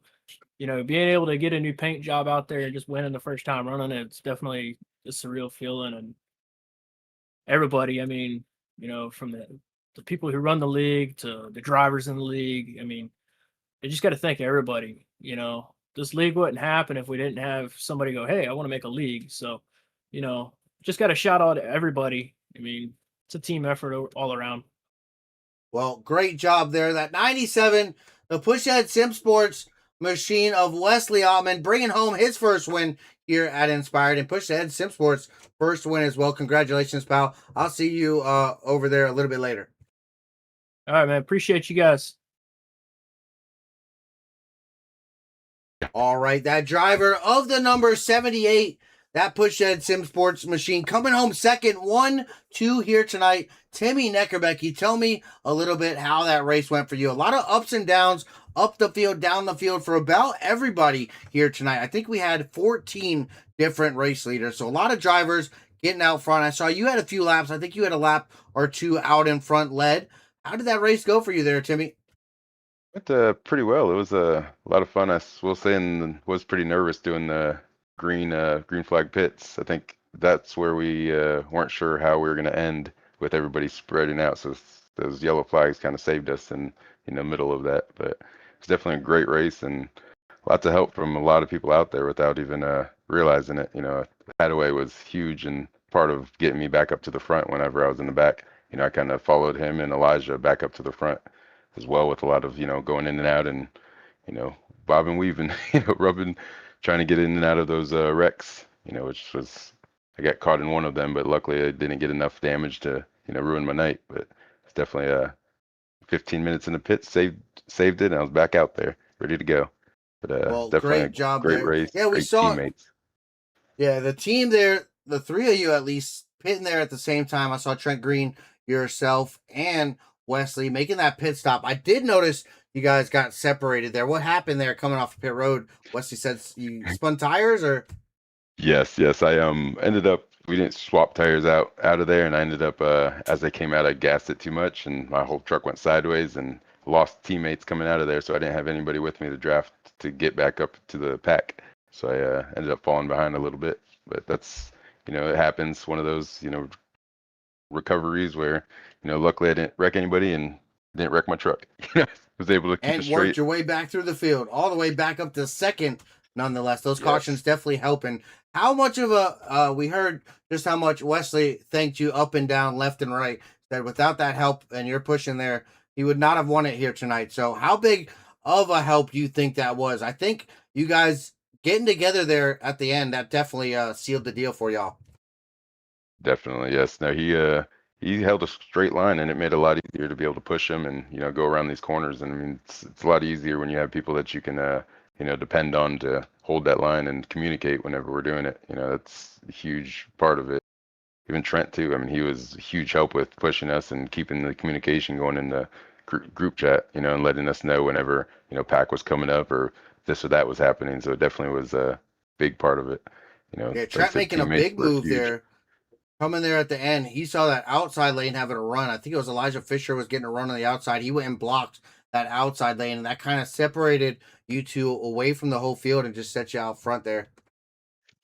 being able to get a new paint job out there and just winning the first time running it's definitely a surreal feeling. And everybody, I mean, from the people who run the league to the drivers in the league, I mean, I just got to thank everybody. This league wouldn't happen if we didn't have somebody go, hey, I want to make a league. So, just got to shout out to everybody. I mean, it's a team effort all around. Well, great job there. That 97, the Pushhead Sim Sports machine of Wesley Ottman, bringing home his first win here at Inspired, and Pushhead Sim Sports first win as well. Congratulations, pal. I'll see you over there a little bit later. All right, man. Appreciate you guys. All right, that driver of the number 78, that Pushhead Sim Sports machine, coming home second, 1-2 here tonight. Timmy Neckerbecky, tell me a little bit how that race went for you. A lot of ups and downs, up the field, down the field for about everybody here tonight. I think we had 14 different race leaders, so a lot of drivers getting out front. I saw you had a few laps. I think you had a lap or two out in front led. How did that race go for you there, Timmy? Went pretty well. It was a lot of fun. Will say, and was pretty nervous doing the green flag pits. I think that's where we weren't sure how we were going to end with everybody spreading out. So those yellow flags kind of saved us in the middle of that. But it's definitely a great race and lots of help from a lot of people out there without even realizing it. Hadaway was huge and part of getting me back up to the front whenever I was in the back. I kind of followed him and Elijah back up to the front as well with a lot of, going in and out and, you know, bobbing, weaving, rubbing, trying to get in and out of those wrecks, which was, I got caught in one of them, but luckily I didn't get enough damage to, ruin my night. But it's definitely 15 minutes in the pit, saved it, and I was back out there, ready to go. But Well, definitely great a job great there. race, Yeah, we great saw. teammates. Yeah, the team there, the three of you at least pitting there at the same time. I saw Trent Green, yourself, and Wesley making that pit stop. I did notice you guys got separated there. What happened there coming off the pit road? Wesley said you spun tires, or Yes, yes. I ended up we didn't swap tires out of there, and I ended up as I came out, I gassed it too much, and my whole truck went sideways, and lost teammates coming out of there, so I didn't have anybody with me to draft to get back up to the pack. So I ended up falling behind a little bit, but that's it happens. One of those recoveries where luckily I didn't wreck anybody and didn't wreck my truck. Was able to keep it and worked straight. your way back through the field, all the way back up to second. Nonetheless, those Yes, cautions definitely helping. How much of a we heard just how much Wesley thanked you up and down, left and right. That without that help and you're pushing there, he would not have won it here tonight. So, how big of a help do you think that was? I think you guys getting together there at the end that definitely sealed the deal for y'all. definitely. Yes. No, he held a straight line, and it made it a lot easier to be able to push him and go around these corners. And I mean, it's a lot easier when you have people that you can depend on to hold that line and communicate whenever we're doing it. That's a huge part of it. Even Trent too. I mean, he was a huge help with pushing us and keeping the communication going in the group chat, and letting us know whenever pack was coming up or this or that was happening. So it definitely was a big part of it. Yeah, Like I Trent said, making a teammates big were move huge. there. Coming there at the end, he saw that outside lane having a run. I think it was Elijah Fisher was getting a run on the outside. He went and blocked that outside lane, and that kind of separated you two away from the whole field and just set you out front there.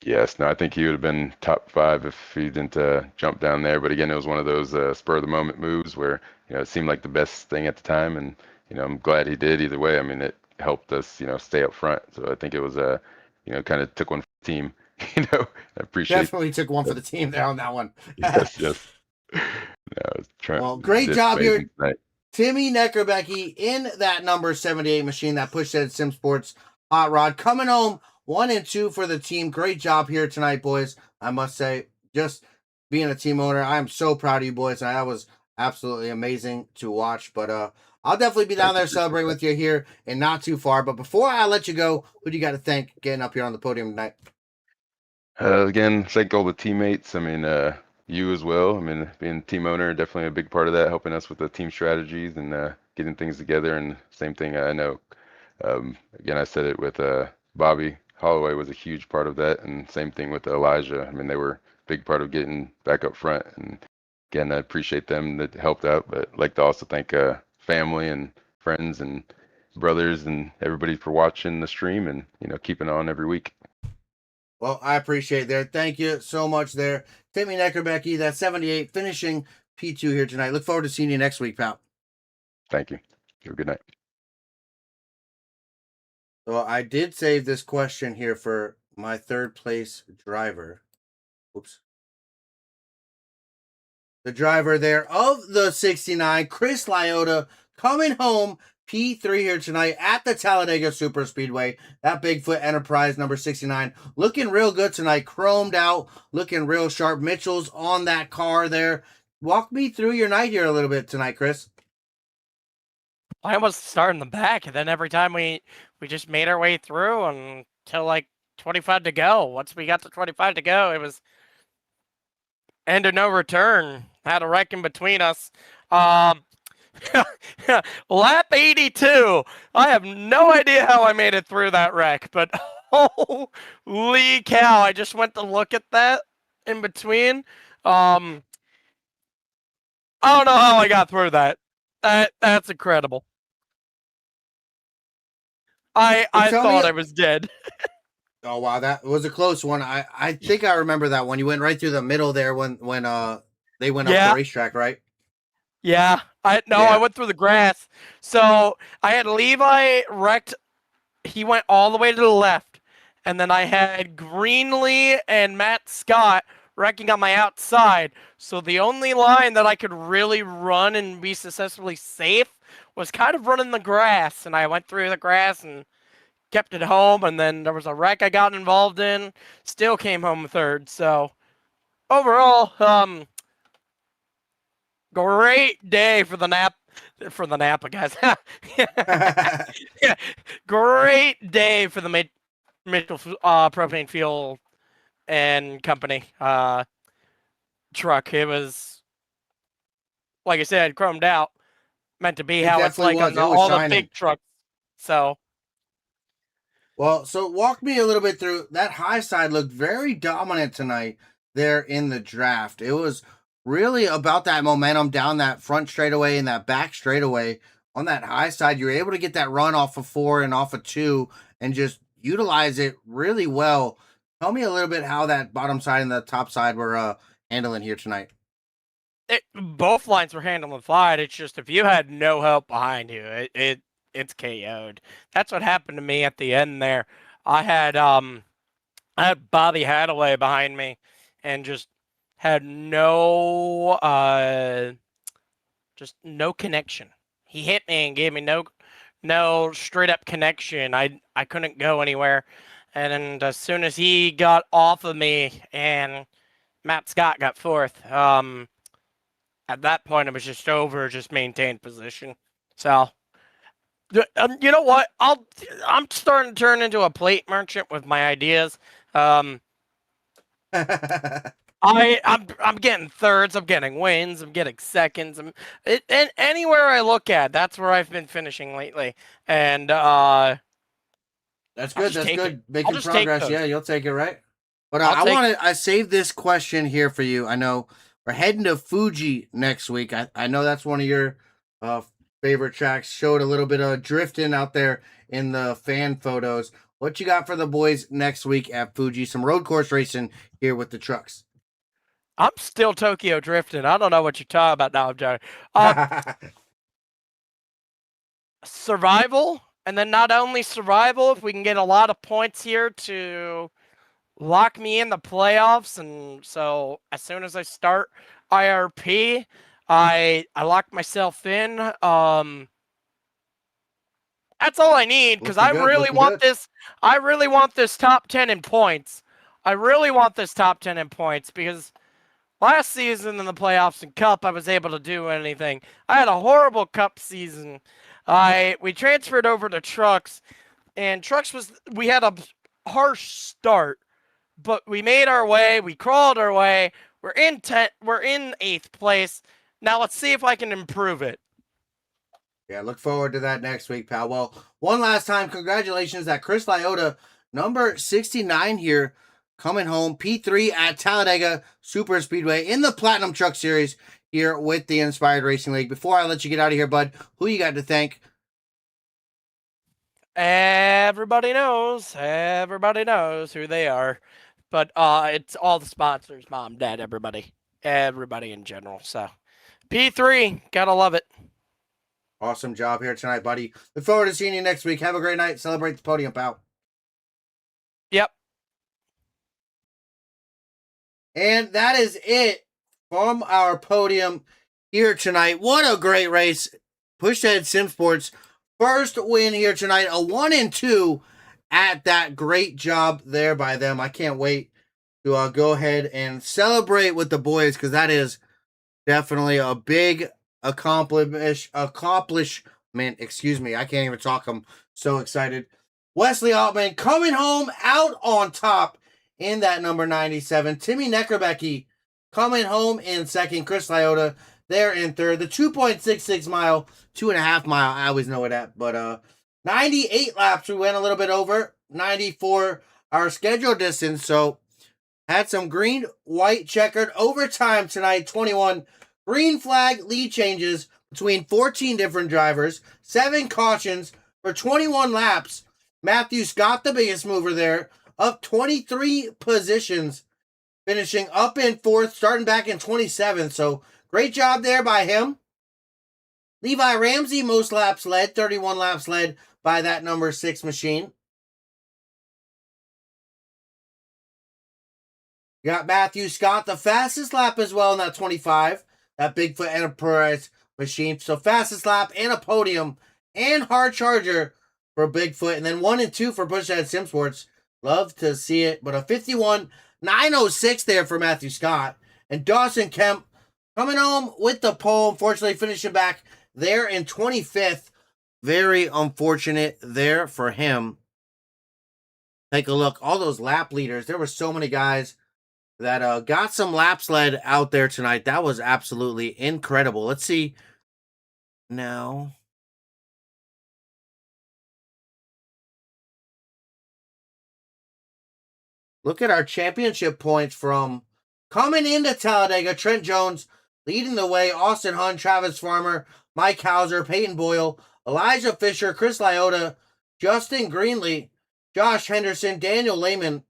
Yes, no, I think he would have been top five if he didn't jump down there. But again, it was one of those spur of the moment moves where it seemed like the best thing at the time, and I'm glad he did either way. I mean, it helped us stay up front. So I think it was kind of took one for the team. I appreciate Definitely took one for that. the team there on that one. Yes, yes. No, Trent Well, great did job amazing here, tonight. Timmy Neckerbecky, in that number 78 machine that pushed at Sim Sports Hot Rod. Coming home 1-2 for the team. Great job here tonight, boys. I must say, just being a team owner, I am so proud of you boys. And that was absolutely amazing to watch. But I'll definitely be down Thank you, there appreciate celebrating that. with you here and not too far. But before I let you go, who do you got to thank getting up here on the podium tonight? Again, thank all the teammates. I mean, you as well. I mean, being team owner, definitely a big part of that, helping us with the team strategies and getting things together. And same thing, I know. Again, I said it with Bobby Holloway was a huge part of that, and same thing with Elijah. I mean, they were a big part of getting back up front. And again, I appreciate them that helped out, but I'd like to also thank family and friends and brothers and everybody for watching the stream and keeping on every week. Well, I appreciate it there. Thank you so much there. Timmy Neckerbecky, that 78, finishing P2 here tonight. Look forward to seeing you next week, pal. Thank you. Have a good night. So I did save this question here for my third place driver. Oops. The driver there of the 69, Chris Lyota, coming home P3 here tonight at the Talladega Super Speedway. That Bigfoot Enterprise number 69 looking real good tonight. Chromed out, looking real sharp. Mitchell's on that car there. Walk me through your night here a little bit tonight, Chris. I almost start in the back, and then every time we just made our way through until like 25 to go. Once we got to 25 to go, it was end of no return. Had a wreck in between us. Um, Lap 82. I have no idea how I made it through that wreck, but holy cow! I just went to look at that in between. I don't know how I got through that. That's incredible. I tell me- thought I was dead. Oh wow, that was a close one. I think I remember that one. You went right through the middle there when they went up Yeah. the racetrack, right? Yeah. I Yeah. went through the grass. So I had Levi wrecked. He went all the way to the left, and then I had Greenlee and Matt Scott wrecking on my outside. So the only line that I could really run and be successfully safe was kind of running the grass, and I went through the grass and kept it home. And then there was a wreck I got involved in, still came home third. So overall, great day for the Napa guys. Great day for the Mitchell propane fuel and company truck. It was, like I said, chromed out, meant to be It how it's definitely like was. on It was all the shining. big trucks. So Well, so walk me a little bit through that high side. Looked very dominant tonight there in the draft. It was really about that momentum down that front straightaway and that back straightaway. On that high side, you're able to get that run off of 4 and off of 2 and just utilize it really well. Tell me a little bit how that bottom side and the top side were handling here tonight. both lines were handling fine. It's just if you had no help behind you, it's KO'd. That's what happened to me at the end there. I had Bobby Hadaway behind me, and just had just no connection. He hit me and gave me no straight up connection. I couldn't go anywhere, and as soon as he got off of me and Matt Scott got fourth, at that point it was just over. Just maintained position. So. You know what? I'm starting to turn into a plate merchant with my ideas. I'm getting thirds. I'm getting wins. I'm getting seconds. And anywhere I look at, that's where I've been finishing lately. And That's good. just That's take good. it. Making just take progress. those. Yeah, you'll take it, right? But I'll take I saved this question here for you. I know we're heading to Fuji next week. I know that's one of your uh, favorite tracks. Showed a little bit of drifting out there in the fan photos. What you got for the boys next week at Fuji? Some road course racing here with the trucks. I'm still Tokyo drifting. I don't know what you're talking about now. I'm joking. Survival, and then not only survival, if we can get a lot of points here to lock me in the playoffs, and so as soon as I start IRP, I lock myself in. That's all I need because I really looking want good. this. I really want this top 10 in points. I really want this top 10 in points because last season in the playoffs and Cup, I was able to do anything. I had a horrible Cup season. We transferred over to Trucks, and Trucks we had a harsh start, but we made our way. We crawled our way. We're in 8th place. Now let's see if I can improve it. Yeah, look forward to that next week, pal. Well, one last time, congratulations at Chris Lyota, number 69 here, coming home, P3 at Talladega Super Speedway in the Platinum Truck Series here with the Inspired Racing League. Before I let you get out of here, bud, who you got to thank? Everybody knows who they are. But it's all the sponsors, mom, dad, everybody in general. So P3, gotta love it. Awesome job here tonight, buddy. Look forward to seeing you next week. Have a great night. Celebrate the podium, pal. Yep. And that is it from our podium here tonight. What a great race. Pushhead Sim Sports, first win here tonight. A 1-2 at that. Great job there by them. I can't wait to go ahead and celebrate with the boys because that is definitely a big accomplishment. Excuse me. I can't even talk. I'm so excited. Wesley Altman coming home out on top in that number 97. Timmy Neckerbecky coming home in second. Chris Lyota there in third. The 2.66 mile, 2.5 mile. I always know it at, but 98 laps. We went a little bit over 94 our scheduled distance. So had some green, white, checkered overtime tonight. 21 green flag lead changes between 14 different drivers, 7 cautions for 21 laps. Matthew Scott, the biggest mover there, up 23 positions, finishing up in 4th, starting back in 27th. So great job there by him. Levi Ramsey, most laps led, 31 laps led by that number 6 machine. You got Matthew Scott, the fastest lap as well in that 25. That Bigfoot Enterprise machine. So fastest lap and a podium and hard charger for Bigfoot. And then 1 and 2 for Pushhead Sim Sports. Love to see it. But a 51.906 there for Matthew Scott. And Dawson Kemp coming home with the pole. Unfortunately, finishing back there in 25th. Very unfortunate there for him. Take a look. All those lap leaders. There were so many guys that got some laps led out there tonight. That was absolutely incredible. Let's see now. Look at our championship points from coming into Talladega. Trent Jones leading the way. Austin Hunt, Travis Farmer, Mike Hauser, Peyton Boyle, Elijah Fisher, Chris Lyotta, Justin Greenlee, Josh Henderson, Daniel Lehman.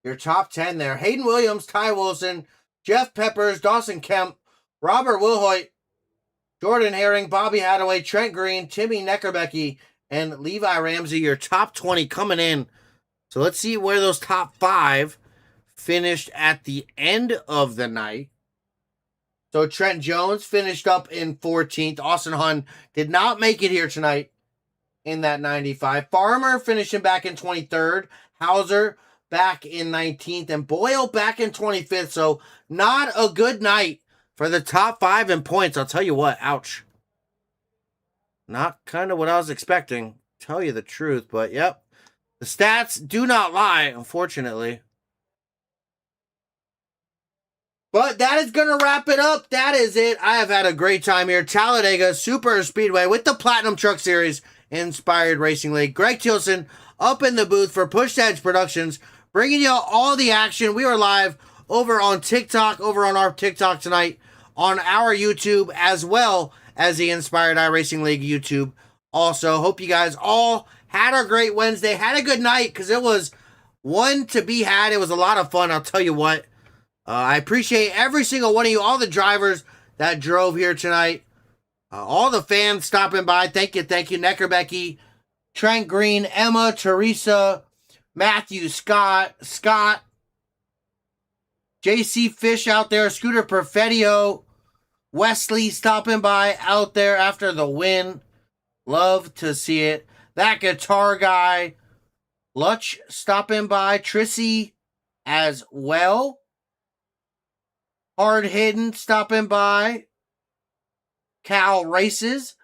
Your top 10 there. Hayden Williams, Ty Wilson, Jeff Peppers, Dawson Kemp, Robert Wilhoit, Jordan Herring, Bobby Hadaway, Trent Green, Timmy Neckerbecky, and Levi Ramsey. Your top 20 coming in. So let's see where those top 5 finished at the end of the night. So Trent Jones finished up in 14th. Austin Hunt did not make it here tonight in that 95. Farmer finishing back in 23rd. Hauser back in 19th, and Boyle back in 25th. So not a good night for the top 5 in points. I'll tell you what, ouch. Not kind of what I was expecting, tell you the truth, but yep. The stats do not lie, unfortunately. But that is going to wrap it up. That is it. I have had a great time here. Talladega Super Speedway with the Platinum Truck Series Inspired Racing League. Greg Tilson up in the booth for Push Edge Productions, bringing you all the action. We are live over on TikTok, over on our TikTok tonight, on our YouTube, as well as the Inspired iRacing League YouTube. Also, hope you guys all had a great Wednesday, had a good night, because it was one to be had. It was a lot of fun, I'll tell you what. I appreciate every single one of you, all the drivers that drove here tonight, all the fans stopping by. Thank you, Neckerbecky, Trent Green, Emma, Teresa, Matthew Scott, JC Fish out there, Scooter Perfettio, Wesley stopping by out there after the win. Love to see it. That guitar guy, Lutch stopping by, Trissy as well. Hard Hidden stopping by. Cal Races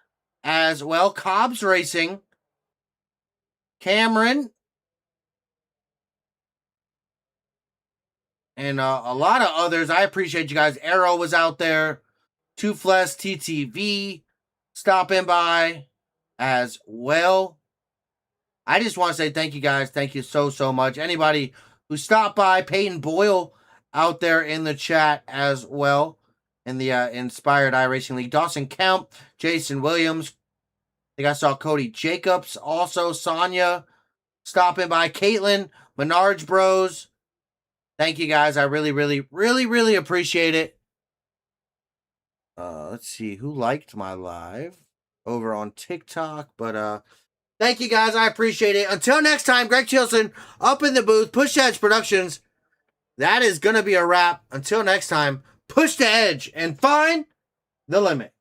as well. Cobbs Racing. Cameron. And a lot of others. I appreciate you guys. Arrow was out there. Toothless TTV stopping by as well. I just want to say thank you guys. Thank you so much. Anybody who stopped by, Peyton Boyle out there in the chat as well in the Inspired iRacing League. Dawson Kemp, Jason Williams. I think I saw Cody Jacobs. Also, Sonia stopping by. Caitlin, Menards Bros. Thank you guys. I really appreciate it. Let's see who liked my live over on TikTok. But thank you guys. I appreciate it. Until next time, Greg Chilson up in the booth. Push Edge Productions. That is going to be a wrap. Until next time, push the edge and find the limit.